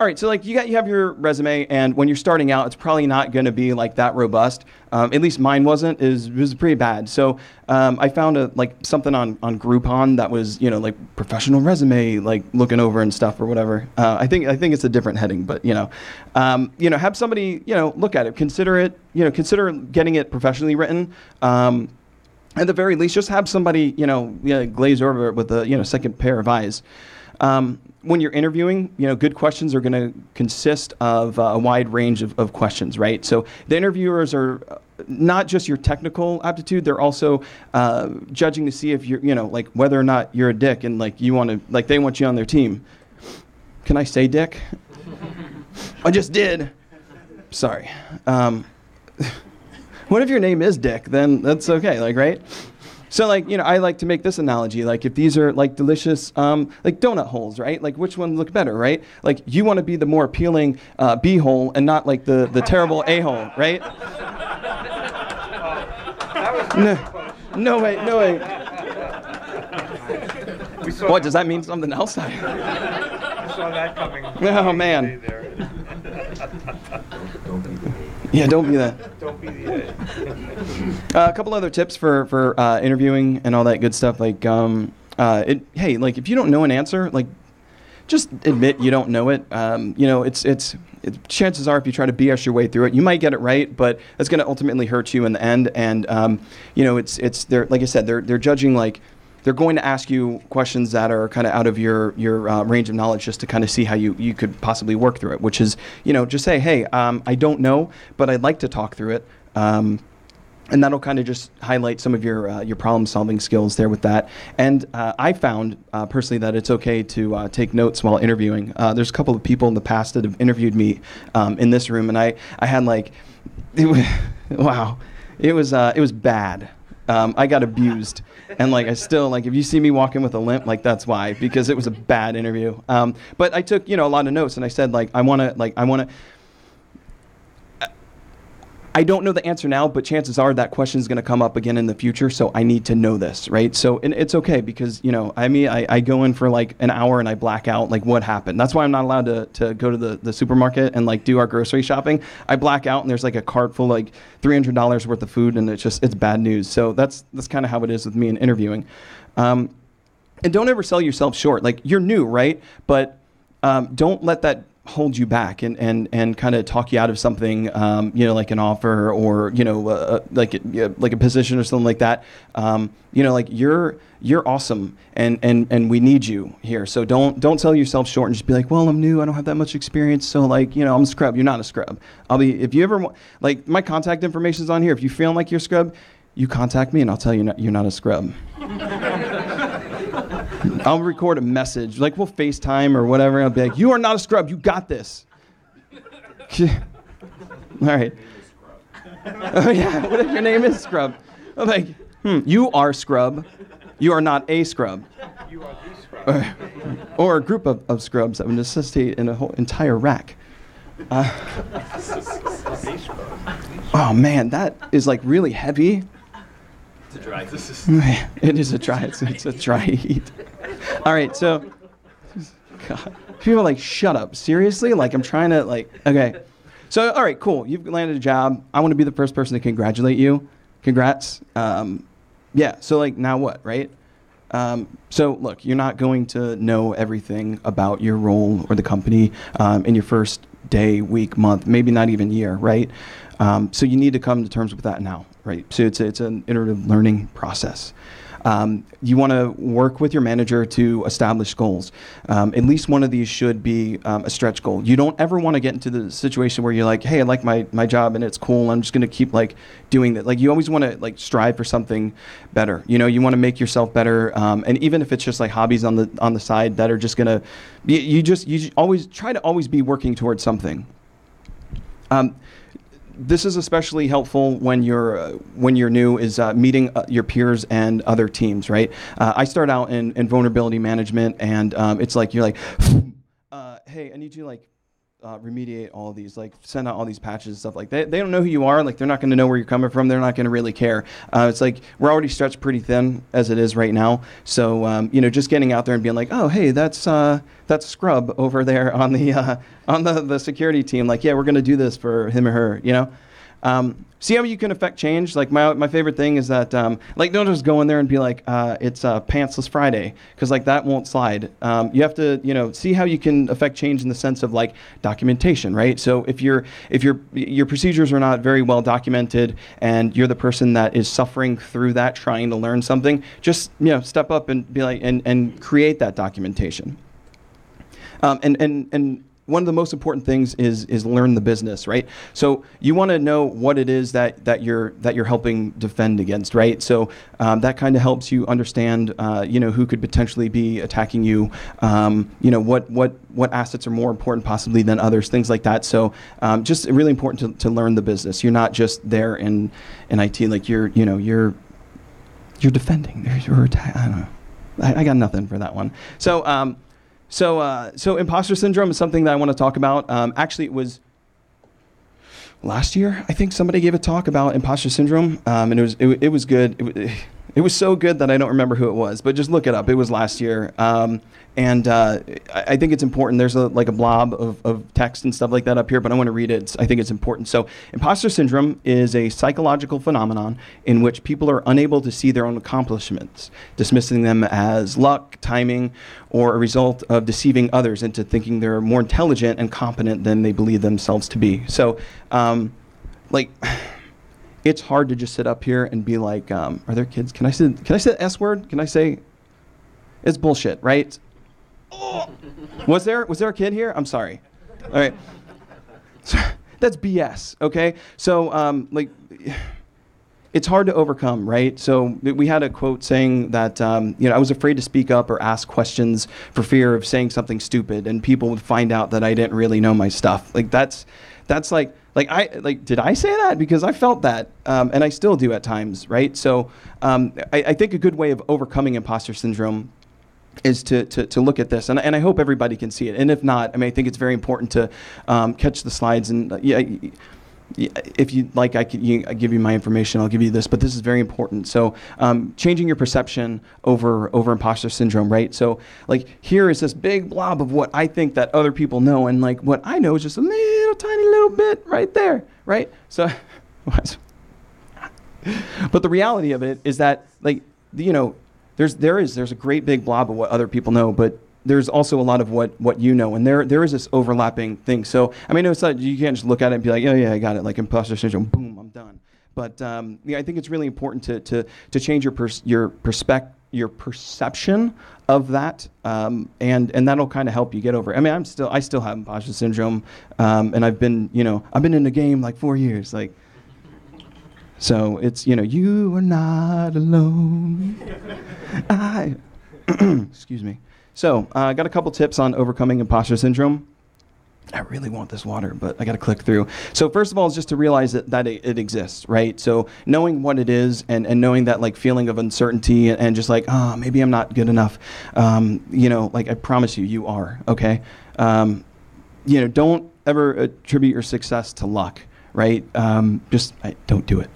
S: right. So like you have your resume, and when you're starting out, it's probably not going to be like that robust. At least mine wasn't. It was pretty bad. So I found something on Groupon that was, you know, like professional resume, like looking over and stuff or whatever. I think it's a different heading, but you know, have somebody, you know, look at it, consider getting it professionally written. At the very least, just have somebody, you know, glaze over it with a, you know, second pair of eyes. When you're interviewing, you know, good questions are going to consist of a wide range of questions, right? So the interviewers are not just your technical aptitude; they're also judging to see if you're, you know, like whether or not you're a dick and like you want to, like they want you on their team. Can I say dick? I just did. Sorry. What if your name is Dick? Then that's okay, like, right? So, like, you know, I like to make this analogy. Like, if these are, like, delicious, like, donut holes, right? Like, which one look better, right? Like, you want to be the more appealing B-hole and not, like, the terrible A-hole, right? No way. What, does that mean something else?
E: I saw that coming.
S: Oh, man. Yeah, don't be that.
E: Don't be the
S: a couple other tips for interviewing and all that good stuff. Like, hey, like if you don't know an answer, like just admit you don't know it. You know, it's chances are if you try to BS your way through it, you might get it right, but that's going to ultimately hurt you in the end. And you know, they're, like I said, they're judging like. They're going to ask you questions that are kind of out of your range of knowledge just to kind of see how you could possibly work through it, which is, you know, just say, hey, I don't know, but I'd like to talk through it. And that'll kind of just highlight some of your problem-solving skills there with that. And I found, personally, that it's okay to take notes while interviewing. There's a couple of people in the past that have interviewed me in this room, and I had like, wow, it was bad. I got abused, and like I still like if you see me walking with a limp, like that's why, because it was a bad interview. But I took, you know, a lot of notes, and I said like I want to. I don't know the answer now, but chances are that question is going to come up again in the future, so I need to know this, right? So, and it's okay because, you know, I mean, I go in for like an hour and I black out like what happened. That's why I'm not allowed to go to the supermarket and like do our grocery shopping. I black out and there's like a cart full like $300 worth of food, and it's bad news. So that's kind of how it is with me in interviewing. And don't ever sell yourself short. Like, you're new, right? But don't let that hold you back and kind of talk you out of something, like an offer or, like a position or something like that. Like you're awesome and we need you here. So don't sell yourself short and just be like, well, I'm new. I don't have that much experience. So like, I'm a scrub. You're not a scrub. If you ever like my contact information's on here. If you feel like you're a scrub, you contact me and I'll tell you you're not a scrub. I'll record a message, like we'll FaceTime or whatever. I'll be like, you are not a scrub. You got this. All right. Oh, yeah, what if your name is Scrub? I'm like, you are Scrub. You are not a scrub.
E: You are the scrub.
S: Or a group of scrubs that would necessitate in a whole entire rack. Oh, man, that is like really heavy.
M: It's a dry
S: It is a dry, it's a dry heat. All right, so, God, people are like, shut up, seriously? Like, I'm trying to, okay. So, all right, cool, you've landed a job. I want to be the first person to congratulate you. Congrats. Yeah, so, like, now what, right? So, look, you're not going to know everything about your role or the company in your first day, week, month, maybe not even year, right? So you need to come to terms with that now, right? So it's an iterative learning process. You want to work with your manager to establish goals. At least one of these should be a stretch goal. You don't ever want to get into the situation where you're like, hey, I like my job and it's cool. I'm just going to keep like doing that. Like you always want to like strive for something better. You want to make yourself better. And even if it's just like hobbies on the side that are just going to, you always try to always be working towards something. This is especially helpful when you're new, is meeting your peers and other teams, right? I start out in vulnerability management, and it's like you're like, hey, I need you to like remediate all of these, like send out all these patches and stuff like that. They don't know who you are, like they're not going to know where you're coming from. They're not going to really care. It's like we're already stretched pretty thin as it is right now. So just getting out there and being like, oh, hey, that's Scrub over there on the security team. Like, yeah, we're going to do this for him or her. See how you can affect change? Like my favorite thing is that like don't just go in there and be like it's Pantsless Friday, because like that won't slide. You have to see how you can affect change in the sense of like documentation, right? So if your procedures are not very well documented and you're the person that is suffering through that, trying to learn something, just step up and be like and create that documentation. And one of the most important things is learn the business, right? So you want to know what it is that you're helping defend against, right? So that kind of helps you understand, who could potentially be attacking you, what assets are more important possibly than others, things like that. So just really important to learn the business. You're not just there in IT, like you're defending. I don't know. I got nothing for that one. So imposter syndrome is something that I want to talk about. Actually, it was last year. I think somebody gave a talk about imposter syndrome, and it was good. It was so good that I don't remember who it was, but just look it up. It was last year, and I think it's important. There's a blob of text and stuff like that up here, but I want to read it. I think it's important. So, imposter syndrome is a psychological phenomenon in which people are unable to see their own accomplishments, dismissing them as luck, timing, or a result of deceiving others into thinking they're more intelligent and competent than they believe themselves to be. So, it's hard to just sit up here and be like, are there kids? Can I say the S word? Can I say, it's bullshit, right? Oh. Was there a kid here? I'm sorry. All right. So, that's BS, okay? So, it's hard to overcome, right? So we had a quote saying that, I was afraid to speak up or ask questions for fear of saying something stupid, and people would find out that I didn't really know my stuff. Like that's did I say that? Because I felt that, and I still do at times, right? So I think a good way of overcoming imposter syndrome is to look at this, and I hope everybody can see it. And if not, I think it's very important to catch the slides, and if you like, I give you my information. I'll give you this, but this is very important. So changing your perception over imposter syndrome, right? So here is this big blob of what I think that other people know, and what I know is just a little tiny little bit right there, right? So, but the reality of it is that there's a great big blob of what other people know, but there's also a lot of what you know, and there is this overlapping thing. So I mean, it's not, you can't just look at it and be like, oh yeah, I got it, like imposter syndrome, boom, I'm done. But yeah, I think it's really important to change your perception of that, and that'll kind of help you get over it. I mean, I still have imposter syndrome, and I've been in the game like 4 years, like. So it's, you are not alone. Excuse me. So I got a couple tips on overcoming imposter syndrome. I really want this water, but I got to click through. So first of all, is just to realize that it exists, right? So knowing what it is and knowing that like feeling of uncertainty and just like, maybe I'm not good enough. Like I promise you are, okay? Don't ever attribute your success to luck, right? Don't do it.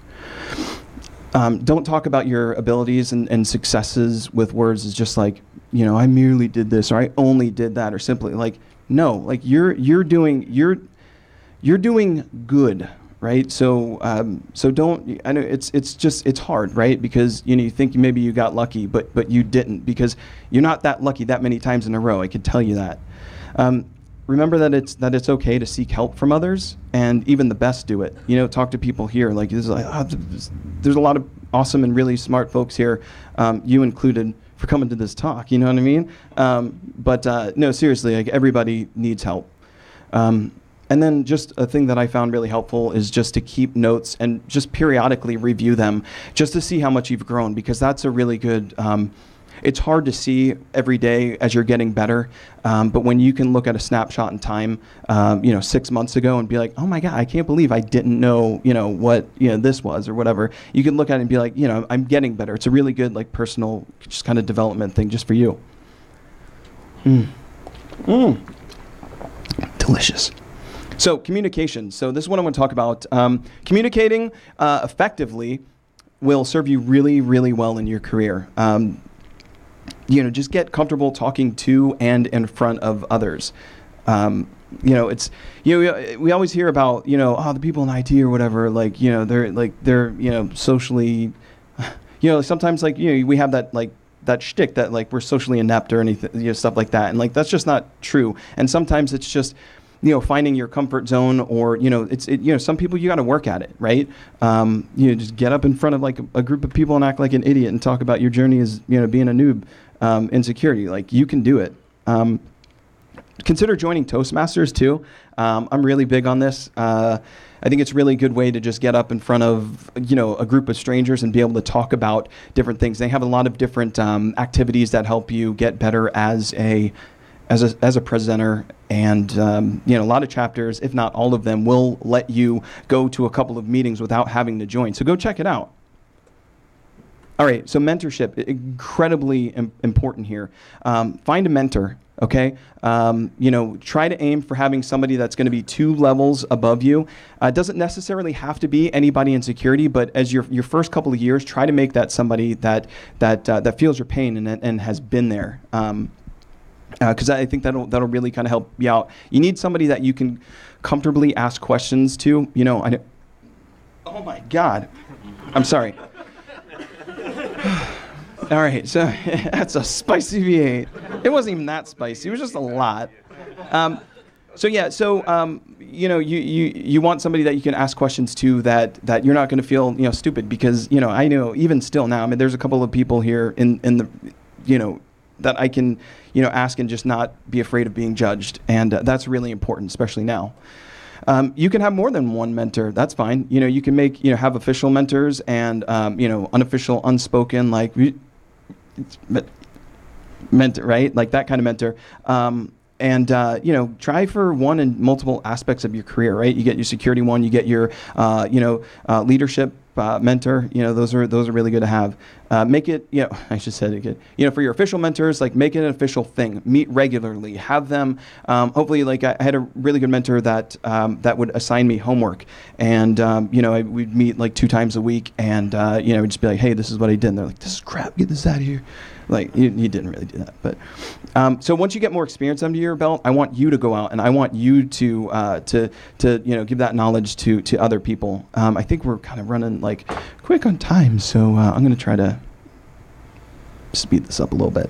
S: Don't talk about your abilities and successes with words as just like, I merely did this, or I only did that, or simply like, no, like you're doing good, right? So don't. I know it's hard, right? Because you think maybe you got lucky, but you didn't, because you're not that lucky that many times in a row. I could tell you that. Remember that it's okay to seek help from others, and even the best do it. Talk to people here. Like there's a lot of awesome and really smart folks here, you included, for coming to this talk. You know what I mean? No, seriously, like everybody needs help. And then just a thing that I found really helpful is just to keep notes and just periodically review them, just to see how much you've grown, because that's a really good. It's hard to see every day as you're getting better, but when you can look at a snapshot in time, 6 months ago and be like, oh my God, I can't believe I didn't know, what this was or whatever. You can look at it and be like, I'm getting better. It's a really good like personal just kind of development thing just for you. Delicious. So communication. So this is what I want to talk about. Communicating effectively will serve you really, really well in your career. Just get comfortable talking to and in front of others. It's we always hear about the people in IT or whatever, like they're socially, sometimes like we have that shtick that like we're socially inept or anything, stuff like that, and like that's just not true. And sometimes it's just finding your comfort zone, or some people you got to work at it, right? Just get up in front of like a group of people and act like an idiot and talk about your journey as being a noob in security. Like you can do it. Consider joining Toastmasters too. I'm really big on this. I think it's a really good way to just get up in front of a group of strangers and be able to talk about different things. They have a lot of different activities that help you get better as a presenter, and a lot of chapters, if not all of them, will let you go to a couple of meetings without having to join. So go check it out. All right, so mentorship, incredibly important here. Find a mentor, okay? Try to aim for having somebody that's going to be 2 levels above you. It doesn't necessarily have to be anybody in security, but as your first couple of years, try to make that somebody that feels your pain and has been there. Because I think that'll really kind of help you out. You need somebody that you can comfortably ask questions to. Oh my God, I'm sorry. All right, so that's a spicy V8. It wasn't even that spicy. It was just a lot. You want somebody that you can ask questions to that you're not going to feel stupid, because I know even still now. I mean, there's a couple of people here in the that I can ask and just not be afraid of being judged, and that's really important, especially now. You can have more than one mentor. That's fine. You can have official mentors and unofficial, unspoken, like mentor, right? Like that kind of mentor. Try for one in multiple aspects of your career, right? You get your security one, you get your leadership mentor. Those are really good to have. Make it, I should say it again. For your official mentors, like make it an official thing. Meet regularly. Have them. Hopefully, like I had a really good mentor that would assign me homework, and we'd meet like 2 times a week, and we'd just be like, hey, this is what I did. And they're like, this is crap. Get this out of here. Like you didn't really do that, but so once you get more experience under your belt, I want you to go out and I want you to give that knowledge to other people. I think we're kind of running like quick on time, so I'm going to try to speed this up a little bit.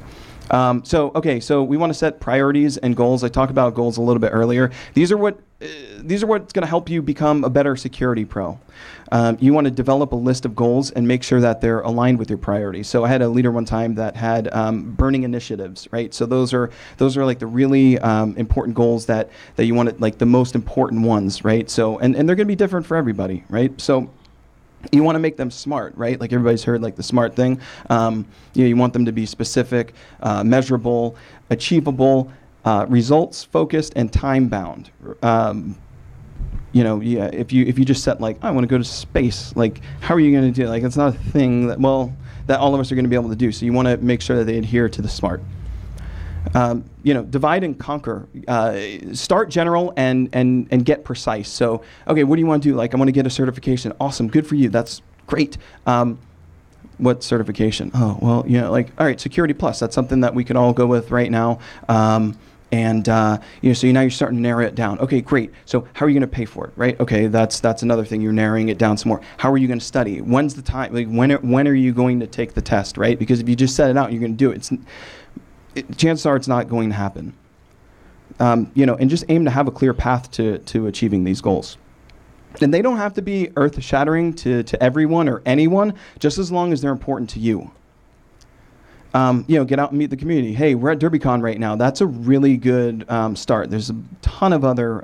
S: So we want to set priorities and goals. I talked about goals a little bit earlier. These are what's going to help you become a better security pro. You want to develop a list of goals and make sure that they're aligned with your priorities. So I had a leader one time that had burning initiatives, right? So those are like the really important goals that you want to, like the most important ones, right? So and they're going to be different for everybody, right? So you want to make them smart, right? Like everybody's heard like the SMART thing. You want them to be specific, measurable, achievable, results focused, and time bound. If you just set like, I want to go to space, like how are you going to do it? Like it's not a thing that all of us are going to be able to do. So you want to make sure that they adhere to the SMART. Divide and conquer. Start general and get precise. So, okay, what do you want to do? Like, I want to get a certification. Awesome, good for you. That's great. What certification? Oh, well, all right, Security Plus. That's something that we can all go with right now. So now you're starting to narrow it down. Okay, great. So how are you going to pay for it, right? Okay, that's another thing. You're narrowing it down some more. How are you going to study? When's the time? Like, when are you going to take the test, right? Because if you just set it out, you're going to do it. Chances are it's not going to happen. And just aim to have a clear path to achieving these goals. And they don't have to be earth-shattering to everyone or anyone, just as long as they're important to you. Get out and meet the community. Hey, we're at DerbyCon right now. That's a really good start. There's a ton of other,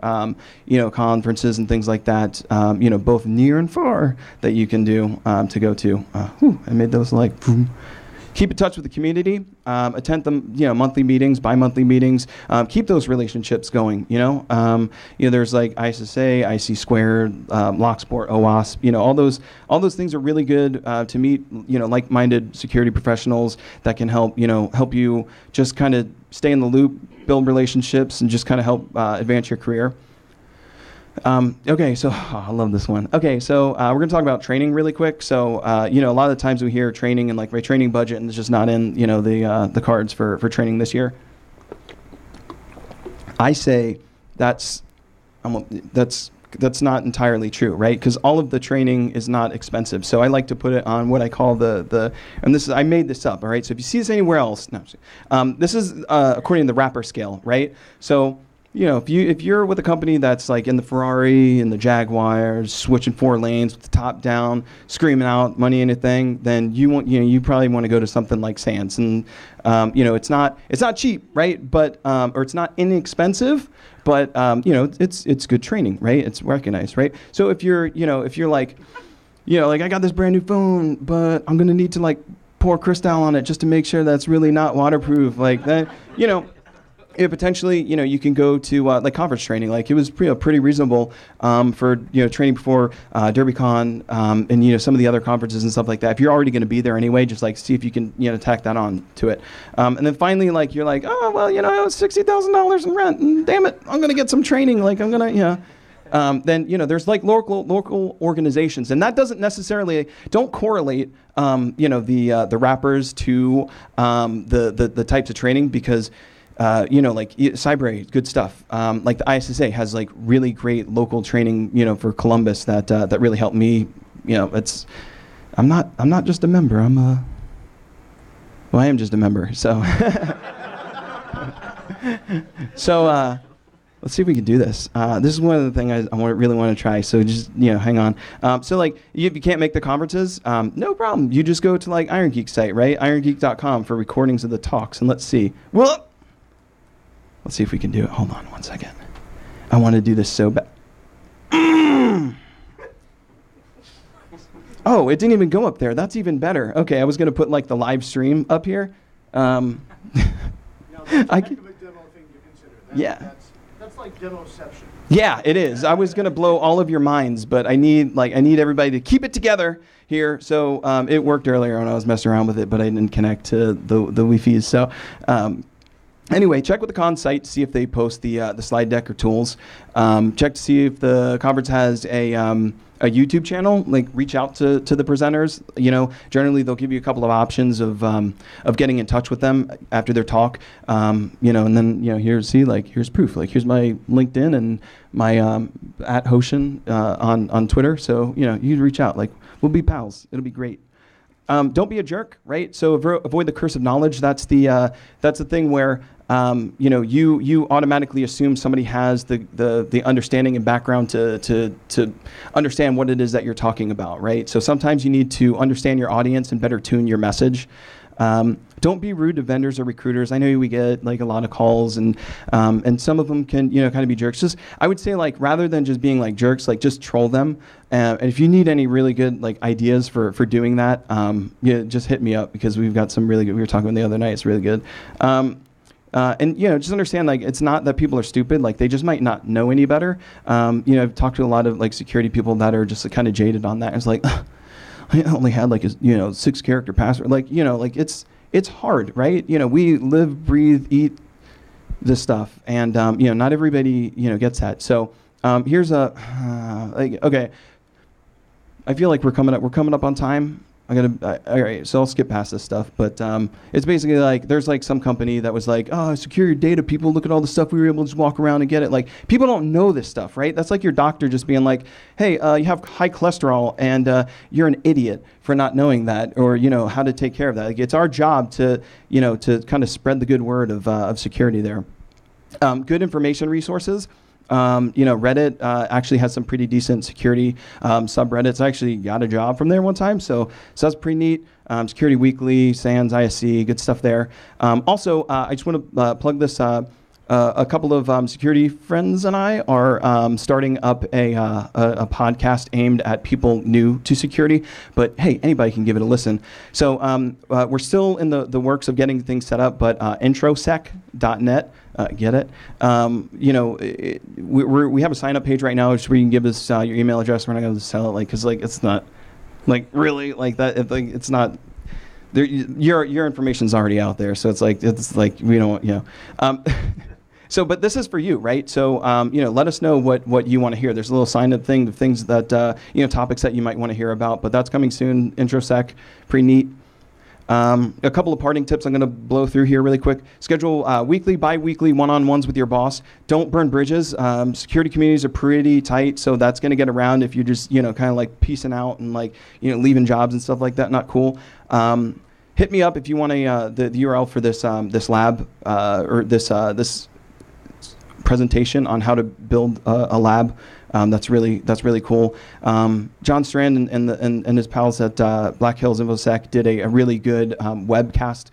S: conferences and things like that, both near and far that you can do to go to. I made those like, boom. Keep in touch with the community. Attend them, monthly meetings, bi-monthly meetings. Keep those relationships going. There's like ISSA, IC Squared, Locksport, OWASP. All those things are really good to meet, like-minded security professionals that can help you just kind of stay in the loop, build relationships, and just kind of help advance your career. I love this one. Okay, so we're going to talk about training really quick. So, a lot of the times we hear training and like my training budget, and it's just not in, the cards for training this year. I say that's not entirely true, right? Because all of the training is not expensive. So I like to put it on what I call I made this up, all right? So if you see this anywhere else, this is according to the Rapper scale, right? So, if you're with a company that's like in the Ferrari and the Jaguars, switching 4 lanes with the top down, screaming out money anything, then you probably want to go to something like Sands. And it's not cheap, right? But or it's not inexpensive, but it's good training, right? It's recognized, right? So if you're like, I got this brand new phone, but I'm gonna need to like pour Cristal on it just to make sure that's really not waterproof, like that, potentially, you can go to like conference training. Like it was pretty reasonable for training before DerbyCon and some of the other conferences and stuff like that. If you're already going to be there anyway, just like see if you can tack that on to it. And then finally, like you're like, oh well, I owe $60,000 in rent, and damn it, I'm going to get some training. Like I'm going to then there's like local organizations, and that doesn't necessarily don't correlate the rappers to the types of training, because like Cyber, good stuff. Like the ISSA has like really great local training, for Columbus that really helped me. I'm not just a member. I am just a member. So, let's see if we can do this. This is one of the things I really want to try. So just hang on. So like if you can't make the conferences, no problem. You just go to like Iron Geek site, right? IronGeek.com for recordings of the talks, and let's see. Let's see if we can do it. Hold on 1 second. I want to do this so bad. Oh, it didn't even go up there. That's even better. Okay, I was going to put like the live stream up here.
C: Now, that's a heck of a demo thing to consider. That's like demoception.
S: Yeah, it is. I was going to blow all of your minds, but I need everybody to keep it together here. So it worked earlier when I was messing around with it, but I didn't connect to the Wi-Fi's. So anyway, check with the con site to see if they post the slide deck or tools. Check to see if the conference has a YouTube channel. Like reach out to the presenters. Generally they'll give you a couple of options of getting in touch with them after their talk. And then here's proof. Like here's my LinkedIn and my @Hoshin on Twitter. So you can reach out. Like we'll be pals. It'll be great. don't be a jerk, right? So avoid the curse of knowledge. That's the thing where you automatically assume somebody has the understanding and background to understand what it is that you're talking about, right? So sometimes you need to understand your audience and better tune your message. Don't be rude to vendors or recruiters. I know we get like a lot of calls, and some of them can kind of be jerks. Just I would say, like, rather than just being like jerks, like just troll them. And if you need any really good like ideas for doing that, just hit me up, because we've got some really good. We were talking about the other night. It's really good. And just understand, like, it's not that people are stupid. Like, they just might not know any better. I've talked to a lot of like security people that are just kind of jaded on that. It's like, I only had like a 6-character password. Like, it's hard, right? We live, breathe, eat this stuff, and not everybody gets that. So here's okay. I feel like we're coming up on time. All right, so I'll skip past this stuff, but it's basically like there's like some company that was like, oh, secure your data, people, look at all the stuff we were able to just walk around and get it. Like, people don't know this stuff, right? That's like your doctor just being like, hey, you have high cholesterol, and you're an idiot for not knowing that, or how to take care of that. Like, it's our job to to kind of spread the good word of security there. Good information resources. Reddit actually has some pretty decent security subreddits. I actually got a job from there one time, so that's pretty neat. Security Weekly, SANS, ISC, good stuff there. Also, I just want to plug this. A couple of security friends and I are starting up a podcast aimed at people new to security. But hey, anybody can give it a listen. So we're still in the works of getting things set up, but introsec.net. Get it? We have a sign up page right now, where you can give us your email address. We're not going to sell it, because it's not really like that. It's not. Your information's already out there, so it's like we don't So, but this is for you, right? So, let us know what you want to hear. There's a little sign-up thing, the things that, topics that you might want to hear about. But that's coming soon. IntroSec, pretty neat. A couple of parting tips I'm going to blow through here really quick. Schedule weekly, bi-weekly one-on-ones with your boss. Don't burn bridges. Security communities are pretty tight, so that's going to get around if you're just, kind of like piecing out and like, leaving jobs and stuff like that. Not cool. Hit me up if you want the URL for this lab or this presentation on how to build a lab. That's really cool. John Strand and his pals at Black Hills InfoSec did a really good webcast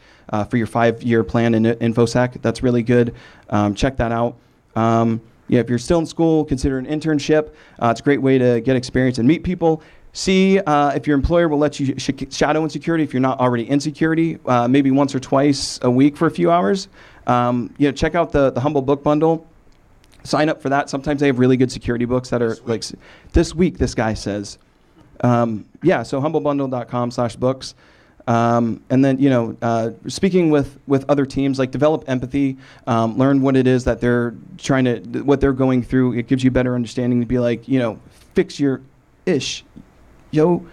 S: for your 5-year plan in InfoSec. That's really good. Check that out. If you're still in school, consider an internship. It's a great way to get experience and meet people. See if your employer will let you shadow in security if you're not already in security, maybe once or twice a week for a few hours. Check out the Humble Book Bundle. Sign up for that. Sometimes they have really good security books that are like this week, this guy says. So humblebundle.com/books. And then, speaking with other teams, like, develop empathy, learn what it is that they're what they're going through. It gives you better understanding to be like, fix your ish. Read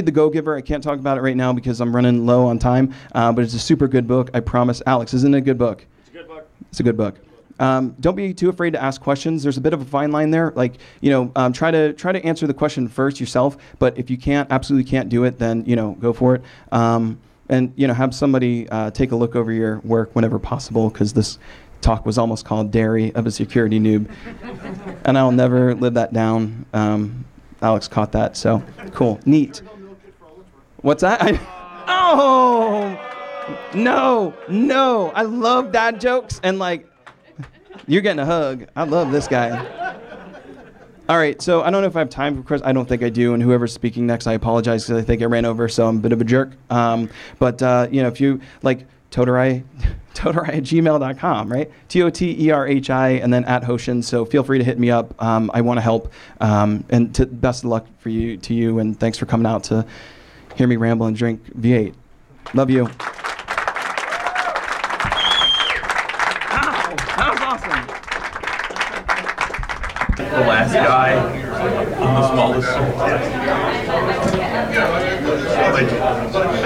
S: The Go-Giver. I can't talk about it right now because I'm running low on time, but it's a super good book. I promise. Alex, isn't it a good book?
F: It's a good book.
S: It's a good book. Don't be too afraid to ask questions. There's a bit of a fine line there. Like, try to answer the question first yourself. But if you absolutely can't do it, then, go for it. And, have somebody take a look over your work whenever possible, because this talk was almost called Dairy of a Security Noob. And I'll never live that down. Alex caught that, so cool. Neat. What's that? No. I love dad jokes, and like, you're getting a hug. I love this guy. All right, so I don't know if I have time. Of course, I don't think I do. And whoever's speaking next, I apologize because I think I ran over, so I'm a bit of a jerk. But if you like, Toterhi at gmail.com, right? TOTERHI, and then @Hoshin. So feel free to hit me up. I want to help. And best of luck to you, and thanks for coming out to hear me ramble and drink V8. Love you.
A: The last guy in the smallest. I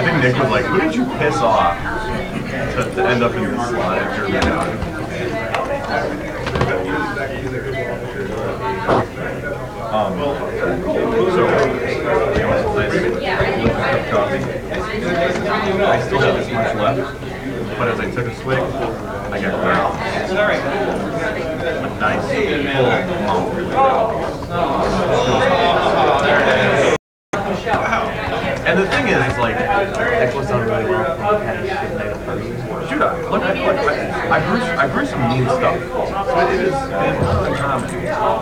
A: think Nick was like, "Who did you piss off to end up in this slide?" So, coffee. I still have this much left, but as I took a swig, I got a nice full And the thing is like,
B: That goes down really well.
A: shoot, look, I brew some mean stuff. So it is uncommon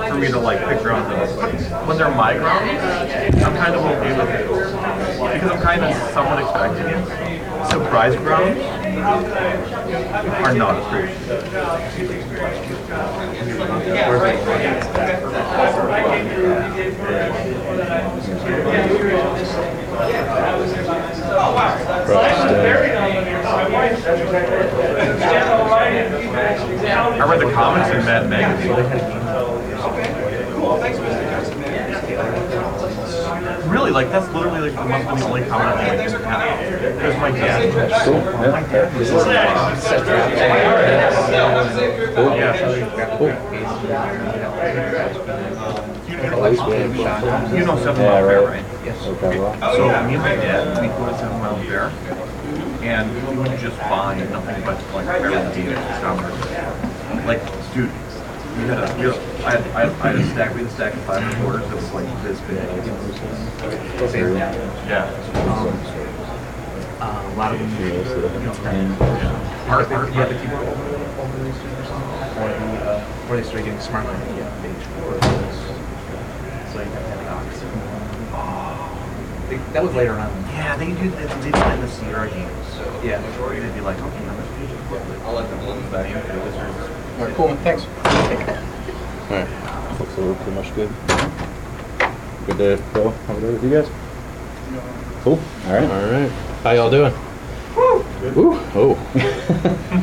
A: for me to like pick grounds. But when they're my grounds, I'm kind of okay with it. Because I'm kind of somewhat expecting it. Surprise grounds are not appreciated. I read the comments in Mad Magazine. Really, like that's literally like the only comment I like in town. There's my dad.
S: Cool.
A: My dad. You know 7 Mile Bear, right? Yes. So me and my dad, we go to 7 Mile Bear, and we would just buy nothing but like Argentina stuff. Like, dude, we had I had a stack. We had a stack of 5 quarters that was like this big. Yeah.
B: A lot of them, you know,
A: Art,
B: you have to keep it over these or something, or they started getting smart like page 4. So you have the ox. That was later on.
A: Yeah, they did that in the Sierra games. So
B: yeah,
A: they'd be like, okay,
Q: I'll let them look back into the Wizards.
C: All right, cool, thanks.
S: All right. So we're pretty much good. Good to go over there with you guys? Cool. All right.
U: All right. How y'all doing? Woo! Oh,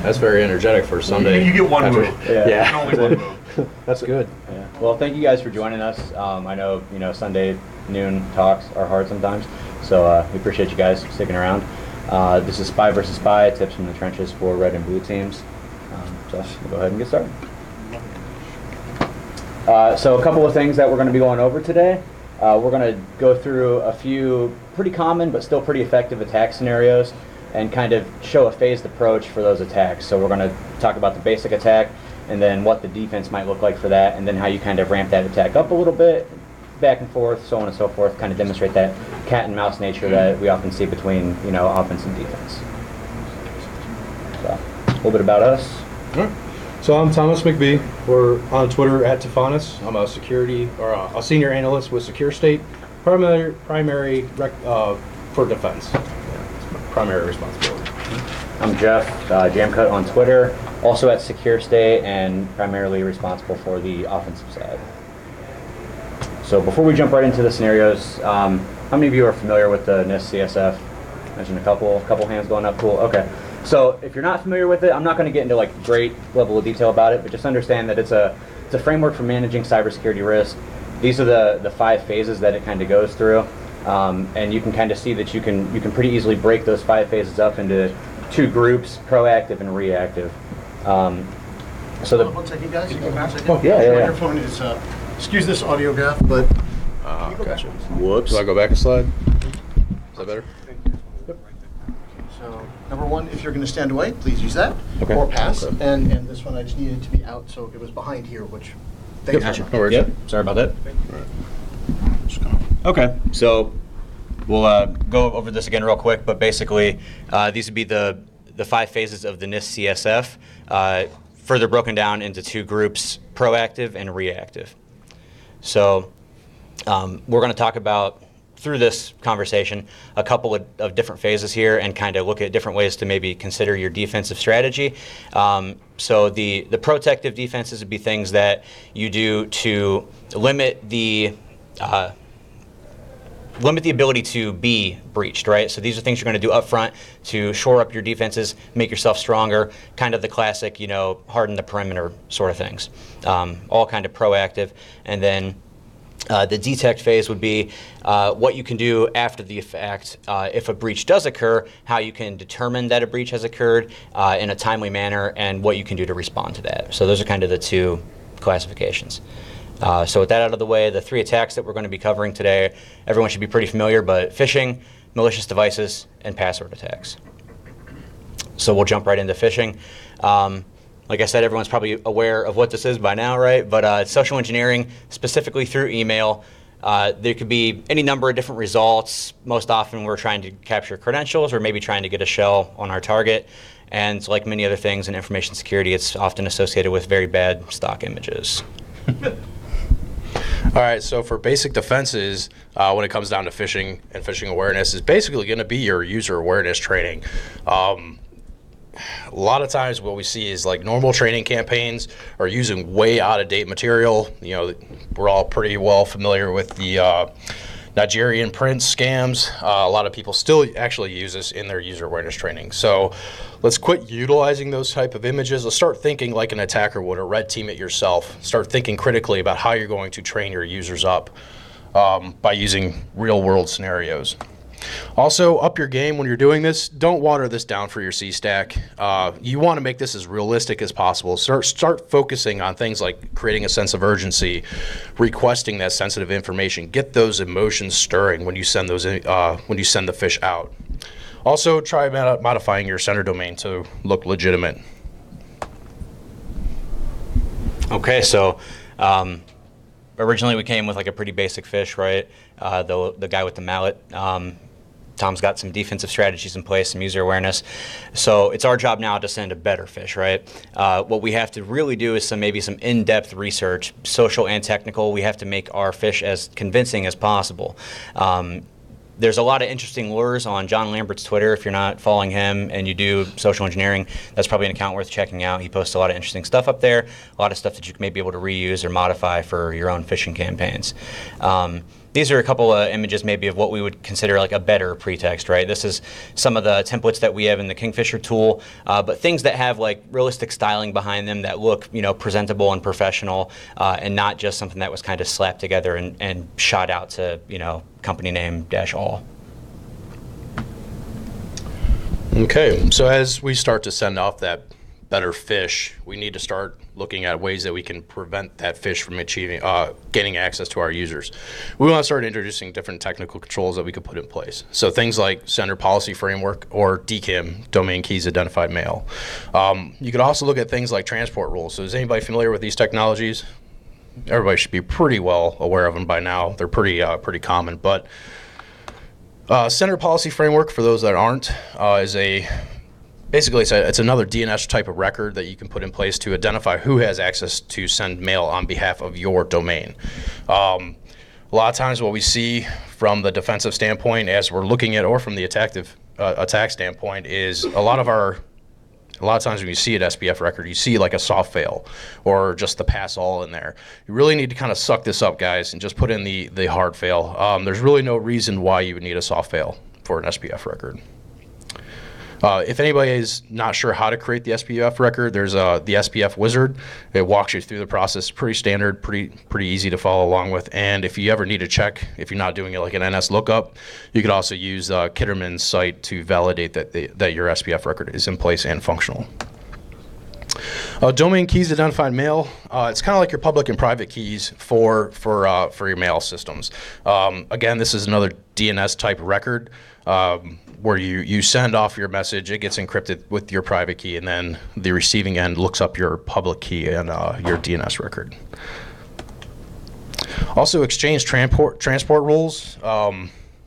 U: that's very energetic for Sunday.
A: You get one
U: after-
A: move.
U: Yeah.
A: Only one move.
U: That's good.
V: Yeah. Well, thank you guys for joining us. I know Sunday noon talks are hard sometimes, so we appreciate you guys sticking around. This is Spy vs. Spy, tips from the trenches for red and blue teams. So we'll go ahead and get started. So a couple of things that we're going to be going over today. We're going to go through a few pretty common but still pretty effective attack scenarios and kind of show a phased approach for those attacks. So we're going to talk about the basic attack and then what the defense might look like for that, and then how you kind of ramp that attack up a little bit, back and forth, so on and so forth, kind of demonstrate that cat and mouse nature that we often see between offense and defense. So a little bit about us.
U: All right. So I'm Thomas McBee. We're on Twitter at Tifanis. I'm a security or a senior analyst with Secure State, primary for defense. Yeah, it's my primary responsibility.
V: I'm Jeff, Jamcut on Twitter, also at Secure State and primarily responsible for the offensive side. So before we jump right into the scenarios, how many of you are familiar with the NIST CSF? Mentioned a couple hands going up. Cool. Okay. So if you're not familiar with it, I'm not going to get into like great level of detail about it, but just understand that it's a framework for managing cybersecurity risk. These are the 5 phases that it kind of goes through, and you can kind of see that you can pretty easily break those 5 phases up into 2 groups: proactive and reactive.
C: One second, guys. One second.
V: Oh, yeah.
C: Microphone is, excuse this audio gap, but.
U: Gotcha. Whoops. Do I go back a slide? Is that better?
C: So, number 1, if you're going to stand away, please use that.
U: Okay.
C: Or pass.
U: Okay.
C: And this one, I just needed to be out, so it was behind here, which. Thanks very much.
U: No worries.
V: Yep. Sorry about that. Okay. So we'll go over this again real quick, but basically these would be the 5 phases of the NIST CSF, further broken down into 2 groups: proactive and reactive. So we're going to talk about, through this conversation, a couple of different phases here and kind of look at different ways to maybe consider your defensive strategy. So the protective defenses would be things that you do to limit the ability to be breached, right? So these are things you're going to do up front to shore up your defenses, make yourself stronger, kind of the classic, harden the perimeter sort of things. All kind of proactive. And then the detect phase would be what you can do after the fact if a breach does occur, how you can determine that a breach has occurred in a timely manner, and what you can do to respond to that. So those are kind of the 2 classifications. So with that out of the way, the 3 attacks that we're going to be covering today, everyone should be pretty familiar, but phishing, malicious devices, and password attacks. So we'll jump right into phishing. Like I said, everyone's probably aware of what this is by now, right? But social engineering, specifically through email, there could be any number of different results. Most often we're trying to capture credentials or maybe trying to get a shell on our target. And like many other things in information security, it's often associated with very bad stock images.
U: All right, so for basic defenses, when it comes down to phishing and phishing awareness, is basically going to be your user awareness training. A lot of times what we see is like normal training campaigns are using way out of date material. You know, we're all pretty well familiar with the Nigerian prince scams. A lot of people still actually use this in their user awareness training. So let's quit utilizing those type of images. Let's start thinking like an attacker would, or red team it yourself. Start thinking critically about how you're going to train your users up by using real world scenarios. Also, up your game when you're doing this. Don't water this down for your C-stack. You want to make this as realistic as possible. Start focusing on things like creating a sense of urgency, requesting that sensitive information. Get those emotions stirring when you send those when you send the fish out. Also, try modifying your sender domain to look legitimate.
V: Okay, so originally we came with like a pretty basic fish, right? The guy with the mallet. Tom's got some defensive strategies in place, some user awareness. So it's our job now to send a better fish, right? What we have to really do is maybe some in-depth research, social and technical. We have to make our fish as convincing as possible. There's a lot of interesting lures on John Lambert's Twitter. If you're not following him and you do social engineering, that's probably an account worth checking out. He posts a lot of interesting stuff up there, a lot of stuff that you may be able to reuse or modify for your own phishing campaigns. These are a couple of images maybe of what we would consider like a better pretext, right? This is some of the templates that we have in the Kingfisher tool, but things that have like realistic styling behind them that look, you know, presentable and professional, and not just something that was kind of slapped together and shot out to, you know, company name -all.
U: Okay, so as we start to send off that better fish, we need to start looking at ways that we can prevent that fish from achieving gaining access to our users. We want to start introducing different technical controls that we could put in place. So things like sender policy framework or DKIM, domain keys identified mail. You could also look at things like transport rules. So is anybody familiar with these technologies? Everybody should be pretty well aware of them by now. They're pretty common, but sender policy framework, for those that aren't, is basically it's another DNS type of record that you can put in place to identify who has access to send mail on behalf of your domain. A lot of times what we see from the defensive standpoint as we're looking at, or from the attack standpoint, is a lot of times when you see an SPF record, you see like a soft fail or just the pass all in there. You really need to kind of suck this up, guys, and just put in the hard fail. There's really no reason why you would need a soft fail for an SPF record. If anybody is not sure how to create the SPF record, there's the SPF wizard. It walks you through the process. Pretty standard, pretty easy to follow along with. And if you ever need to check, if you're not doing it like an NS lookup, you could also use Kitterman's site to validate that your SPF record is in place and functional. Domain keys identified mail. It's kind of like your public and private keys for your mail systems. Again, this is another DNS type record where you send off your message, it gets encrypted with your private key, and then the receiving end looks up your public key and your DNS record. Also, exchange transport rules.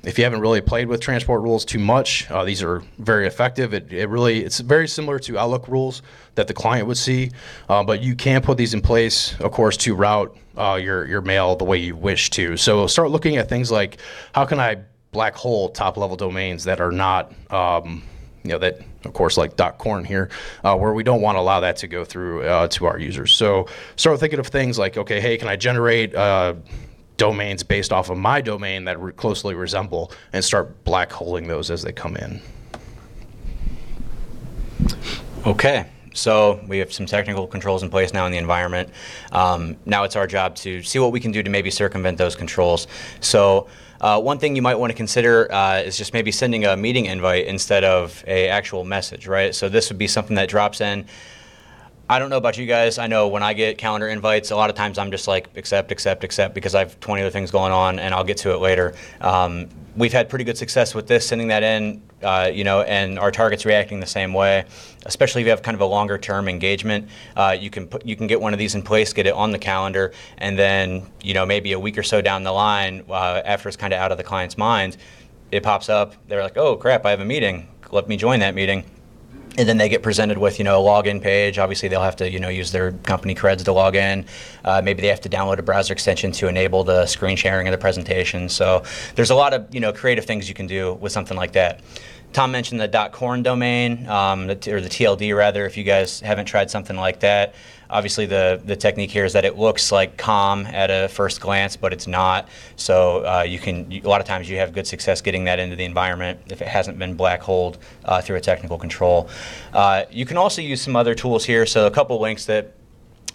U: If you haven't really played with transport rules too much, these are very effective. It's very similar to Outlook rules that the client would see, but you can put these in place, of course, to route your mail the way you wish to. So start looking at things like, how can I black hole top level domains that are not, that of course like .corn here, where we don't want to allow that to go through to our users. So start thinking of things like, okay, hey, can I generate domains based off of my domain that closely resemble, and start black holing those as they come in.
V: Okay, so we have some technical controls in place now in the environment. Now it's our job to see what we can do to maybe circumvent those controls. So one thing you might want to consider is just maybe sending a meeting invite instead of an actual message, right? So this would be something that drops in I don't know about you guys. I know when I get calendar invites, a lot of times I'm just like, accept, because I have 20 other things going on, and I'll get to it later. We've had pretty good success with this, sending that in, and our target's reacting the same way. Especially if you have kind of a longer term engagement, you can get one of these in place, get it on the calendar, and then maybe a week or so down the line, after it's kind of out of the client's mind, it pops up. They're like, oh crap, I have a meeting. Let me join that meeting. And then they get presented with, a login page. Obviously, they'll have to, use their company creds to log in. Maybe they have to download a browser extension to enable the screen sharing of the presentation. So there's a lot of, creative things you can do with something like that. Tom mentioned the .corn domain, or the TLD rather, if you guys haven't tried something like that. Obviously, the technique here is that it looks like COM at a first glance, but it's not. So a lot of times you have good success getting that into the environment if it hasn't been black holed through a technical control. You can also use some other tools here. So a couple links that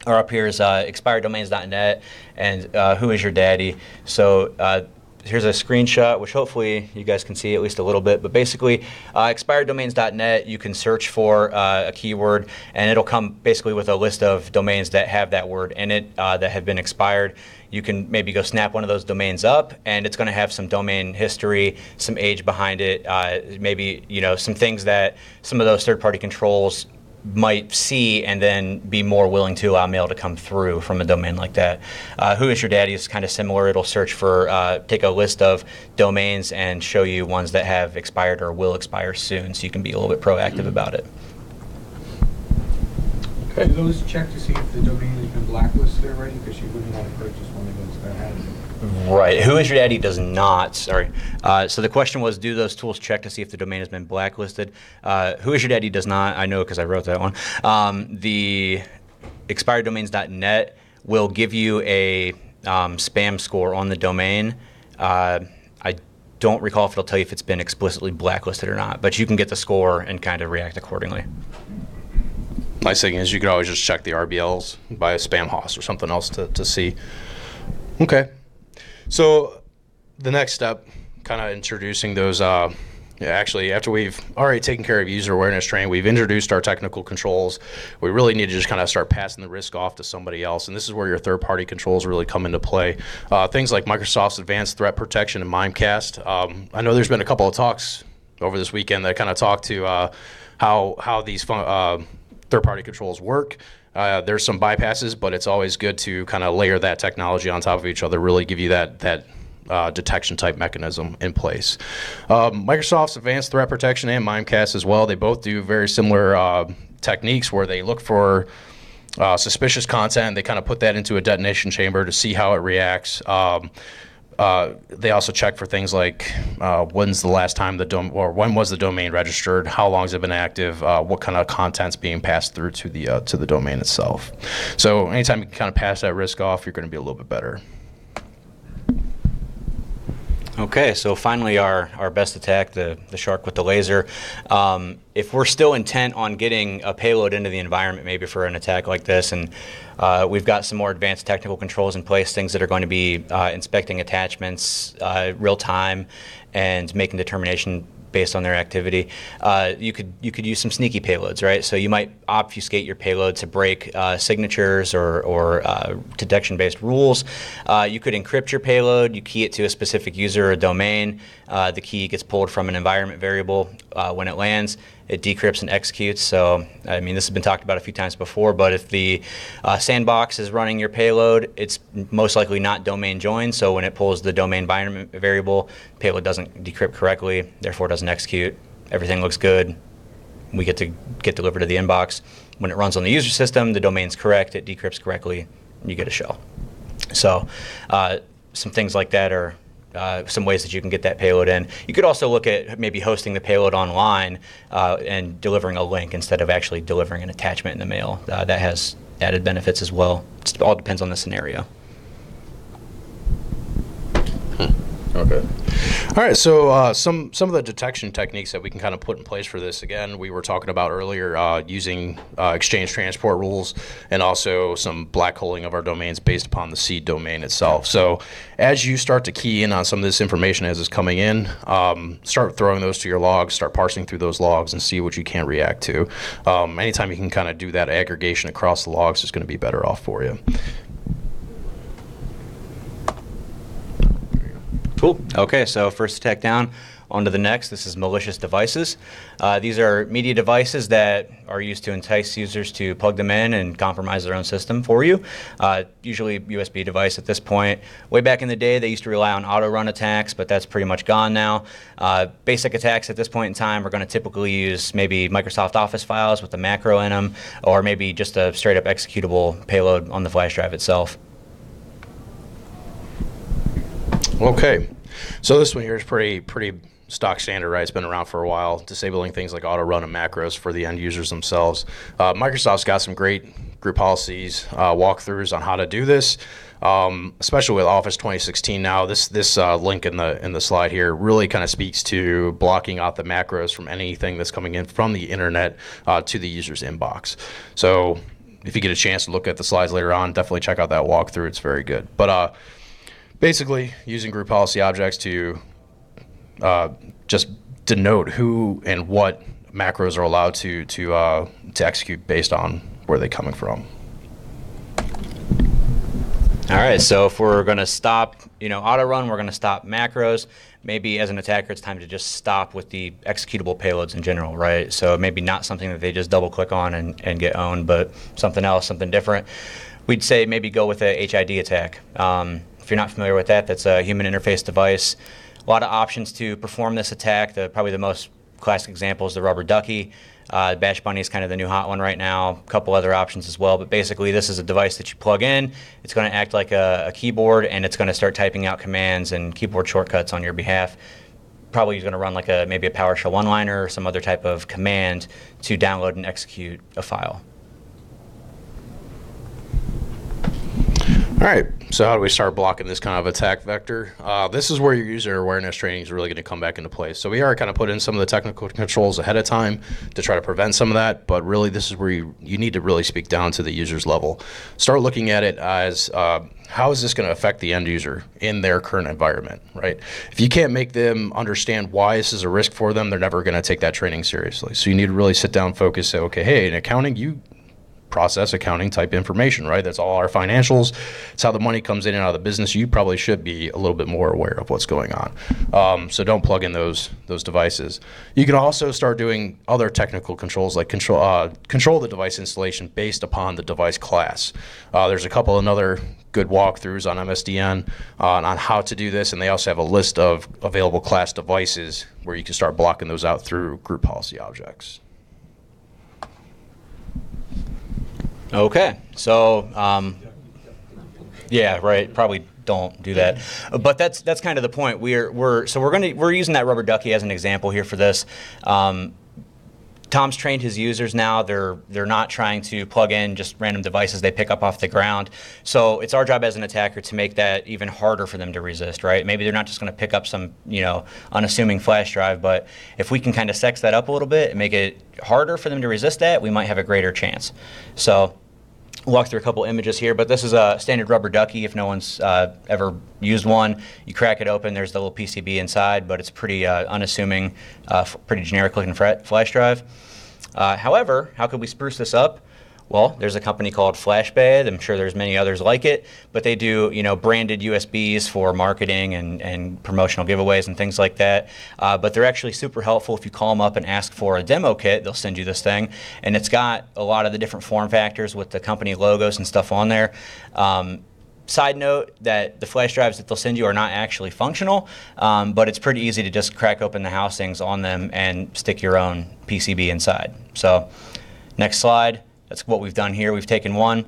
V: are up here is expireddomains.net and Who Is Your Daddy. So here's a screenshot, which hopefully you guys can see at least a little bit. But basically, expireddomains.net, you can search for a keyword, and it'll come basically with a list of domains that have that word in it that have been expired. You can maybe go snap one of those domains up, and it's going to have some domain history, some age behind it, maybe some things that some of those third-party controls might see and then be more willing to allow mail to come through from a domain like that. Who Is Your Daddy is kind of similar. It'll search for, take a list of domains and show you ones that have expired or will expire soon, so you can be a little bit proactive about it.
E: Do those check to see if the domain has been blacklisted already? Because you wouldn't want to purchase one of those that has it.
V: Right. Who Is Your Daddy does not. Sorry. So the question was, do those tools check to see if the domain has been blacklisted? Who Is Your Daddy does not. I know because I wrote that one. The expireddomains.net will give you a spam score on the domain. I don't recall if it'll tell you if it's been explicitly blacklisted or not, but you can get the score and kind of react accordingly.
U: Nice thing is you could always just check the RBLs by a spam host or something else to see. Okay. So the next step, kind of introducing those, actually after we've already taken care of user awareness training, we've introduced our technical controls. We really need to just kind of start passing the risk off to somebody else. And this is where your third-party controls really come into play. Things like Microsoft's Advanced Threat Protection and Mimecast. I know there's been a couple of talks over this weekend that kind of talk to how these third-party controls work. There's some bypasses, but it's always good to kind of layer that technology on top of each other, really give you that detection type mechanism in place. Microsoft's Advanced Threat Protection and Mimecast as well, they both do very similar techniques where they look for suspicious content. They kind of put that into a detonation chamber to see how it reacts. They also check for things like when's the last time when was the domain registered, how long has it been active, what kind of content's being passed through to the domain itself. So anytime you can kind of pass that risk off, you're going to be a little bit better.
V: Okay, so finally our best attack, the shark with the laser. If we're still intent on getting a payload into the environment, maybe for an attack like this, and we've got some more advanced technical controls in place, things that are going to be inspecting attachments real time and making determination based on their activity. You could use some sneaky payloads, right? So you might obfuscate your payload to break signatures or detection-based rules. You could encrypt your payload. You key it to a specific user or domain. The key gets pulled from an environment variable. When it lands, it decrypts and executes. So, I mean, this has been talked about a few times before, but if the sandbox is running your payload, it's most likely not domain joined. So when it pulls the domain environment variable, payload doesn't decrypt correctly, therefore doesn't execute. Everything looks good. We get to get delivered to the inbox. When it runs on the user system, the domain's correct, it decrypts correctly, you get a shell. So some things like that are some ways that you can get that payload in. You could also look at maybe hosting the payload online and delivering a link instead of actually delivering an attachment in the mail. That has added benefits as well. It all depends on the scenario.
U: Okay. All right. So some of the detection techniques that we can kind of put in place for this. Again, we were talking about earlier using exchange transport rules and also some black holing of our domains based upon the seed domain itself. So as you start to key in on some of this information as it's coming in, start throwing those to your logs, start parsing through those logs and see what you can react to. Anytime you can kind of do that aggregation across the logs, it's going to be better off for you.
V: Cool. Okay, so first attack down, on to the next. This is malicious devices. These are media devices that are used to entice users to plug them in and compromise their own system for you. Usually a USB device at this point. Way back in the day, they used to rely on auto-run attacks, but that's pretty much gone now. Basic attacks at this point in time are going to typically use maybe Microsoft Office files with a macro in them, or maybe just a straight-up executable payload on the flash drive itself.
U: Okay, so this one here is pretty stock standard, right? It's been around for a while, disabling things like auto run and macros for the end users themselves. Microsoft's got some great group policies, walkthroughs on how to do this, especially with Office 2016 now. This link in the slide here really kind of speaks to blocking out the macros from anything that's coming in from the internet to the user's inbox. So if you get a chance to look at the slides later on, definitely check out that walkthrough. It's very good. But basically, using group policy objects to just denote who and what macros are allowed to execute based on where they're coming from.
V: All right, so if we're going to stop, auto run, we're going to stop macros. Maybe as an attacker, it's time to just stop with the executable payloads in general, right? So maybe not something that they just double click on and get owned, but something else, something different. We'd say maybe go with a HID attack. If you're not familiar with that, that's a human interface device. A lot of options to perform this attack. Probably the most classic example is the rubber ducky. Bash Bunny is kind of the new hot one right now. A couple other options as well. But basically, this is a device that you plug in. It's going to act like a keyboard, and it's going to start typing out commands and keyboard shortcuts on your behalf. Probably going to run like maybe a PowerShell one-liner or some other type of command to download and execute a file.
U: All right, so how do we start blocking this kind of attack vector? This is where your user awareness training is really going to come back into place. So we are kind of put in some of the technical controls ahead of time to try to prevent some of that, but really this is where you need to really speak down to the user's level. Start looking at it as how is this going to affect the end user in their current environment, right? If you can't make them understand why this is a risk for them, they're never going to take that training seriously. So you need to really sit down, focus, say, okay, hey, in accounting, you process accounting type information, right? That's all our financials. It's how the money comes in and out of the business. You probably should be a little bit more aware of what's going on. So don't plug in those devices. You can also start doing other technical controls like control the device installation based upon the device class. There's a couple of other good walkthroughs on MSDN on how to do this, and they also have a list of available class devices where you can start blocking those out through group policy objects.
V: Okay, so yeah, right. Probably don't do that, but that's kind of the point. We're using that rubber ducky as an example here for this. Tom's trained his users now. They're not trying to plug in just random devices they pick up off the ground. So it's our job as an attacker to make that even harder for them to resist, right? Maybe they're not just going to pick up some, unassuming flash drive, but if we can kind of sex that up a little bit and make it harder for them to resist that, we might have a greater chance. So walk through a couple images here, but this is a standard rubber ducky. If no one's ever used one, you crack it open, there's the little PCB inside, but it's pretty unassuming, pretty generic looking flash drive. However, how could we spruce this up? Well, there's a company called FlashBay. I'm sure there's many others like it, but they do, branded USBs for marketing and promotional giveaways and things like that. But they're actually super helpful. If you call them up and ask for a demo kit, they'll send you this thing, and it's got a lot of the different form factors with the company logos and stuff on there. Side note that the flash drives that they'll send you are not actually functional, but it's pretty easy to just crack open the housings on them and stick your own PCB inside. So, next slide. That's what we've done here. We've taken one.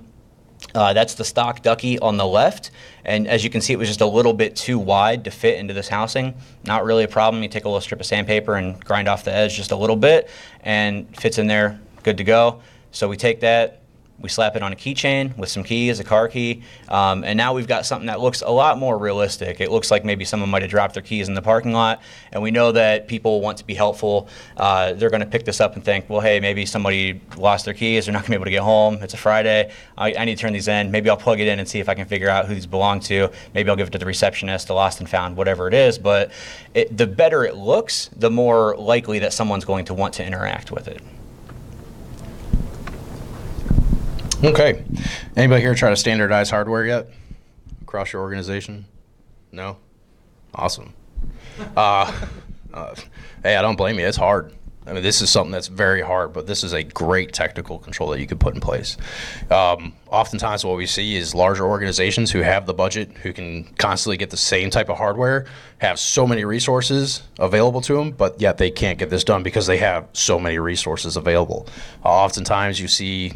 V: That's the stock ducky on the left. And as you can see, it was just a little bit too wide to fit into this housing. Not really a problem. You take a little strip of sandpaper and grind off the edge just a little bit, and fits in there, good to go. So we take that,
H: We slap it on a keychain with some keys, a car key, and now we've got something that looks a lot more realistic. It looks like maybe someone might have dropped their keys in the parking lot, and we know that people want to be helpful. They're going to pick this up and think, well, hey, maybe somebody lost their keys. They're not going to be able to get home. It's a Friday. I need to turn these in. Maybe I'll plug it in and see if I can figure out who these belong to. Maybe I'll give it to the receptionist, the lost and found, whatever it is. But the better it looks, the more likely that someone's going to want to interact with it.
K: Okay. Anybody here try to standardize hardware yet across your organization? No? Awesome. Hey, I don't blame you. It's hard. I mean, this is something that's very hard, but this is a great technical control that you could put in place. Oftentimes what we see is larger organizations who have the budget, who can constantly get the same type of hardware, have so many resources available to them, but yet they can't get this done because they have so many resources available. Oftentimes you see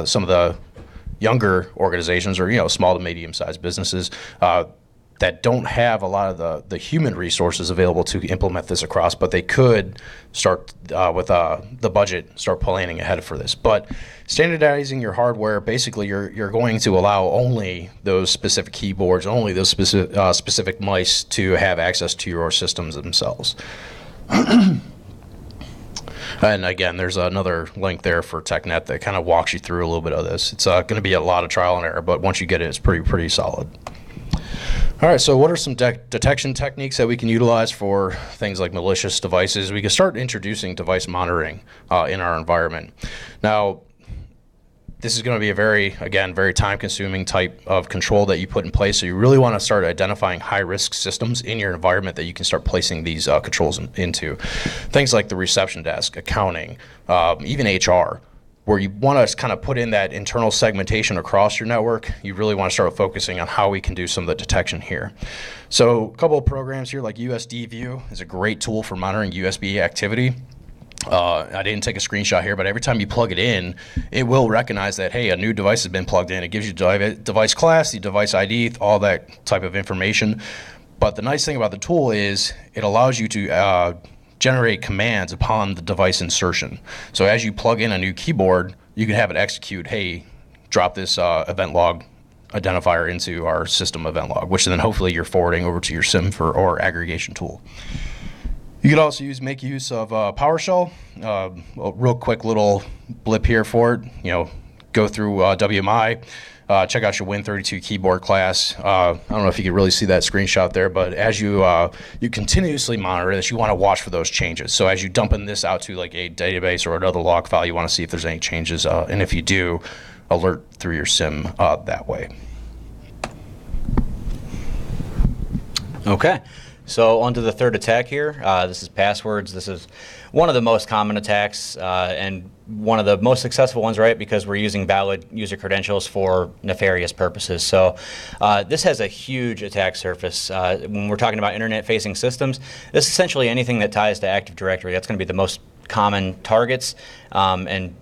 K: some of the younger organizations or, small to medium-sized businesses that don't have a lot of the human resources available to implement this across, but they could start with the budget, start planning ahead for this. But standardizing your hardware, basically you're going to allow only those specific keyboards, only those specific mice to have access to your systems themselves. And again, there's another link there for TechNet that kind of walks you through a little bit of this. It's going to be a lot of trial and error, but once you get it, it's pretty solid. All right, so what are some detection techniques that we can utilize for things like malicious devices? We can start introducing device monitoring in our environment. Now, this is going to be a very time-consuming type of control that you put in place. So you really want to start identifying high-risk systems in your environment that you can start placing these controls into. Things like the reception desk, accounting, even HR, where you want to kind of put in that internal segmentation across your network. You really want to start focusing on how we can do some of the detection here. So a couple of programs here like USD-View is a great tool for monitoring USB activity. I didn't take a screenshot here, but every time you plug it in, it will recognize that, hey, a new device has been plugged in. It gives you device class, the device ID, all that type of information. But the nice thing about the tool is it allows you to generate commands upon the device insertion. So as you plug in a new keyboard, you can have it execute, hey, drop this event log identifier into our system event log, which then hopefully you're forwarding over to your SIM or aggregation tool. You could also make use of PowerShell. A real quick little blip here for it. Go through WMI. Check out your Win32 keyboard class. I don't know if you can really see that screenshot there, but as you continuously monitor this, you want to watch for those changes. So as you dump in this out to like a database or another log file, you want to see if there's any changes, and if you do, alert through your SIM that way.
H: Okay. So onto the third attack here. This is passwords. This is one of the most common attacks and one of the most successful ones, right? Because we're using valid user credentials for nefarious purposes. So this has a huge attack surface. When we're talking about internet-facing systems, this is essentially anything that ties to Active Directory. That's going to be the most common targets, and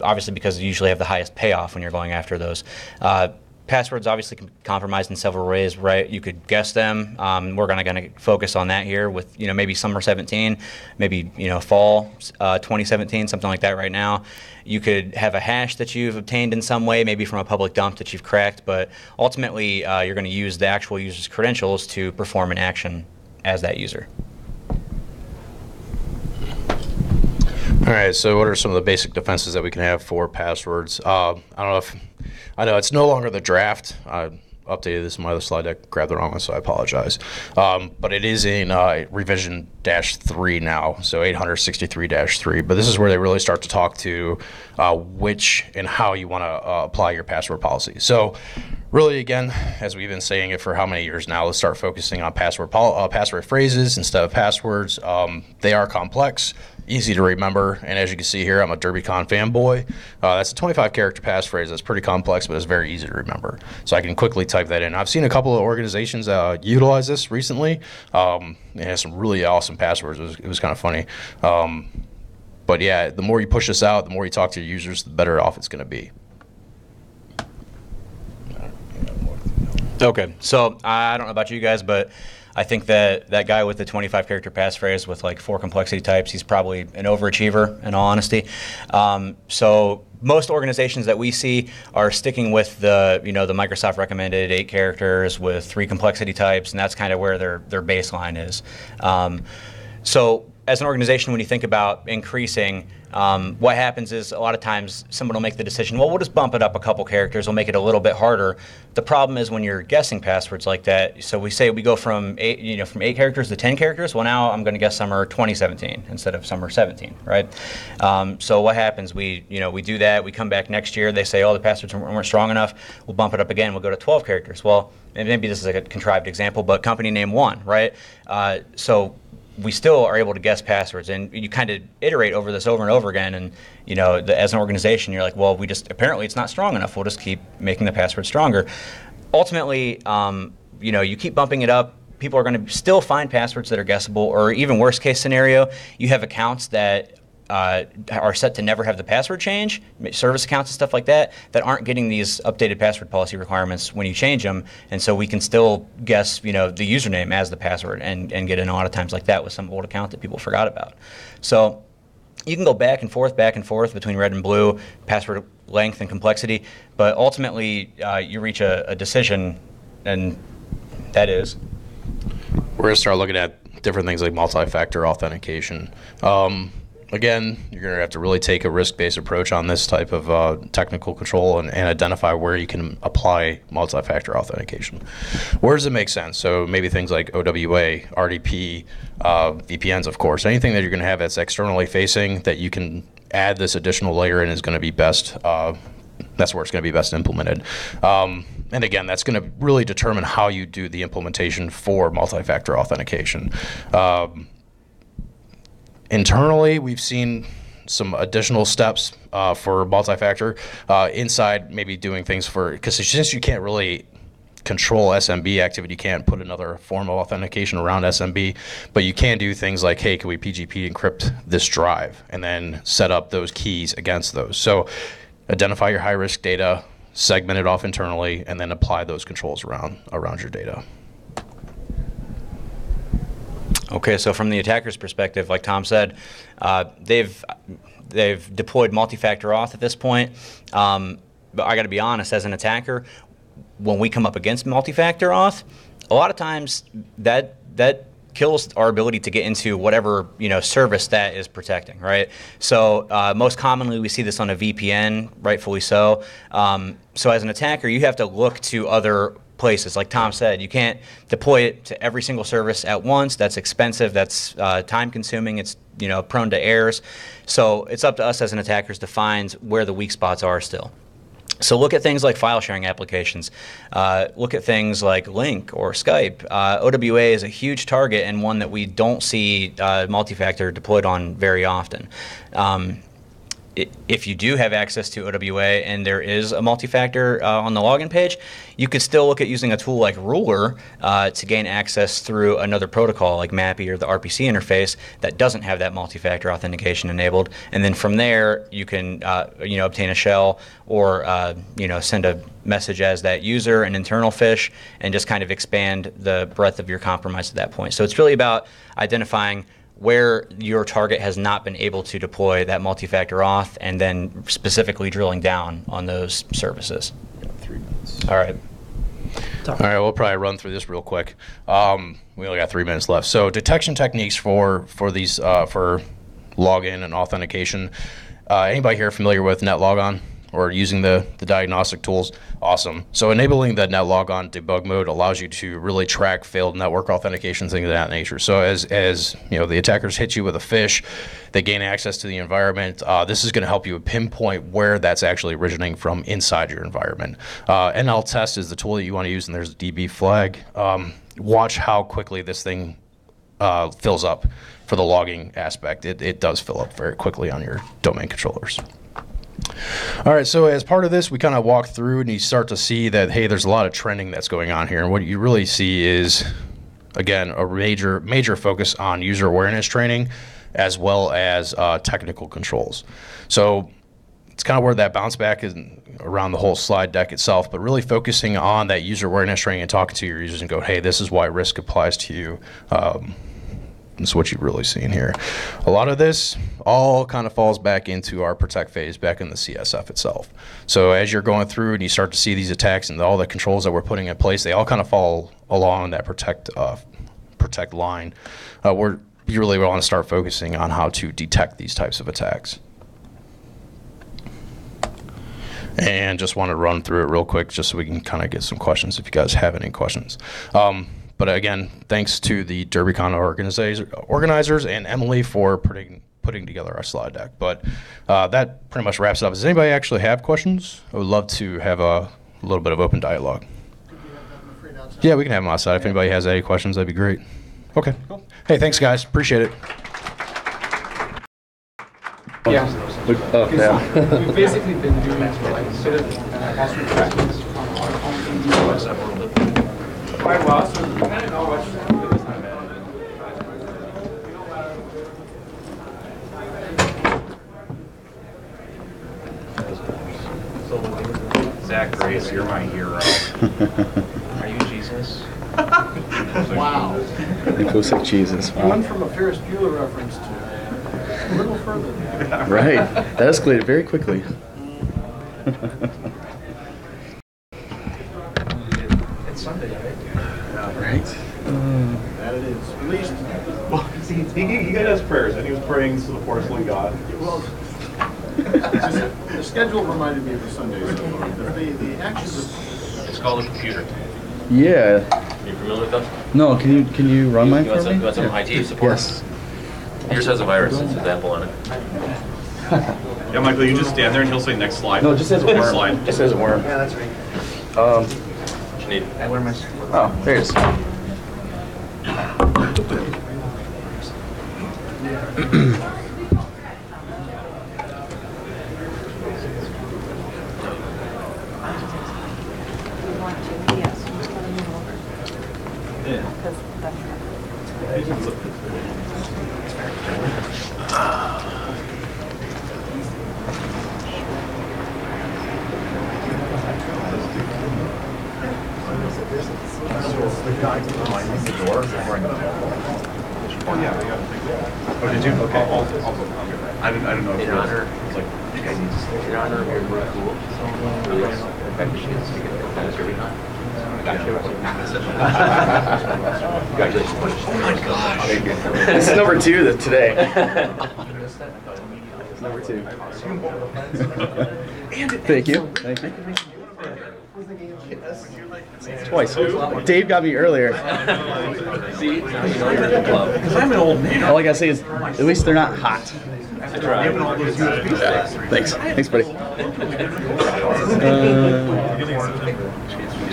H: obviously because you usually have the highest payoff when you're going after those. Passwords obviously can be compromised in several ways, right? You could guess them. We're going to focus on that here with, maybe summer 17, maybe, fall 2017, something like that right now. You could have a hash that you've obtained in some way, maybe from a public dump that you've cracked, but ultimately you're going to use the actual user's credentials to perform an action as that user.
K: All right, so what are some of the basic defenses that we can have for passwords? I know it's no longer the draft. I updated this in my other slide deck, grabbed the wrong one, so I apologize. But it is in revision -3 now, so 863-3. But this is where they really start to talk to which and how you want to apply your password policy. So really, again, as we've been saying it for how many years now, let's start focusing on password phrases instead of passwords. They are complex, easy to remember, and as you can see here, I'm a DerbyCon fanboy. That's a 25-character passphrase. That's pretty complex, but it's very easy to remember. So I can quickly type that in. I've seen a couple of organizations utilize this recently. It has some really awesome passwords. It was kind of funny. But yeah, the more you push this out, the more you talk to your users, the better off it's going to be.
H: Okay, so I don't know about you guys, but I think that guy with the 25-character passphrase with like 4 complexity types, he's probably an overachiever, in all honesty. So most organizations that we see are sticking with the the Microsoft recommended 8 characters with 3 complexity types, and that's kind of where their baseline is. So as an organization, when you think about increasing, what happens is a lot of times someone will make the decision, well, we'll just bump it up a couple characters, we'll make it a little bit harder. The problem is when you're guessing passwords like that, so we say we go from 8 characters to 10 characters, well now I'm going to guess summer 2017 instead of summer 17, right? So what happens, we do that, we come back next year, they say, oh, the passwords weren't strong enough, we'll bump it up again, we'll go to 12 characters. Well, maybe this is like a contrived example, but company name 1, right? So we still are able to guess passwords, and you kind of iterate over this over and over again, and as an organization you're like, well, apparently it's not strong enough, we'll just keep making the password stronger. Ultimately, you keep bumping it up, people are going to still find passwords that are guessable, or even worst case scenario, you have accounts that are set to never have the password change, service accounts and stuff like that aren't getting these updated password policy requirements when you change them, and so we can still guess the username as the password and get in a lot of times like that with some old account that people forgot about. So you can go back and forth between red and blue, password length and complexity, but ultimately you reach a decision, and that is?
J: We're going to start looking at different things like multi-factor authentication. Again, you're going to have to really take a risk-based approach on this type of technical control and identify where you can apply multi-factor authentication. Where does it make sense? So maybe things like OWA, RDP, VPNs, of course. Anything that you're going to have that's externally facing that you can add this additional layer in is going to be best. That's where it's going to be best implemented. And again, that's going to really determine how you do the implementation for multi-factor authentication. Internally, we've seen some additional steps for multi-factor inside, maybe doing things because since you can't really control SMB activity, you can't put another form of authentication around SMB, but you can do things like, hey, can we PGP encrypt this drive and then set up those keys against those? So identify your high-risk data, segment it off internally, and then apply those controls around your data.
H: Okay, so from the attacker's perspective, like Tom said, they've deployed multi-factor auth at this point. But I got to be honest, as an attacker, when we come up against multi-factor auth, a lot of times that kills our ability to get into whatever service that is protecting, right? So most commonly we see this on a VPN, rightfully so. So as an attacker, you have to look to other places. Like Tom said, you can't deploy it to every single service at once. That's expensive. That's time consuming. It's prone to errors. So it's up to us as an attackers to find where the weak spots are still. So look at things like file sharing applications. Look at things like Link or Skype. OWA is a huge target and one that we don't see multi-factor deployed on very often. If you do have access to OWA and there is a multi-factor on the login page, you could still look at using a tool like Ruler to gain access through another protocol like MAPI or the RPC interface that doesn't have that multi-factor authentication enabled. And then from there, you can obtain a shell or send a message as that user, an internal phish, and just kind of expand the breadth of your compromise at that point. So it's really about identifying where your target has not been able to deploy that multi-factor auth, and then specifically drilling down on those services.
J: 3 minutes.
H: All right.
J: All right, we'll probably run through this real quick. We only got 3 minutes left. So detection techniques for these for login and authentication. Anybody here familiar with NetLogon or using the diagnostic tools? Awesome. So enabling the NetLogon debug mode allows you to really track failed network authentication, things of that nature. So as the attackers hit you with a phish, they gain access to the environment. This is going to help you pinpoint where that's actually originating from inside your environment. NLTest is the tool that you want to use, and there's a DB flag. Watch how quickly this thing fills up for the logging aspect. It does fill up very quickly on your domain controllers. All right, so as part of this, we kind of walk through and you start to see that, hey, there's a lot of trending that's going on here. And what you really see is, again, a major focus on user awareness training as well as technical controls. So it's kind of where that bounce back is around the whole slide deck itself, but really focusing on that user awareness training and talking to your users and go, hey, this is why risk applies to you. is what you're really seeing here. A lot of this all kind of falls back into our protect phase back in the CSF itself. So as you're going through and you start to see these attacks and all the controls that we're putting in place, they all kind of fall along that protect line. You really want to start focusing on how to detect these types of attacks. And just want to run through it real quick just so we can kind of get some questions if you guys have any questions. But again, thanks to the DerbyCon organizers and Emily for putting together our slide deck. But that pretty much wraps it up. Does anybody actually have questions? I would love to have a little bit of open dialogue. Yeah, we can have them outside. If anybody has any questions, that'd be great. Okay. Cool. Hey, thanks, guys. Appreciate it.
K: Yeah.
C: We've basically been doing like a bit of password practice on quite well, so we kind of know what
A: Zach Grace, you're my hero. Are you Jesus?
C: Wow.
S: It looks like Jesus.
C: You went from a Ferris Bueller reference to a little further.
S: Right. That escalated very quickly.
A: It's Sunday, right?
S: Right.
C: That it is. At least.
A: Well, he got his prayers, and he was praying to the porcelain god.
C: Well, the schedule reminded me of the Sundays. The actions of...
A: It's called a computer.
S: Yeah.
A: Are you familiar with them?
S: No, can you run mine for me?
A: You want some IT support?
S: Yes.
A: Yours has a virus, it's an apple on it. Yeah, Michael, you just stand there and he'll say next slide.
S: No, it just says a
A: Next
S: worm.
A: slide.
S: Just says a worm.
C: Yeah, that's right.
A: What you need?
S: Where am I? Oh, there it is.
A: Oh, yeah, I got it. Oh, did you? Okay. I didn't know if you were like, you guys need to stay.
G: In honor of your really cool.
A: Congratulations. Oh my gosh.
S: This is number 2 today. It's number 2. Thank you. Thank you. Twice. Dave got me earlier.
A: Because I'm an old man.
S: All I gotta say is, at least they're not hot. Thanks. Thanks, buddy.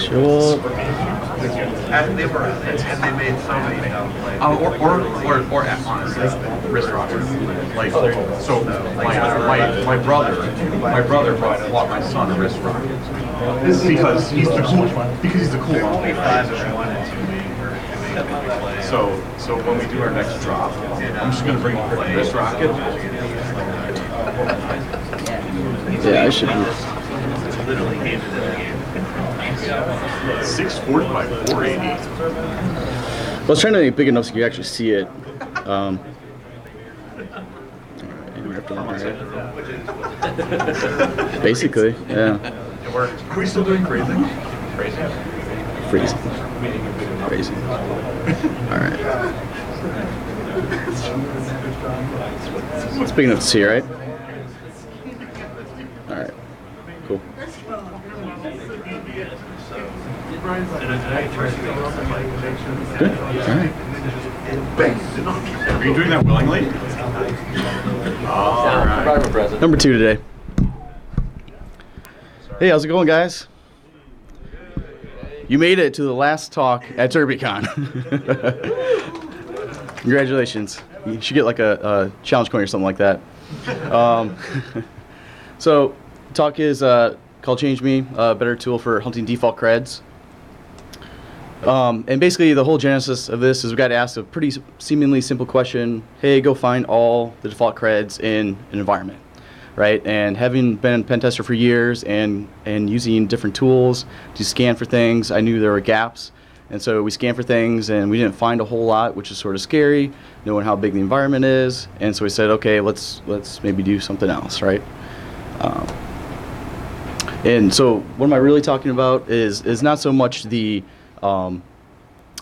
S: Show up.
A: And they were, and they made so many. Or honestly, wrist rockers. Like, so my brother bought my son a wrist rocker. Because he's the cool one. Because he's the cool one. So when we do our next drop, I'm just gonna bring a quick wrist rocket.
S: Yeah, I should be.
A: Literally handed it again. 640 by 480.
S: I was trying to make it big enough so you actually see it. Basically, yeah.
A: It worked. Are we still doing crazy? Crazy.
S: Crazy. All right. It's big enough to see, right? All right. Cool. Good. All right.
A: Are you doing that willingly? All right.
S: Number 2 today. Hey, how's it going, guys? You made it to the last talk at DerbyCon. Congratulations. You should get like a challenge coin or something like that. So, talk is called Change Me, a better tool for hunting default creds. And basically the whole genesis of this is we got asked a pretty seemingly simple question. Hey, go find all the default creds in an environment, right? And having been a pen tester for years and using different tools to scan for things, I knew there were gaps And so we scanned for things, and we didn't find a whole lot, which is sort of scary, knowing how big the environment is. And so we said, okay, let's maybe do something else, right? And so what am I really talking about is not so much the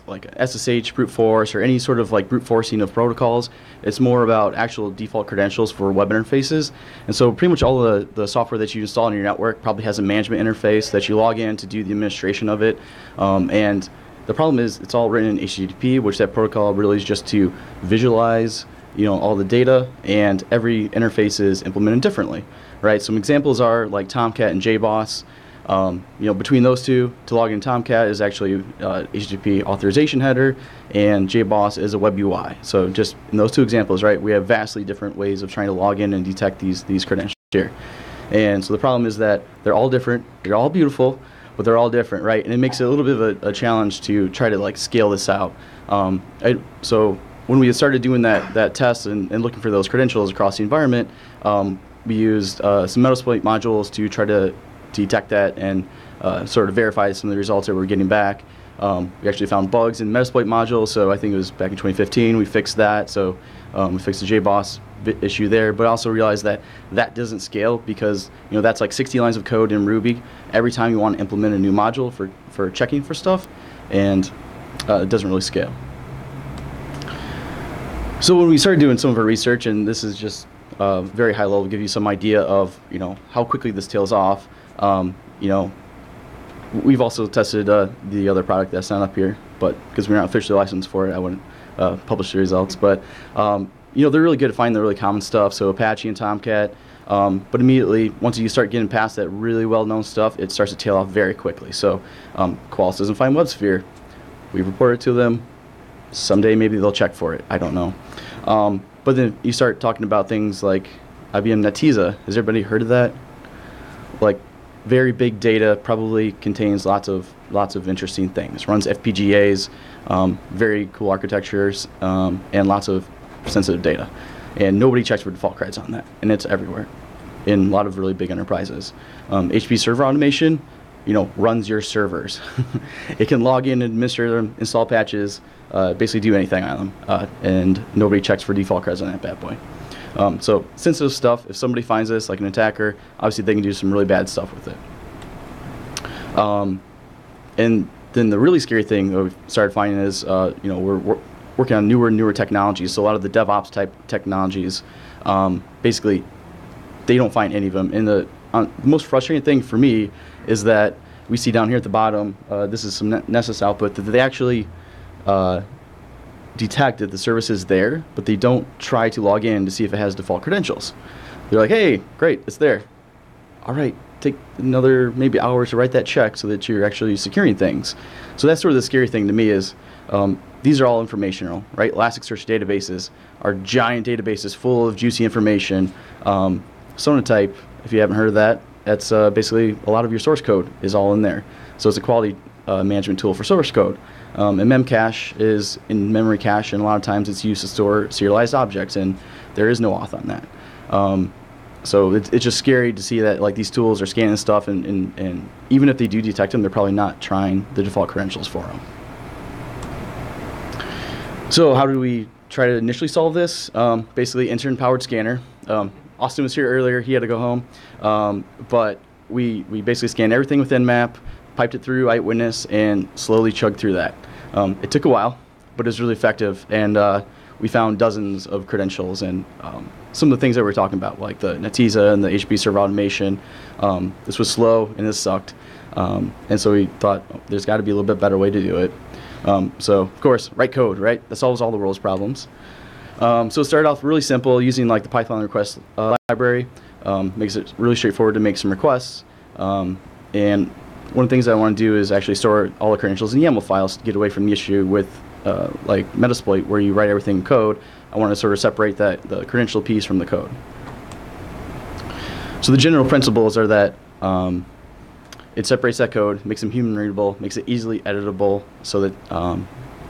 S: like SSH brute force or any sort of like brute forcing of protocols. It's more about actual default credentials for web interfaces. And so pretty much all of the software that you install on your network probably has a management interface that you log in to do the administration of it. And the problem is it's all written in HTTP, which that protocol really is just to visualize, you know, all the data, and every interface is implemented differently, right? Some examples are like Tomcat and JBoss. You know, between those two, to log in Tomcat is actually HTTP authorization header, and JBoss is a web UI. So just in those two examples, right, we have vastly different ways of trying to log in and detect these credentials here. And so the problem is that they're all different, they're all beautiful, but they're all different, right? And it makes it a little bit of a challenge to try to like scale this out. So when we started doing that test and looking for those credentials across the environment, we used some Metasploit modules to try to detect that and sort of verify some of the results that we're getting back. We actually found bugs in Metasploit module, so I think it was back in 2015 we fixed that. So we fixed the JBoss issue there, but also realized that that doesn't scale because, you know, that's like 60 lines of code in Ruby every time you want to implement a new module for checking for stuff, and it doesn't really scale. So when we started doing some of our research, and this is just very high level to give you some idea of, you know, how quickly this tails off. You know, we've also tested the other product that's not up here, but because we're not officially licensed for it, I wouldn't publish the results. But you know, they're really good at finding the really common stuff. So Apache and Tomcat. But immediately, once you start getting past that really well-known stuff, it starts to tail off very quickly. So Qualys doesn't find WebSphere. We report it to them. Someday maybe they'll check for it. I don't know. But then you start talking about things like IBM Netezza. Has everybody heard of that? Like, very big data, probably contains lots of interesting things. Runs FPGAs, very cool architectures, and lots of sensitive data. And nobody checks for default creds on that, and it's everywhere in a lot of really big enterprises. HP Server Automation, you know, runs your servers. It can log in, administer them, install patches, basically do anything on them, and nobody checks for default creds on that bad boy. So sensitive stuff, if somebody finds this, like an attacker, obviously they can do some really bad stuff with it. And then the really scary thing that we've started finding is, you know, we're working on newer technologies. So a lot of the DevOps type technologies, basically, they don't find any of them. And the most frustrating thing for me is that we see down here at the bottom, this is some Nessus output, that they actually detect that the service is there, but they don't try to log in to see if it has default credentials. They're like, hey, great, it's there. All right, take another maybe hours to write that check so that you're actually securing things. So that's sort of the scary thing to me is these are all informational, right? Elasticsearch databases are giant databases full of juicy information. Sonatype, if you haven't heard of that, that's basically a lot of your source code is all in there. So it's a quality management tool for source code. And Memcache is in memory cache, and a lot of times it's used to store serialized objects, and there is no auth on that. So it's just scary to see that like these tools are scanning stuff, and even if they do detect them, they're probably not trying the default credentials for them. So how do we try to initially solve this? Basically, intern-powered scanner. Austin was here earlier. He had to go home. But we basically scanned everything with Nmap, piped it through Eyewitness, and slowly chugged through that. It took a while, but it was really effective. And we found dozens of credentials and some of the things that we were talking about, like the Netezza and the HP Server Automation. This was slow, and this sucked. And so we thought, there's got to be a little bit better way to do it. So, of course, write code, right? That solves all the world's problems. So it started off really simple, using like the Python request library. Makes it really straightforward to make some requests. And one of the things I want to do is actually store all the credentials in YAML files to get away from the issue with like Metasploit, where you write everything in code. I want to sort of separate the credential piece from the code. So the general principles are that it separates that code, makes them human readable, makes it easily editable, so that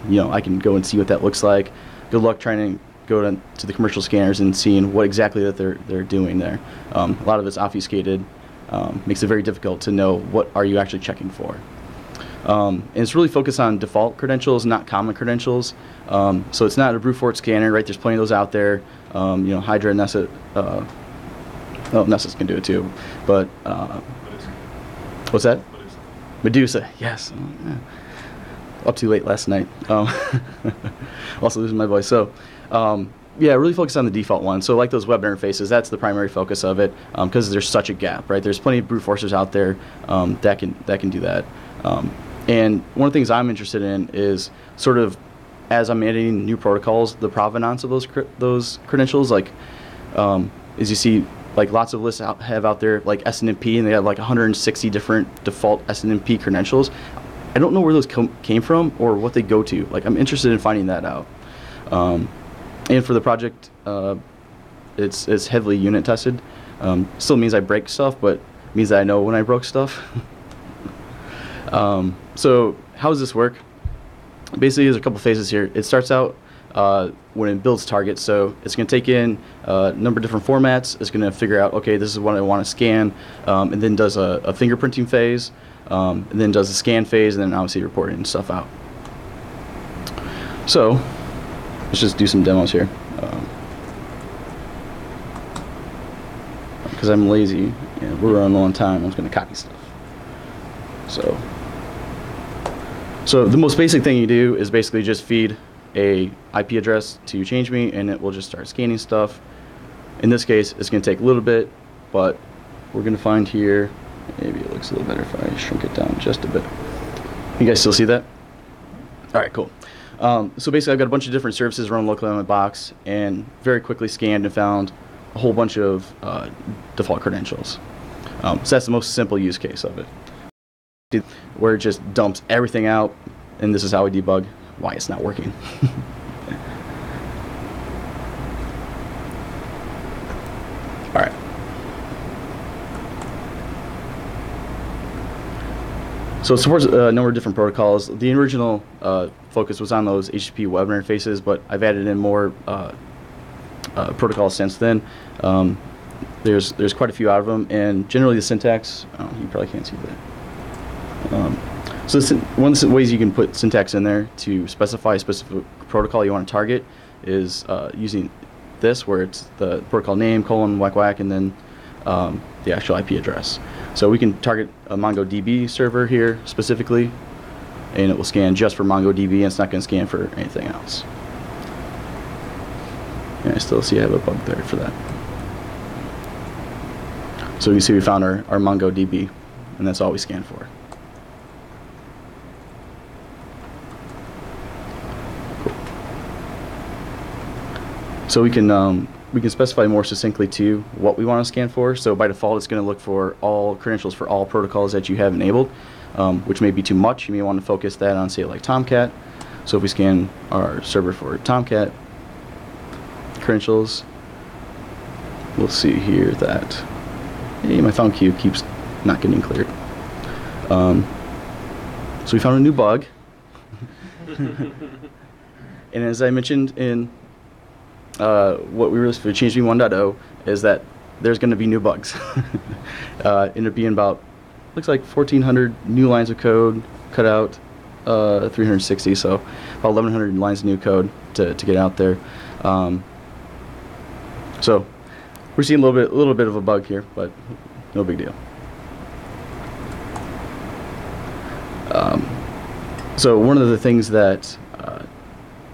S: you know, I can go and see what that looks like. Good luck trying to go to the commercial scanners and seeing what exactly that they're doing there. A lot of it's obfuscated, makes it very difficult to know what are you actually checking for. And it's really focused on default credentials, not common credentials. So it's not a brute force scanner, right? There's plenty of those out there. Hydra, Nessa, Nessus can do it too. But what's that? Medusa, yes. Up too late last night. Also losing my voice. So, yeah, really focus on the default one. So like those web interfaces, that's the primary focus of it because there's such a gap, right? There's plenty of brute forcers out there that can do that. And one of the things I'm interested in is sort of as I'm adding new protocols, the provenance of those credentials. Like, as you see, like lots of lists have out there like SNMP, and they have like 160 different default SNMP credentials. I don't know where those came from or what they go to. Like, I'm interested in finding that out. And for the project, it's heavily unit tested. Still means I break stuff, but means that I know when I broke stuff. So how does this work? Basically, there's a couple phases here. It starts out when it builds targets. So it's going to take in a number of different formats. It's going to figure out, okay, this is what I want to scan, and then does a fingerprinting phase, and then does a scan phase, and then obviously reporting stuff out. So let's just do some demos here. Because I'm lazy and we're running low on time, I'm just going to copy stuff. So the most basic thing you do is basically just feed a IP address to ChangeMe, and it will just start scanning stuff. In this case, it's going to take a little bit, but we're going to find here, maybe it looks a little better if I shrink it down just a bit. You guys still see that? All right, cool. So basically, I've got a bunch of different services run locally on my box, and very quickly scanned and found a whole bunch of default credentials. So that's the most simple use case of it, where it just dumps everything out, and this is how we debug why it's not working. All right. So it supports a number of different protocols. The original focus was on those HTTP web interfaces, but I've added in more protocols since then. There's quite a few out of them, and generally the syntax, you probably can't see that. So one of the ways you can put syntax in there to specify a specific protocol you want to target is using this, where it's the protocol name, colon, whack whack, and then the actual IP address. So we can target a MongoDB server here specifically, and it will scan just for MongoDB, and it's not going to scan for anything else. And I still see I have a bug there for that. So you can see we found our MongoDB, and that's all we scan for. So we can specify more succinctly too what we want to scan for. So by default, it's going to look for all credentials for all protocols that you have enabled, which may be too much. You may want to focus that on, say, like Tomcat. So if we scan our server for Tomcat credentials, we'll see here that, hey, my found queue keeps not getting cleared. So we found a new bug. And as I mentioned in what we released for ChangeMe 1.0 is that there's going to be new bugs. Ended up being about, looks like 1,400 new lines of code cut out, 360, so about 1,100 lines of new code to get out there. So we're seeing a little bit of a bug here, but no big deal. So one of the things that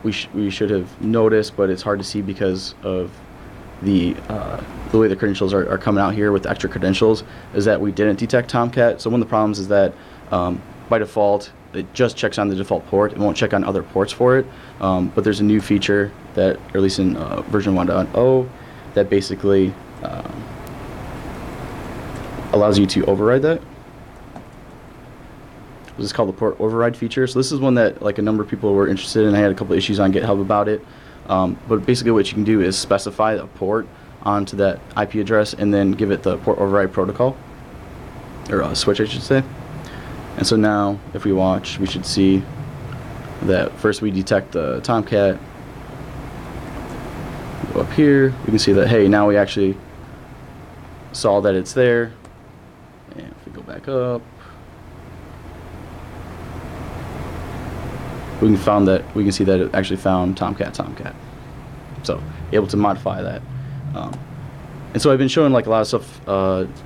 S: we should have noticed, but it's hard to see because of the way the credentials are coming out here with the extra credentials, is that we didn't detect Tomcat. So one of the problems is that by default, it just checks on the default port. It won't check on other ports for it. But there's a new feature that, or at least in version 1.0, that basically allows you to override that. This is called the port override feature. So this is one that like a number of people were interested in. I had a couple of issues on GitHub about it. But basically what you can do is specify a port onto that IP address and then give it the port override protocol, or switch I should say. And so now if we watch, we should see that first we detect the Tomcat. Go up here, we can see that, hey, now we actually saw that it's there. And if we go back up, we can see that it actually found Tomcat. So able to modify that. And so I've been showing like a lot of stuff,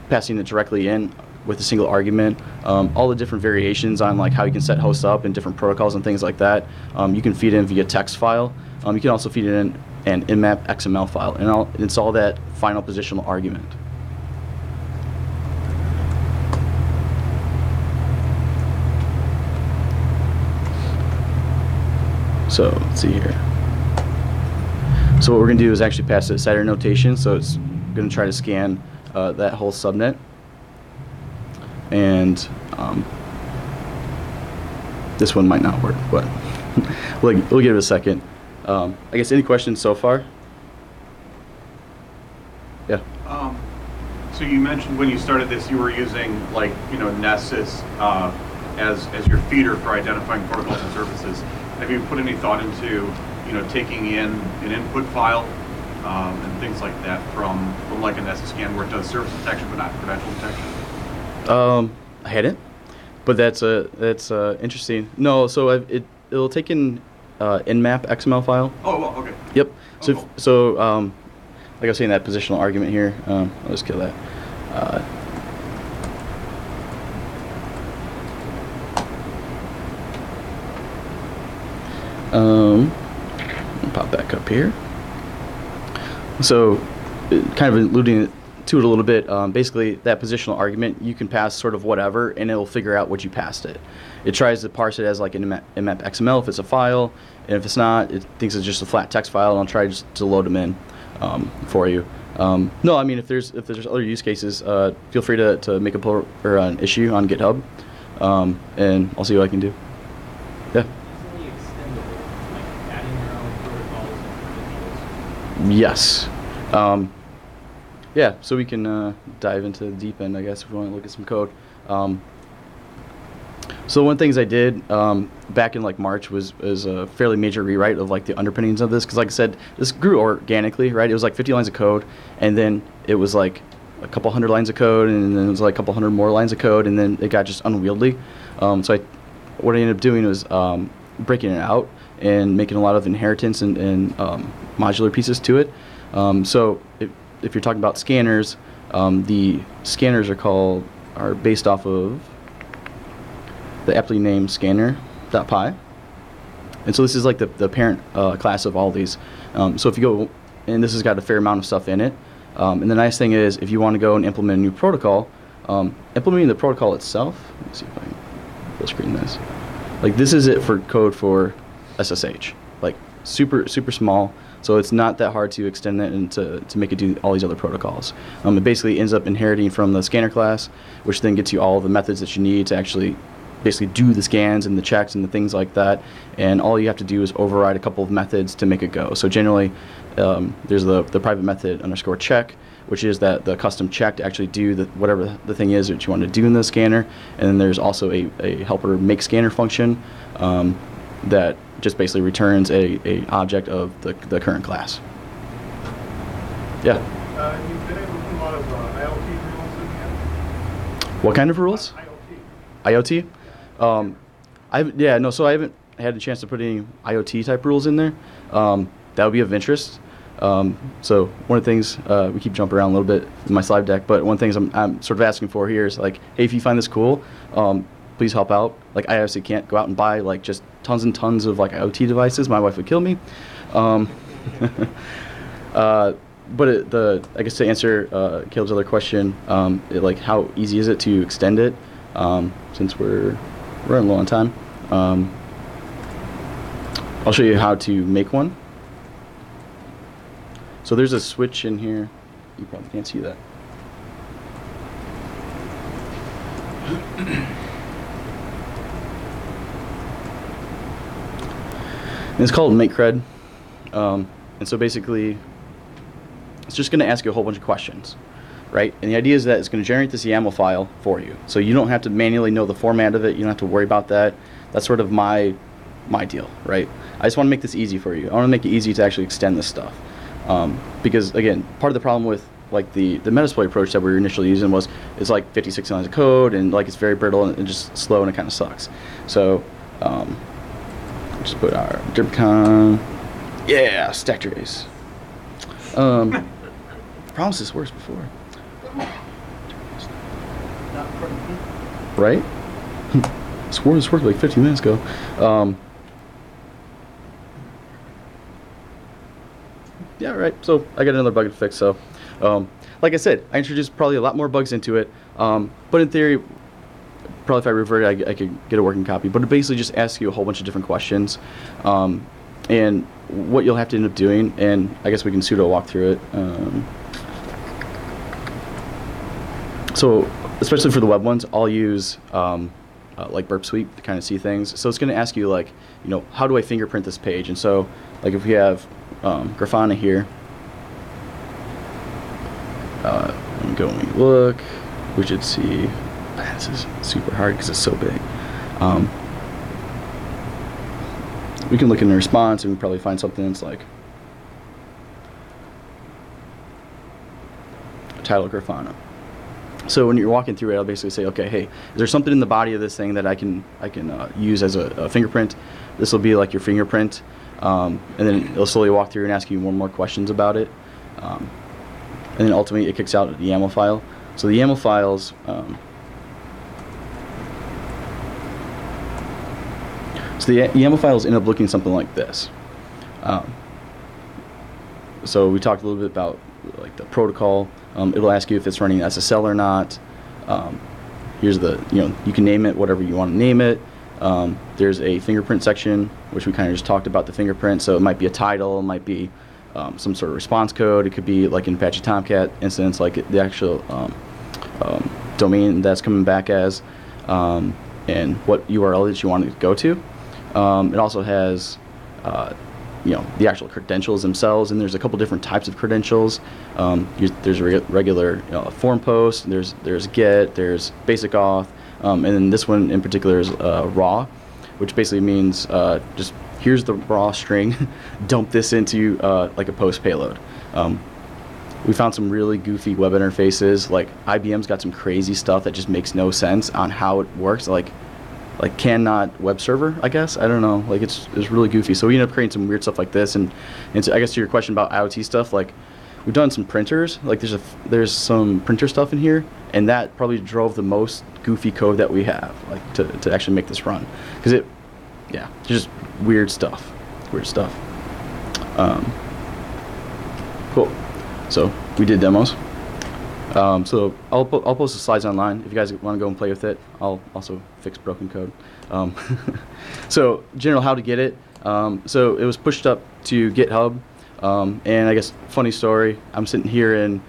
S: passing it directly in with a single argument, all the different variations on like how you can set hosts up and different protocols and things like that. You can feed in via text file. You can also feed it in an InMap XML file, and it's all that final positional argument. So let's see here. So what we're going to do is actually pass it CIDR notation, so it's going to try to scan that whole subnet. And this one might not work, but we'll give it a second. I guess any questions so far? Yeah.
C: So you mentioned when you started this, you were using like, you know, Nessus as your feeder for identifying protocols and services. Have you put any thought into, you know, taking in an input file and things like that from like a Nessus scan where it does service detection but not credential detection?
S: I hadn't, but that's interesting. No, so it'll take in InMap XML file.
C: Oh, well, okay.
S: Yep. So like I was saying, that positional argument here. I'll just kill that. Pop back up here. So, kind of alluding to it a little bit, basically that positional argument, you can pass sort of whatever, and it'll figure out what you passed it. It tries to parse it as like an InMap XML if it's a file, and if it's not, it thinks it's just a flat text file, and I'll try just to load them in for you. No, I mean if there's other use cases, feel free to make a pull or an issue on GitHub, and I'll see what I can do. Yeah. Yes. Yeah, so we can dive into the deep end, I guess, if we want to look at some code. So one of the things I did back in like March was a fairly major rewrite of like the underpinnings of this, because like I said, this grew organically, right? It was like 50 lines of code, and then it was like a couple hundred lines of code, and then it was like a couple hundred more lines of code, and then it got just unwieldy. So what I ended up doing was breaking it out and making a lot of inheritance and modular pieces to it. So if you're talking about scanners, the scanners are based off of the aptly named scanner.py. And so this is like the parent class of all these. So if you go, and this has got a fair amount of stuff in it. And the nice thing is, if you want to go and implement a new protocol, implementing the protocol itself, let me see if I can full screen this. Like this is it for code for SSH, like super small. So it's not that hard to extend it and to make it do all these other protocols. It basically ends up inheriting from the scanner class, which then gets you all the methods that you need to actually basically do the scans and the checks and the things like that. And all you have to do is override a couple of methods to make it go. So generally, there's the private method _check, which is that the custom check to actually do whatever the thing is that you want to do in the scanner. And then there's also a helper make scanner function that just basically returns a object of the current class. Yeah.
C: You've been able to put a lot of IoT rules in here?
S: What kind of rules? IoT? So I haven't had a chance to put any IoT type rules in there. That would be of interest. So one of the things, we keep jumping around a little bit in my slide deck, but one of the things I'm sort of asking for here is like, hey, if you find this cool, please help out. Like I obviously can't go out and buy like just tons and tons of like IoT devices. My wife would kill me. But I guess to answer Caleb's other question, like how easy is it to extend it? Since we're running low on time, I'll show you how to make one. So there's a switch in here. You probably can't see that. And it's called MakeCred. And so basically, it's just going to ask you a whole bunch of questions, right? And the idea is that it's going to generate this YAML file for you. So you don't have to manually know the format of it. You don't have to worry about that. That's sort of my deal, right? I just want to make this easy for you. I want to make it easy to actually extend this stuff. Because again, part of the problem with like the Metasploit approach that we were initially using was it's like 56 lines of code and like it's very brittle and just slow and it kind of sucks. So Just put our DerpyCon. Yeah, stack trace. Promise this works before. Right? Swore this worked like 15 minutes ago. Yeah, right. So I got another bug to fix. So, like I said, I introduced probably a lot more bugs into it. But in theory, probably if I revert it, I could get a working copy. But it basically just asks you a whole bunch of different questions. And what you'll have to end up doing, and I guess we can sudo walk through it. So, especially for the web ones, I'll use like Burp Suite to kind of see things. So it's going to ask you, like, you know, how do I fingerprint this page? And so, like, if we have Grafana here, and go and we look, we should see. This is super hard because it's so big. We can look in the response and we probably find something that's like title Grafana. So when you're walking through it, I'll basically say, okay, hey, is there something in the body of this thing that I can use as a fingerprint? This will be like your fingerprint, and then it'll slowly walk through and ask you more questions about it, and then ultimately it kicks out the YAML file. So the YAML files. So the YAML files end up looking something like this. So we talked a little bit about like the protocol. It'll ask you if it's running SSL or not. Here's the, you can name it whatever you want to name it. There's a fingerprint section, which we kind of just talked about the fingerprint. So it might be a title, it might be some sort of response code. It could be like an Apache Tomcat instance, like the actual domain that's coming back as, and what URL that you want it to go to. It also has, the actual credentials themselves, and there's a couple different types of credentials. There's regular form post, there's get, there's basic auth, and then this one in particular is raw, which basically means just here's the raw string, dump this into like a post payload. We found some really goofy web interfaces. Like IBM's got some crazy stuff that just makes no sense on how it works. Like cannot web server, I guess. I don't know. Like it's really goofy. So we ended up creating some weird stuff like this. And so I guess to your question about IoT stuff, like we've done some printers. Like there's some printer stuff in here, and that probably drove the most goofy code that we have, like to actually make this run, because just weird stuff. Cool. So we did demos. So I'll post the slides online if you guys want to go and play with it. I'll also fix broken code. So general how to get it. So it was pushed up to GitHub, and I guess funny story. I'm sitting here in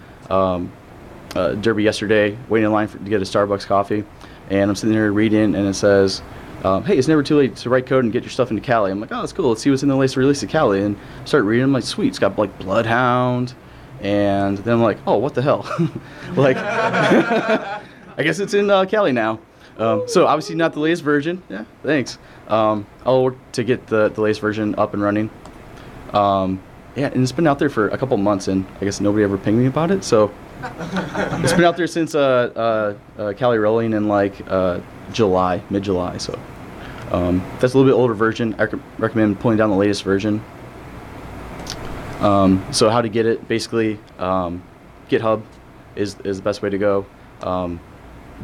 S: Derby yesterday, waiting in line to get a Starbucks coffee, and I'm sitting there reading, and it says, "Hey, it's never too late to write code and get your stuff into Kali." I'm like, "Oh, that's cool. Let's see what's in the latest release of Kali." And I start reading. I'm like, "Sweet, it's got like Bloodhound." And then I'm like, oh, what the hell? Like, I guess it's in Kali now. So obviously not the latest version. Yeah, thanks. I'll work to get the latest version up and running. And it's been out there for a couple months, and I guess nobody ever pinged me about it. So it's been out there since Kali rolling in like July, mid-July. So that's a little bit older version. I recommend pulling down the latest version. So how to get it, basically, GitHub is the best way to go.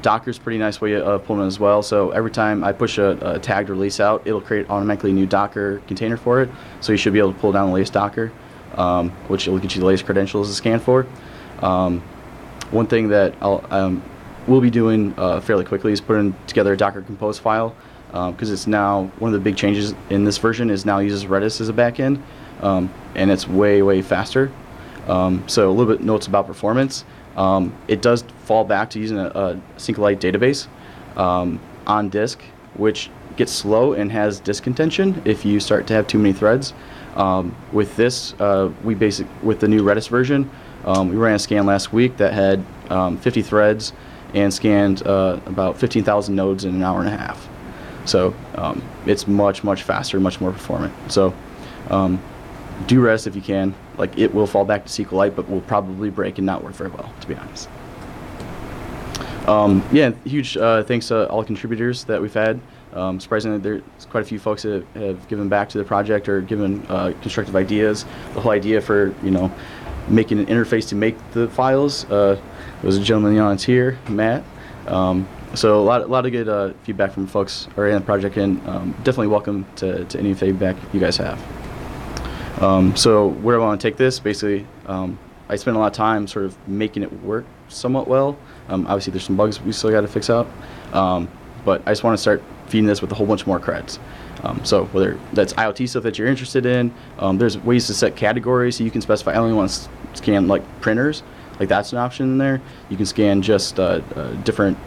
S: Docker's a pretty nice way of pulling it as well. So every time I push a tagged release out, it'll create automatically a new Docker container for it. So you should be able to pull down the latest Docker, which will get you the latest credentials to scan for. One thing that we'll be doing fairly quickly is putting together a Docker Compose file, because it's now one of the big changes in this version is now uses Redis as a backend. And it's way faster. So a little bit notes about performance. It does fall back to using a SQLite database on disk, which gets slow and has disk contention if you start to have too many threads. With this, with the new Redis version, we ran a scan last week that had 50 threads and scanned about 15,000 nodes in an hour and a half. So it's much faster, much more performant. So do Redis if you can. Like, it will fall back to SQLite, but will probably break and not work very well, to be honest. Huge thanks to all contributors that we've had. Surprisingly, there's quite a few folks that have given back to the project or given constructive ideas. The whole idea for, making an interface to make the files was a gentleman in the audience here, Matt. So a lot of good feedback from folks already on the project, and definitely welcome to any feedback you guys have. So where I want to take this, basically, I spent a lot of time sort of making it work somewhat well. Obviously, there's some bugs we still got to fix out, but I just want to start feeding this with a whole bunch more creds. So whether that's IoT stuff that you're interested in, there's ways to set categories, so you can specify I only want to scan like printers, like that's an option in there. You can scan just different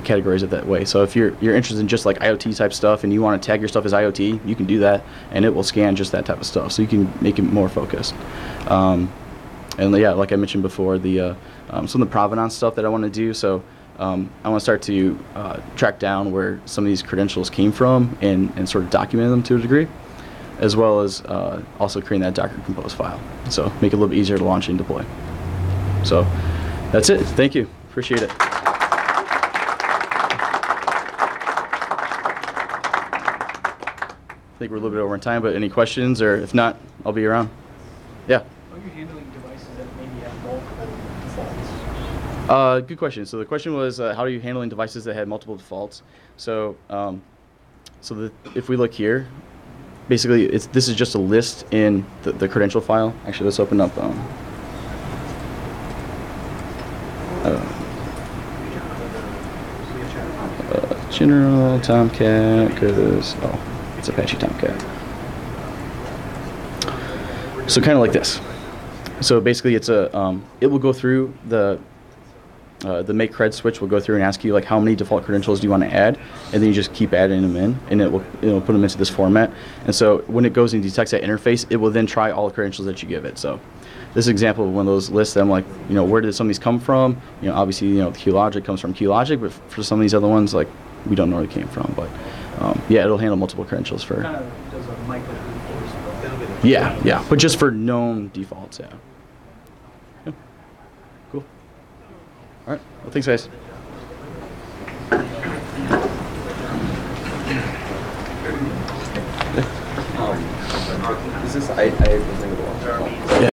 S: categories of that way. So if you're interested in just like IoT type stuff and you want to tag your stuff as IoT, you can do that, and it will scan just that type of stuff. So you can make it more focused. And yeah, like I mentioned before, the some of the provenance stuff that I want to do. So I want to start to track down where some of these credentials came from and sort of document them to a degree, as well as also creating that Docker Compose file. So make it a little bit easier to launch and deploy. So that's it. Thank you. Appreciate it. I think we're a little bit over in time, but any questions, or if not, I'll be around. Yeah.
E: How are you handling devices that maybe have multiple defaults?
S: Good question. So the question was, how are you handling devices that had multiple defaults? So, if we look here, basically, this is just a list in the credential file. Actually, let's open up. General Tomcat, because it's Apache Tomcat. So kind of like this. So basically, it's it will go through the make cred switch will go through and ask you like how many default credentials do you want to add, and then you just keep adding them in, and it'll put them into this format. And so when it goes and detects that interface, it will then try all the credentials that you give it. So this is an example of one of those lists that I'm like, where did some of these come from? Obviously, the QLogic comes from QLogic, but for some of these other ones, like we don't know where it came from. But yeah, it'll handle multiple credentials for.
E: Kind of does a micro force.
S: Yeah, but just for known defaults, yeah. Cool. All right. Well, thanks, guys.
Q: Is this I was thinking about.
S: Yeah.